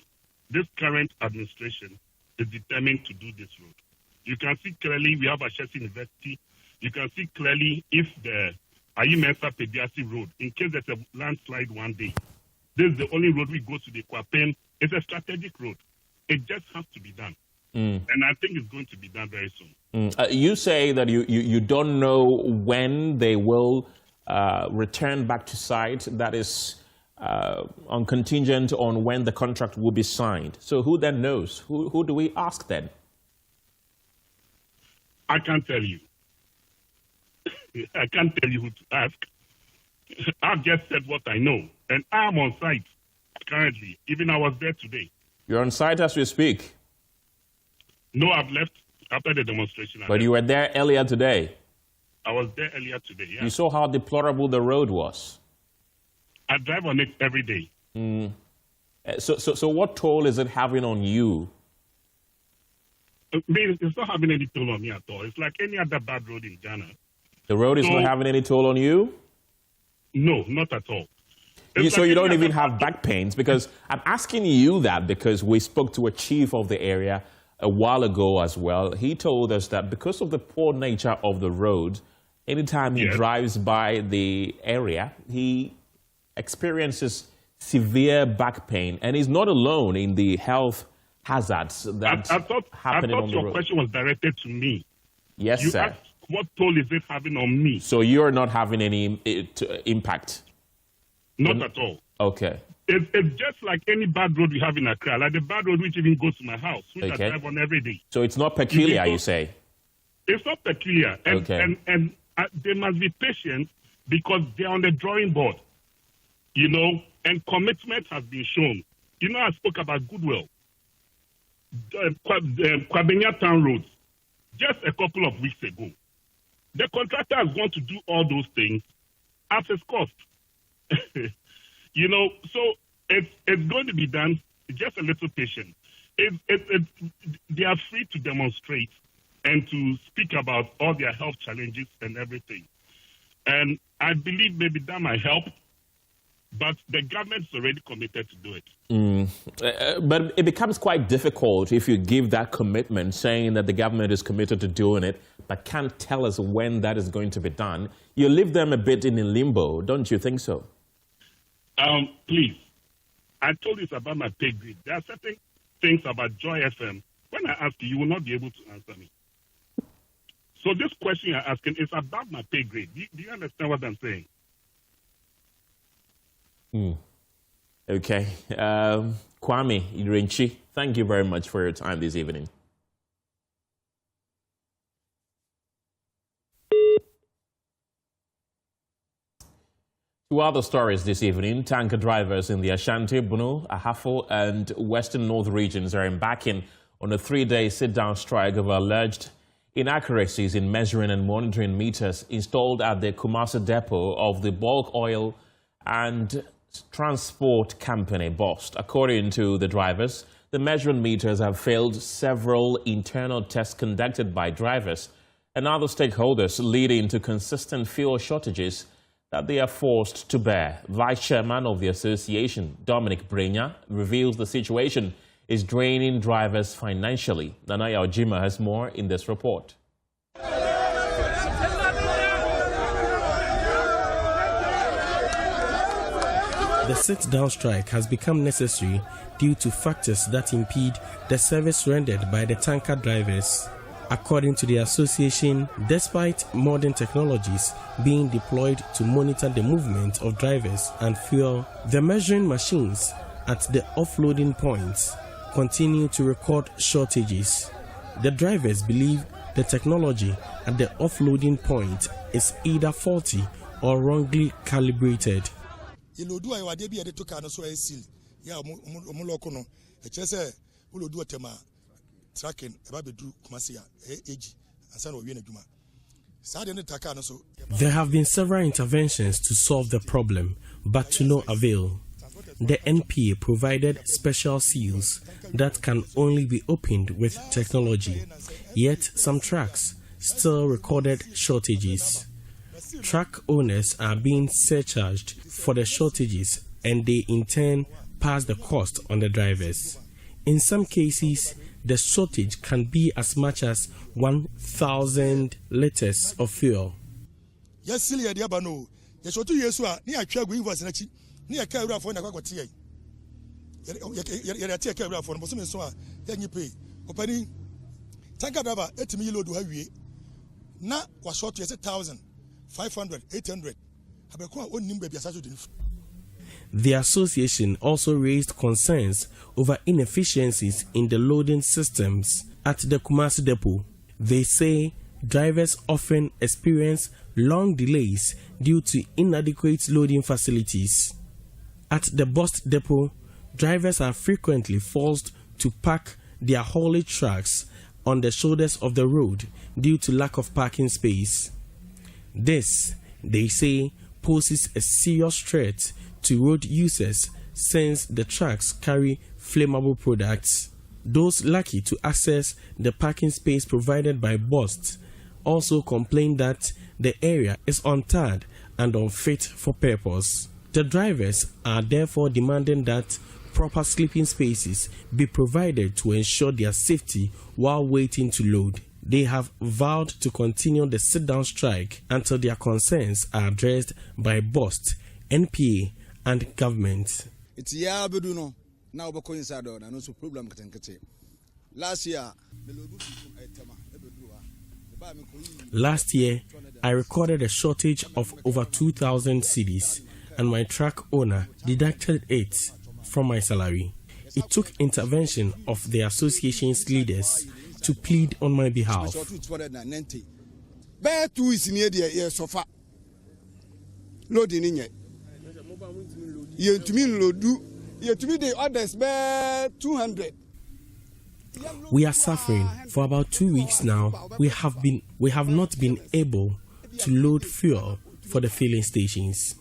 this current administration, is determined to do this road. You can see clearly we have Ashesi University. You can see clearly if the Ayimesa Pediasi Road, in case there's a landslide one day, this is the only road we go to the Kwapen. It's a strategic road. It just has to be done. And I think it's going to be done very soon. You say that you don't know when they will return back to site. That is on contingent on when the contract will be signed. So who then knows? Who do we ask then? I can't tell you. I can't tell you who to ask. I've just said what I know. And I'm on site currently. Even I was there today. You're on site as we speak? No, I've left after the demonstration. But you were there earlier today? I was there earlier today, yeah. You saw how deplorable the road was? I drive on it every day. So what toll is it having on you? It's not having any toll on me at all. It's like any other bad road in Ghana. The road is not having any toll on you? No, not at all. So you don't even have back pains? Because I'm asking you that because we spoke to a chief of the area a while ago as well. He told us that because of the poor nature of the road, anytime he drives by the area, he experiences severe back pain. And he's not alone in the health hazards that happening on the road. I thought your question was directed to me. Yes, you sir. Asked, what toll is it having on me? So you're not having any impact? Not at all. Okay. It's just like any bad road we have in Accra, like the bad road which even goes to my house, which I drive on every day. So it's not peculiar, you say? It's not peculiar. And, and they must be patient because they're on the drawing board, you know, and commitment has been shown. I spoke about Goodwill, Kwabenya Town Roads, just a couple of weeks ago. The contractor is going to do all those things at his cost. So it's going to be done. Just a little patience. They are free to demonstrate and to speak about all their health challenges and everything. And I believe maybe that might help, but the government is already committed to do it. But it becomes quite difficult if you give that commitment, saying that the government is committed to doing it, but can't tell us when that is going to be done. You leave them a bit in a limbo, don't you think so? Please, I told you it's about my pay grade. There are certain things about Joy FM. When I ask you, you will not be able to answer me. So this question you're asking is about my pay grade. Do you understand what I'm saying? Okay. Kwame Irenchi, thank you very much for your time this evening. Two other stories this evening. Tanker drivers in the Ashanti, Bunu, Ahafo, and Western North regions are embarking on a 3-day sit-down strike over alleged inaccuracies in measuring and monitoring meters installed at the Kumasi depot of the bulk oil and transport company BOST. According to the drivers, the measuring meters have failed several internal tests conducted by drivers and other stakeholders, leading to consistent fuel shortages that they are forced to bear. Vice Chairman of the association, Dominic Brenya, reveals the situation is draining drivers financially. Nanaya Ojima has more in this report. The sit-down strike has become necessary due to factors that impede the service rendered by the tanker drivers. According to the association, despite modern technologies being deployed to monitor the movement of drivers and fuel, the measuring machines at the offloading points continue to record shortages. The drivers believe the technology at the offloading point is either faulty or wrongly calibrated. There have been several interventions to solve the problem, but to no avail. The NPA provided special seals that can only be opened with technology, yet some trucks still recorded shortages. Truck owners are being surcharged for the shortages, and they in turn pass the cost on the drivers. In some cases, the shortage can be as much as 1,000 liters of fuel. The association also raised concerns over inefficiencies in the loading systems at the Kumasi depot. They say drivers often experience long delays due to inadequate loading facilities. At the BOST depot, drivers are frequently forced to park their haulage trucks on the shoulders of the road due to lack of parking space. This, they say, poses a serious threat to road users since the trucks carry flammable products. Those lucky to access the parking space provided by BOST also complain that the area is untarred and unfit for purpose. The drivers are therefore demanding that proper sleeping spaces be provided to ensure their safety while waiting to load. They have vowed to continue the sit-down strike until their concerns are addressed by BOST, NPA, and government. It's now inside problem. Last year, I recorded a shortage of over 2,000 cedis, and my truck owner deducted it from my salary. It took intervention of the association's leaders to plead on my behalf. the others 200. We are suffering for about 2 weeks now. We have not been able to load fuel for the filling stations.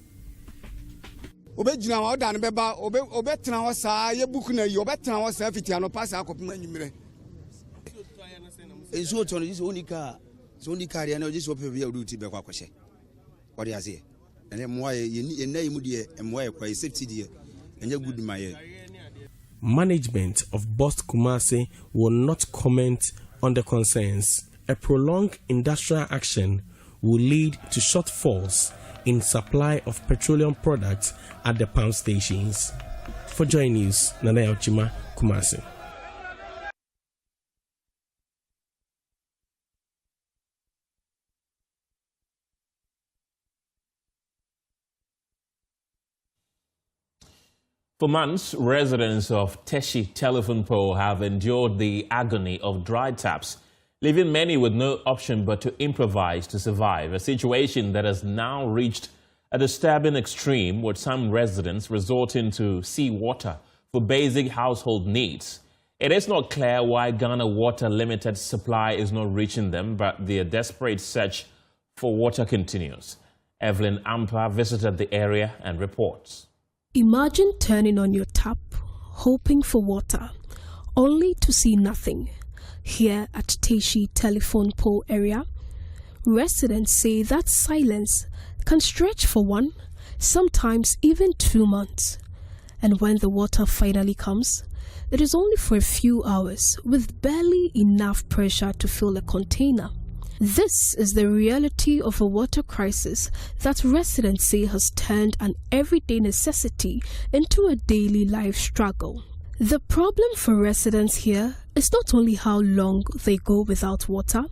Management of Bost Kumasi will not comment on the concerns. A prolonged industrial action will lead to shortfalls in supply of petroleum products at the pump stations. For Joy News, Nana Ochima, Kumasi. For months, residents of Teshi telephone pole have endured the agony of dry taps, leaving many with no option but to improvise to survive, a situation that has now reached a disturbing extreme, with some residents resorting to seawater for basic household needs. It is not clear why Ghana Water Limited supply is not reaching them, but their desperate search for water continues. Evelyn Ampa visited the area and reports. Imagine turning on your tap, hoping for water, only to see nothing. Here at Teshi telephone pole area, residents say that silence can stretch for 1, sometimes even 2 months. And when the water finally comes, it is only for a few hours with barely enough pressure to fill a container. This is the reality of a water crisis that residents say has turned an everyday necessity into a daily life struggle. The problem for residents here is not only how long they go without water,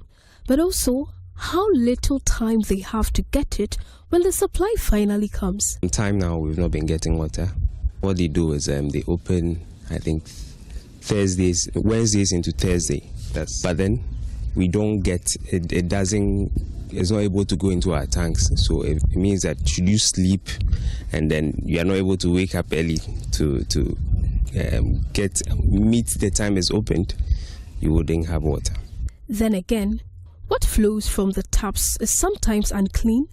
but also how little time they have to get it when the supply finally comes. In time now, we've not been getting water. What they do is they open, I think, Wednesdays into Thursday. But then we don't get it. It's not able to go into our tanks. So it means that should you sleep and then you are not able to wake up early to meet the time is opened, you wouldn't have water. Then again, what flows from the taps is sometimes unclean,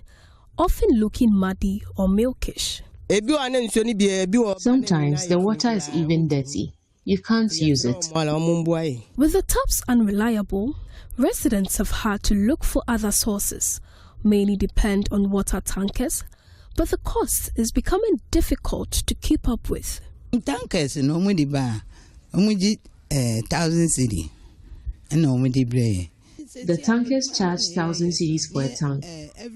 often looking muddy or milkish. Sometimes the water is even dirty. You can't use it. With the taps unreliable, residents have had to look for other sources, mainly depend on water tankers, but the cost is becoming difficult to keep up with. Tankers normally buy 1,000 cedi, and normally bring. The tankers charge 1,000 cedis for a tank.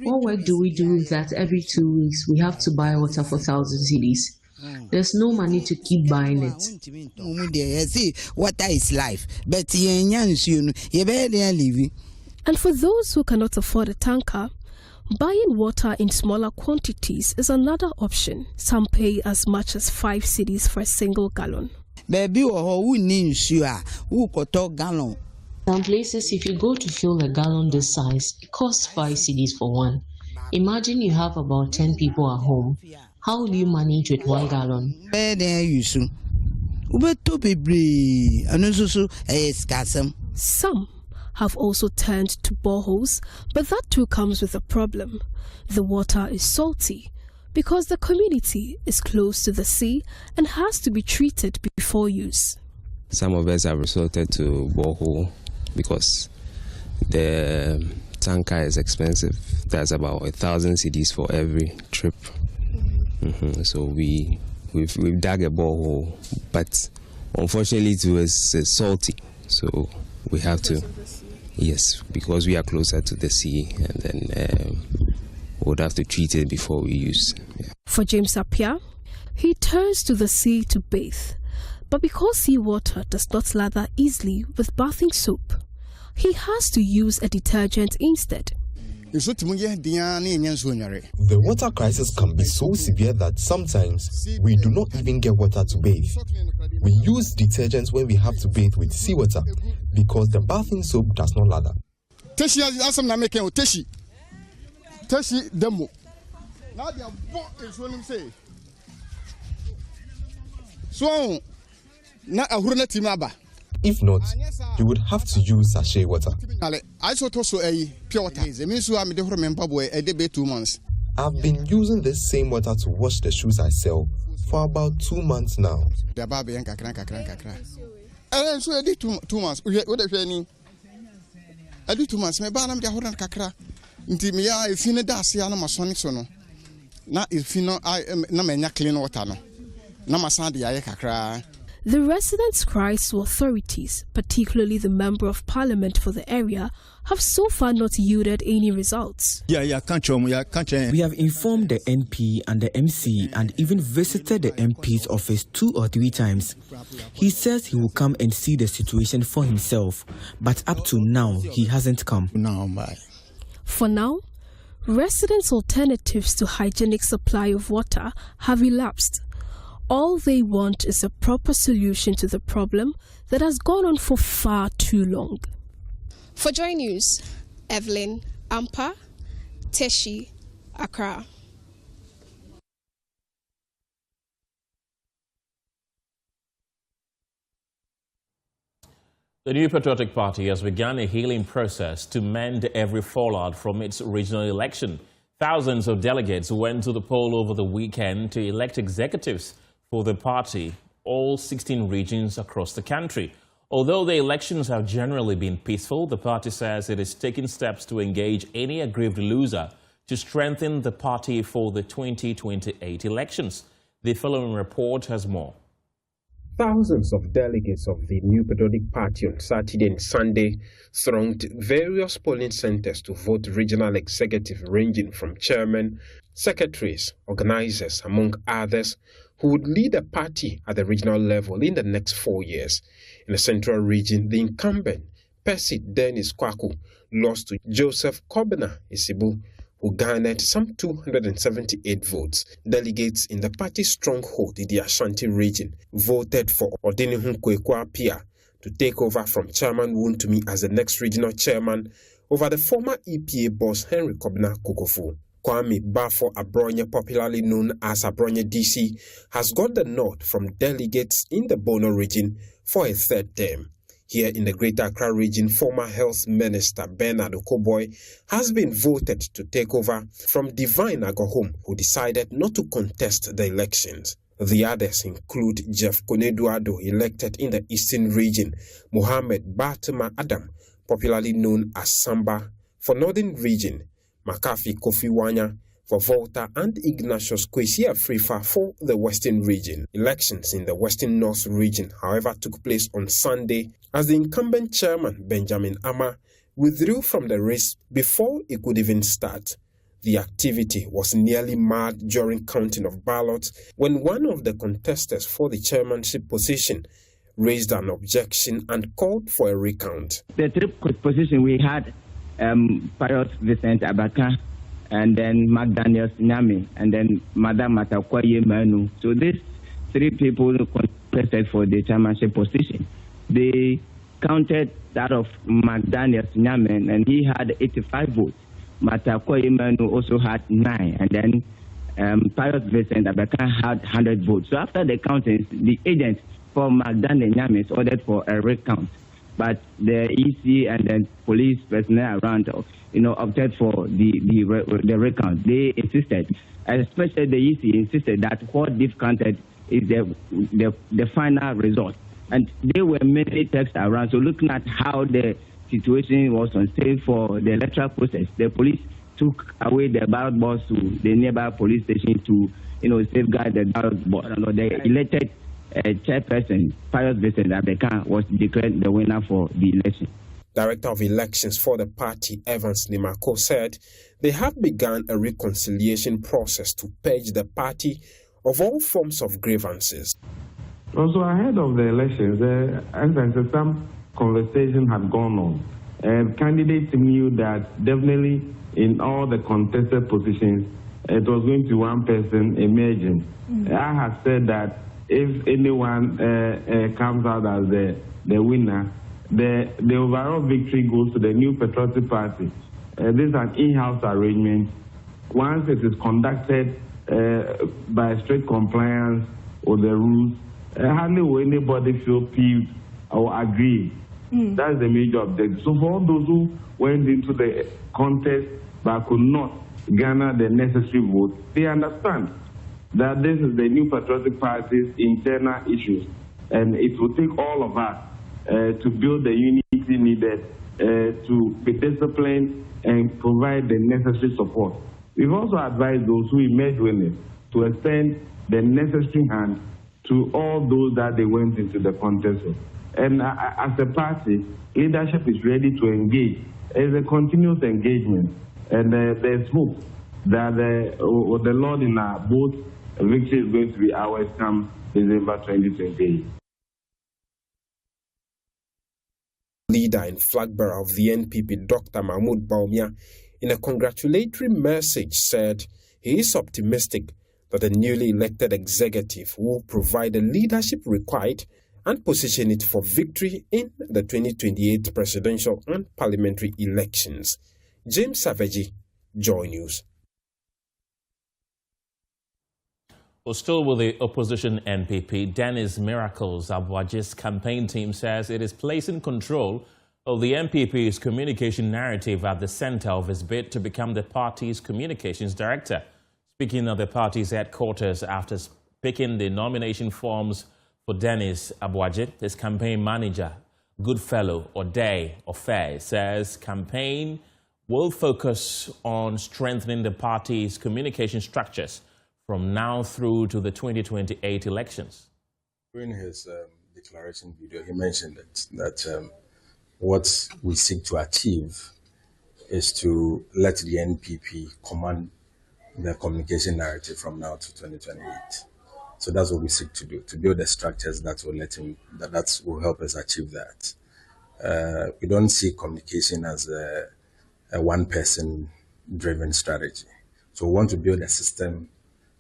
What work do we do that every 2 weeks we have to buy water for 1,000 cedis? There's no money to keep buying it. Water is life, but and for those who cannot afford a tanker, buying water in smaller quantities is another option. Some pay as much as 5 cedis for a single gallon. Some places, if you go to fill a gallon this size, it costs 5 cedis for one. Imagine you have about 10 people at home. How will you manage with 1 gallon? Some have also turned to boreholes, but that too comes with a problem. The water is salty because the community is close to the sea and has to be treated before use. Some of us have resorted to borehole because the tanker is expensive. That's about 1,000 cedis for every trip. So we've dug a borehole, but unfortunately it was salty, so we have to, yes, because we are closer to the sea, and then we would have to treat it before we use. Yeah. For James Appiah, he turns to the sea to bathe, but because seawater does not lather easily with bathing soap, he has to use a detergent instead. The water crisis can be so severe that sometimes we do not even get water to bathe. We use detergents when we have to bathe with seawater because the bathing soap does not lather. Teshi demo. Now they are say. So na ahuru na timaba. If not, you would have to use sachet water. I saw also a pure water. The means I'm the remember boy a day 2 months. I've been using this same water to wash the shoes I sell for about 2 months now. The baby and kakra. And so I did 2 months. What if any? I do 2 months. My banam the horan kakra. Intimia if you need that, see, I'm a sonic sono. Not if you know I am not clean water. No, Namasandi kakra. The residents' cries to authorities, particularly the Member of Parliament for the area, have so far not yielded any results. We have informed the NP and the MC and even visited the MP's office 2 or 3 times. He says he will come and see the situation for himself, but up to now, he hasn't come. For now, residents' alternatives to hygienic supply of water have elapsed. All they want is a proper solution to the problem that has gone on for far too long. For Joy News, Evelyn Ampa, Teshi, Accra. The New Patriotic Party has begun a healing process to mend every fallout from its regional election. Thousands of delegates went to the poll over the weekend to elect executives for the party, all 16 regions across the country. Although the elections have generally been peaceful, the party says it is taking steps to engage any aggrieved loser to strengthen the party for the 2028 elections. The following report has more. Thousands of delegates of the New Patriotic Party on Saturday and Sunday thronged various polling centers to vote regional executive ranging from chairmen, secretaries, organizers, among others, who would lead the party at the regional level in the next 4 years. In the central region, the incumbent, Percy Dennis Kwaku, lost to Joseph Kobina Isibu, who garnered some 278 votes. Delegates in the party's stronghold in the Ashanti region voted for Odinihun Kwekwa to take over from Chairman Wontumi as the next regional chairman over the former EPA boss Henry Kobina Kukofu. Kwame Bafo Abronye, popularly known as Abronye DC, has got the nod from delegates in the Bono region for a 3rd term. Here in the Greater Accra region, former Health Minister Bernard Okoboy has been voted to take over from Divine Agohom, who decided not to contest the elections. The others include Jeff Adu-Boahene, elected in the Eastern region, Mohammed Batuma Adam, popularly known as Samba, for Northern region, Makafi Kofi Wanya for Volta, and Ignatius Kwesi Afrifa for the Western region. Elections in the Western North region, however, took place on Sunday as the incumbent chairman, Benjamin Ama, withdrew from the race before it could even start. The activity was nearly mad during counting of ballots when one of the contestants for the chairmanship position raised an objection and called for a recount. The 3rd position we had Pilot Vincent Abaka, and then McDaniels Nyame, and then Madam Matakwaye Manu. So these 3 people contested for the chairmanship position. They counted that of McDaniels Nyame, and he had 85 votes. Matakwaye Manu also had 9, and then Pilot Vincent Abaka had 100 votes. So after the counting, the agent for McDaniels Nyame ordered for a recount. But the EC and the police personnel around, opted for the recount. They insisted, especially the EC insisted that what they've counted is the final result. And there were many texts around. So looking at how the situation was unsafe for the electoral process, the police took away the ballot box to the nearby police station to, safeguard the ballot box. The elected chairperson, Pius Vincent Abeka, was declared the winner for the election. Director of Elections for the party, Evans Nimako, said they have begun a reconciliation process to purge the party of all forms of grievances. Also, ahead of the elections, some conversation had gone on. Candidates knew that definitely in all the contested positions, it was going to be one person emerging. I have said that if anyone comes out as the winner, the overall victory goes to the New Patriotic Party. This is an in-house arrangement. Once it is conducted by strict compliance with the rules, hardly will anybody feel peeved or aggrieved. That's the major objective. So for all those who went into the contest but could not garner the necessary vote, they understand that this is the New Patriotic Party's internal issues, and it will take all of us to build the unity needed to be disciplined and provide the necessary support. We've also advised those who emerge winners to extend the necessary hand to all those that they went into the contest with. And as a party, leadership is ready to engage. It's a continuous engagement, and there's hope that the Lord in our both victory is going to be ours come December 2028. Leader and flag bearer of the NPP, Dr. Mahmoud Bawumia, in a congratulatory message said he is optimistic that the newly elected executive will provide the leadership required and position it for victory in the 2028 presidential and parliamentary elections. James Savage, Joy News. Well, still with the opposition NPP, Dennis Miracles Abuaje's campaign team says it is placing control of the NPP's communication narrative at the center of its bid to become the party's communications director. Speaking of the party's headquarters after picking the nomination forms for Dennis Abuaje, his campaign manager, Goodfellow Oday, says campaign will focus on strengthening the party's communication structures from now through to the 2028 elections. During his declaration video, he mentioned that what we seek to achieve is to let the NPP command the communication narrative from now to 2028. So that's what we seek to do, to build the structures that will that will help us achieve that. We don't see communication as a one-person driven strategy. So we want to build a system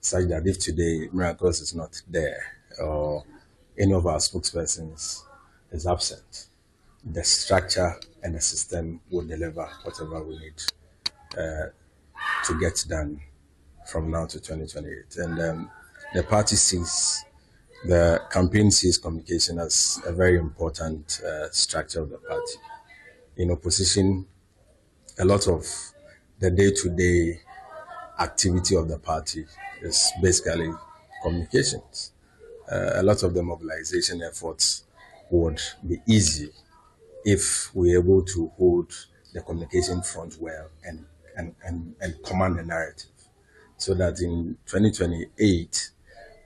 such that if today Miracles is not there or any of our spokespersons is absent, the structure and the system will deliver whatever we need to get done from now to 2028. And the party sees, the campaign sees communication as a very important structure of the party. In opposition, a lot of the day-to-day activity of the party is basically communications. A lot of the mobilization efforts would be easy if we're able to hold the communication front well and command the narrative, so that in 2028,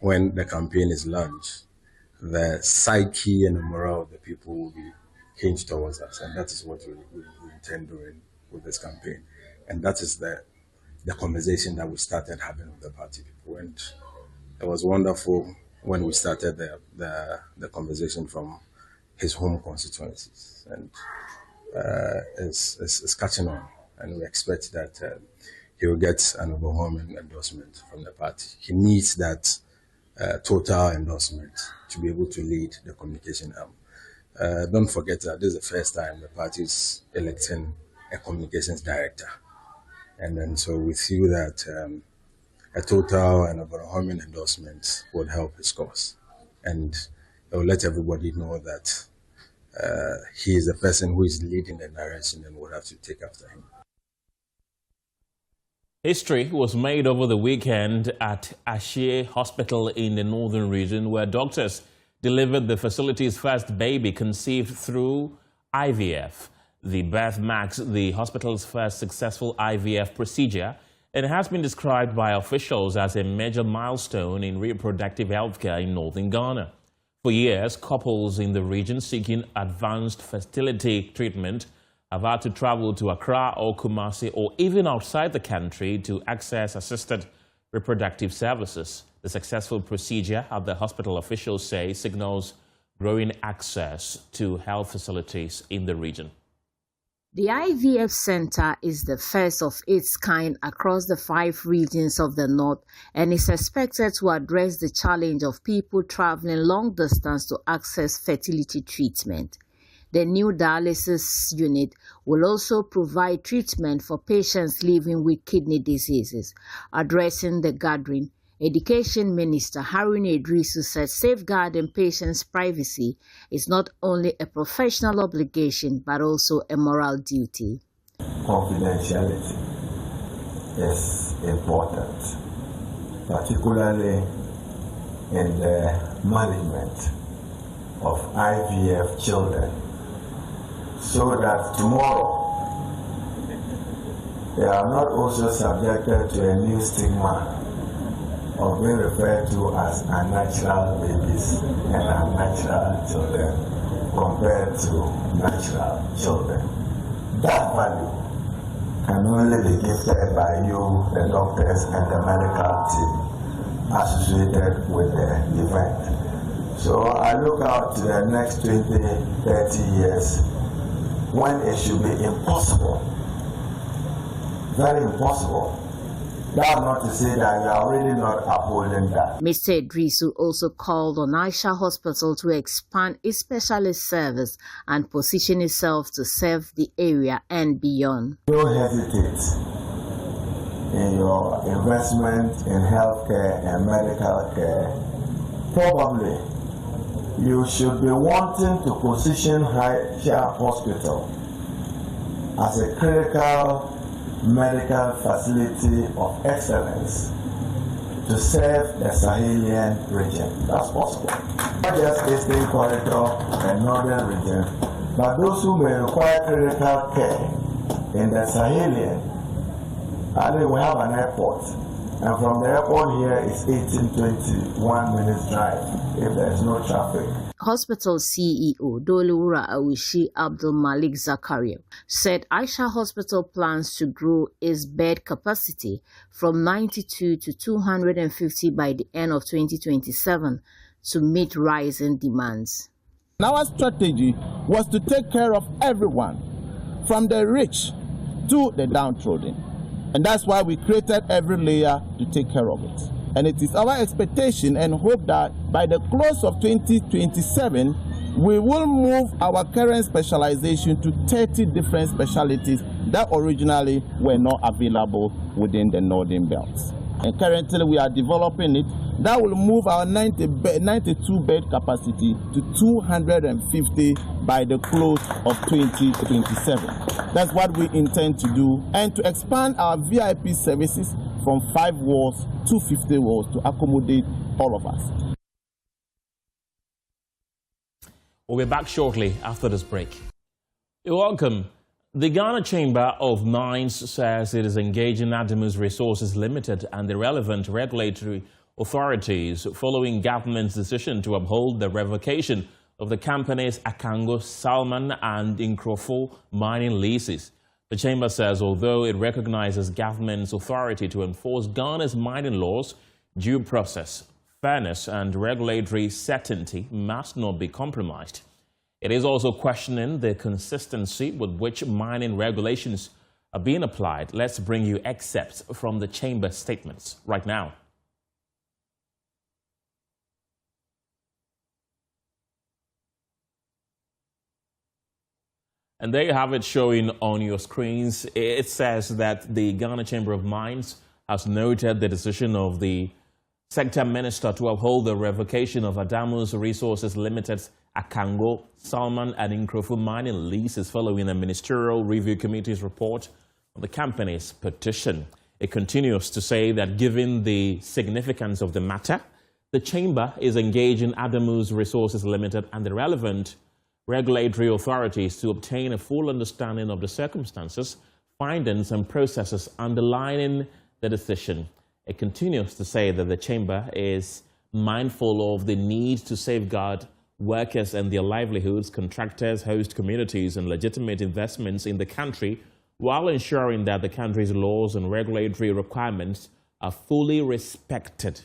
when the campaign is launched, the psyche and the morale of the people will be hinged towards us, and that is what we intend doing with this campaign. And that is the conversation that we started having with the party people. And it was wonderful when we started the conversation from his home constituencies, and it's catching on, and we expect that he will get an overwhelming endorsement from the party. He needs that total endorsement to be able to lead the communication arm. Don't forget that this is the first time the party is electing a communications director, and then so we feel that a total and overwhelming endorsement would help his cause, and it will let everybody know that he is the person who is leading the direction and will have to take after him. History was made over the weekend at Ashie Hospital in the northern region, where doctors delivered the facility's first baby conceived through IVF. The birth marks the hospital's first successful IVF procedure and has been described by officials as a major milestone in reproductive healthcare in northern Ghana. For years, couples in the region seeking advanced fertility treatment have had to travel to Accra or Kumasi or even outside the country to access assisted reproductive services. The successful procedure at the hospital, officials say, signals growing access to health facilities in the region. The IVF Center is the first of its kind across the 5 regions of the North and is expected to address the challenge of people traveling long distance to access fertility treatment. The new dialysis unit will also provide treatment for patients living with kidney diseases, addressing the gathering Education Minister Harun Idrisu said safeguarding patients' privacy is not only a professional obligation but also a moral duty. Confidentiality is important, particularly in the management of IVF children, so that tomorrow they are not also subjected to a new stigma of being referred to as unnatural babies and unnatural children compared to natural children. That value can only be gifted by you, the doctors and the medical team associated with the event. So I look out to the next 20, 30 years when it should be impossible, very impossible. That's not to say that you are really not upholding that. Mr. Idrisu also called on Aisha Hospital to expand its specialist service and position itself to serve the area and beyond. Don't hesitate in your investment in healthcare and medical care. Probably you should be wanting to position Aisha Hospital as a critical medical facility of excellence to serve the Sahelian region. That's possible. Not just Eastern Corridor and Northern region, but those who may require critical care in the Sahelian. I mean, we have an airport, and from the airport here is 18-21 minutes drive if there is no traffic. Hospital CEO Dolura Awishi Abdul Malik Zakaria said Aisha Hospital plans to grow its bed capacity from 92 to 250 by the end of 2027 to meet rising demands. Our strategy was to take care of everyone, from the rich to the downtrodden. And that's why we created every layer to take care of it. And it is our expectation and hope that by the close of 2027, we will move our current specialization to 30 different specialties that originally were not available within the Northern Belts. And currently we are developing it. That will move our 92-bed capacity to 250 by the close of 2027. That's what we intend to do, and to expand our VIP services from 5 wards to 50 wards to accommodate all of us. We'll be back shortly after this break. You're welcome. The Ghana Chamber of Mines says it is engaging Adamus Resources Limited and the relevant regulatory authorities following government's decision to uphold the revocation of the company's Akango, Salman and Nkrofo mining leases. The chamber says although it recognizes government's authority to enforce Ghana's mining laws, due process, fairness and regulatory certainty must not be compromised. It is also questioning the consistency with which mining regulations are being applied. Let's bring you excerpts from the chamber statements right now. And there you have it showing on your screens. It says that the Ghana Chamber of Mines has noted the decision of the sector minister to uphold the revocation of Adamus Resources Limited's Akango, Salman and Nkrofo mining leases following a ministerial review committee's report on the company's petition. It continues to say that given the significance of the matter, the chamber is engaging Adamus Resources Limited and the relevant regulatory authorities to obtain a full understanding of the circumstances, findings and processes underlying the decision. It continues to say that the chamber is mindful of the need to safeguard workers and their livelihoods, contractors, host communities and legitimate investments in the country while ensuring that the country's laws and regulatory requirements are fully respected.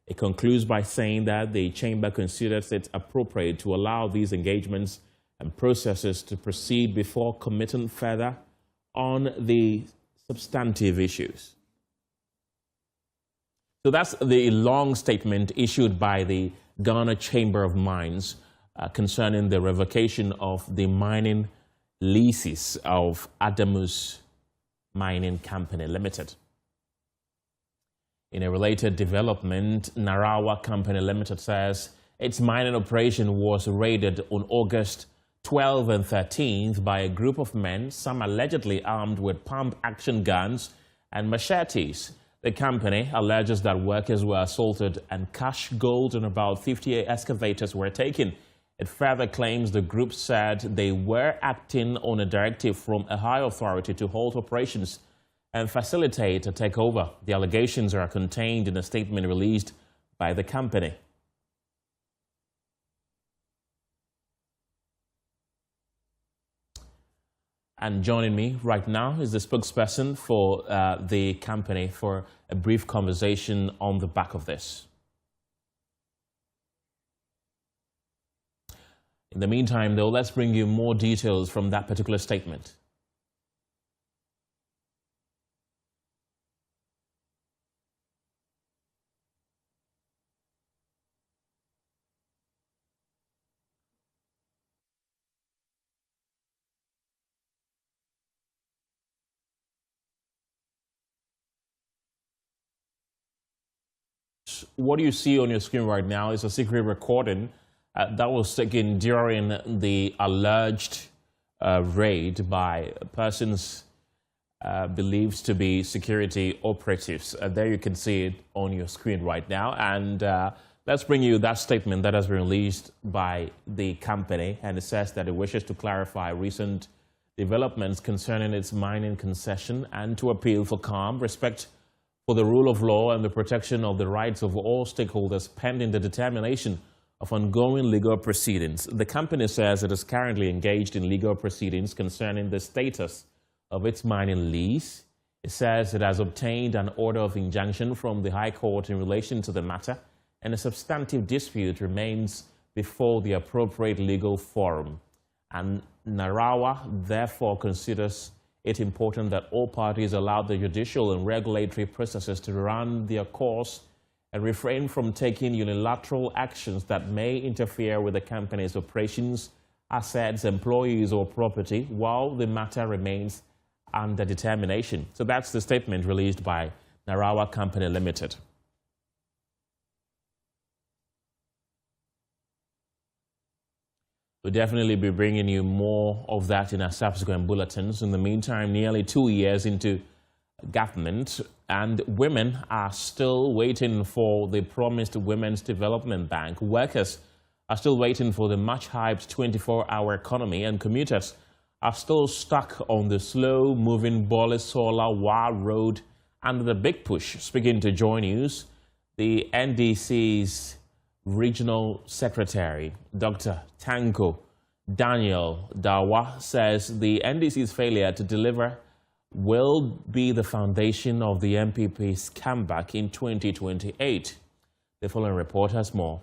It concludes by saying that the chamber considers it appropriate to allow these engagements and processes to proceed before committing further on the substantive issues. So that's the long statement issued by the Ghana Chamber of Mines concerning the revocation of the mining leases of Adamus Mining Company Limited. In a related development, Narawa Company Limited says its mining operation was raided on August 12 and 13th by a group of men, some allegedly armed with pump-action guns and machetes. The company alleges that workers were assaulted and cash, gold, and about 58 excavators were taken. It further claims the group said they were acting on a directive from a high authority to halt operations and facilitate a takeover. The allegations are contained in a statement released by the company. And joining me right now is the spokesperson for the company for a brief conversation on the back of this. In the meantime, though, let's bring you more details from that particular statement. What you see on your screen right now is a secret recording that was taken during the alleged raid by persons believed to be security operatives. There you can see it on your screen right now. And let's bring you that statement that has been released by the company. And it says that it wishes to clarify recent developments concerning its mining concession and to appeal for calm, respect for the rule of law and the protection of the rights of all stakeholders pending the determination of ongoing legal proceedings. The company says it is currently engaged in legal proceedings concerning the status of its mining lease. It says it has obtained an order of injunction from the High Court in relation to the matter, and a substantive dispute remains before the appropriate legal forum. And Narawa therefore considers it important that all parties allow the judicial and regulatory processes to run their course and refrain from taking unilateral actions that may interfere with the company's operations, assets, employees, or property while the matter remains under determination. So that's the statement released by Narawa Company Limited. We'll definitely be bringing you more of that in our subsequent bulletins. In the meantime, nearly 2 years into government, and women are still waiting for the promised Women's Development Bank. Workers are still waiting for the much-hyped 24-hour economy, and commuters are still stuck on the slow-moving Bole-Sola-Wa Road under the big push. Speaking to Joy News, the NDC's Regional Secretary, Dr. Tanko Daniel Dawa, says the NDC's failure to deliver will be the foundation of the MPP's comeback in 2028. The following report has more.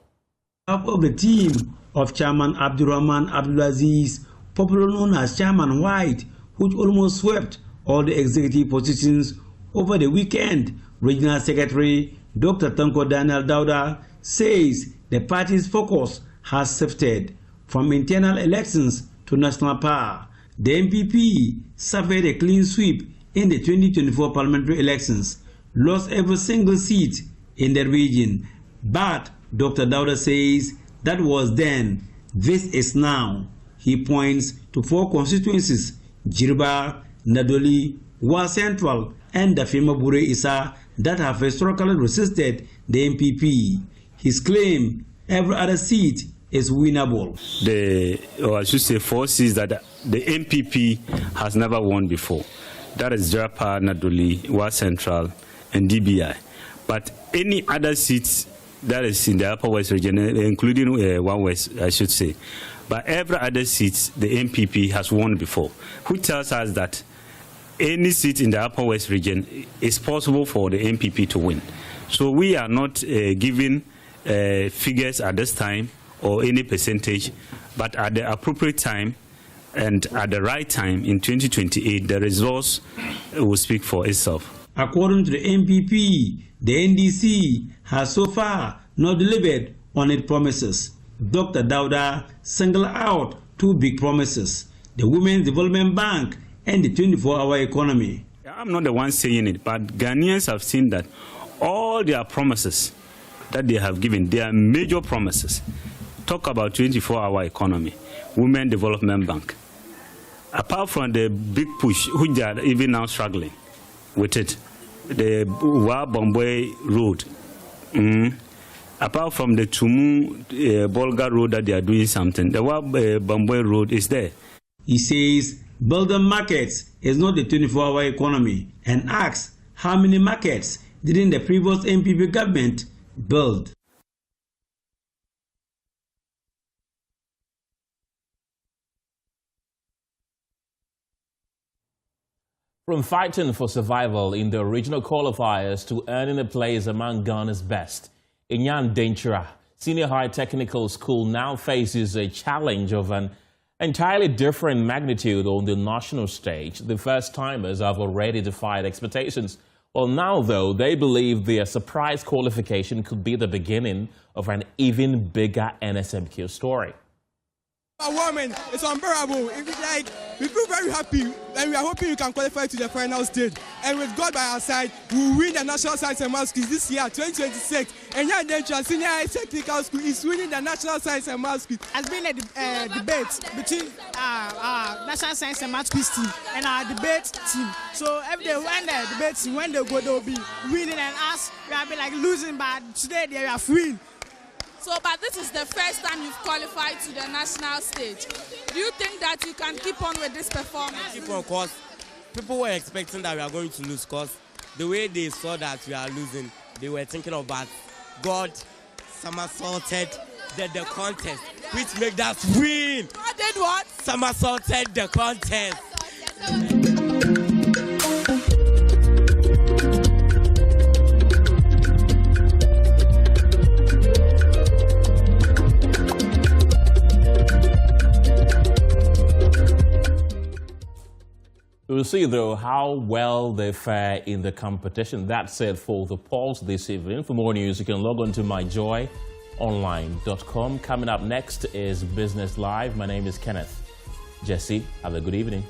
Half of the team of Chairman Abdurrahman Abdulaziz, popularly known as Chairman White, which almost swept all the executive positions over the weekend, Regional Secretary Dr. Tanko Daniel Dauda says the party's focus has shifted from internal elections to national power. The MPP suffered a clean sweep in the 2024 parliamentary elections, lost every single seat in the region. But Dr. Dauda says that was then, this is now. He points to 4 constituencies, Jirba, Nadoli, Wa Central, and Dafima Bure Isa, that have historically resisted the MPP. His claim, every other seat is winnable. Or I should say 4 seats that the MPP has never won before. That is Japa, Nadoli, Wa Central, and DBI. But any other seats that is in the Upper West region, including One West, I should say. But every other seat the MPP has won before, which tells us that any seat in the Upper West region is possible for the MPP to win. So we are not giving figures at this time or any percentage, but at the appropriate time and at the right time in 2028, the results will speak for itself. According to the MPP, the NDC has so far not delivered on its promises. Dr. Dauda singled out 2 big promises: the Women's Development Bank and the 24-hour economy. I'm not the one saying it, but Ghanaians have seen that all their promises that they have given, they are major promises. Talk about 24-hour economy, Women Development Bank. Apart from the big push, which they are even now struggling with it, the Bombay Road. Apart from the Tumu Bolga Road that they are doing something, the Bombay Road is there. He says building markets is not the 24-hour economy and asks how many markets didn't the previous NPP government build? From fighting for survival in the regional qualifiers to earning a place among Ghana's best, Inyan Denchira Senior High Technical School now faces a challenge of an entirely different magnitude on the national stage. The first-timers have already defied expectations. Well, now, though, they believe their surprise qualification could be the beginning of an even bigger NSMQ story. Woman, it's unbearable. It's like we feel very happy and we are hoping we can qualify to the final stage. And with God by our side, we will win the National Science and Maths Quiz this year, 2026. And Inyan Denchira Senior High Technical School is winning the National Science and Maths Quiz. Has been a debate between our National Science and Maths Quiz team and our debate team. So if they win the debate team, when they go, they will be winning, and us, we have been like losing, but today they are winning. So, but this is the first time you've qualified to the national stage. Do you think that you can keep on with this performance? Keep on, because people were expecting that we are going to lose, because the way they saw that we are losing, they were thinking about God somersaulted the contest, which made us win. God did what? Somersaulted the contest. We'll see, though, how well they fare in the competition. That's it for the polls this evening. For more news, you can log on to myjoyonline.com. Coming up next is Business Live. My name is Kenneth. Jesse, have a good evening.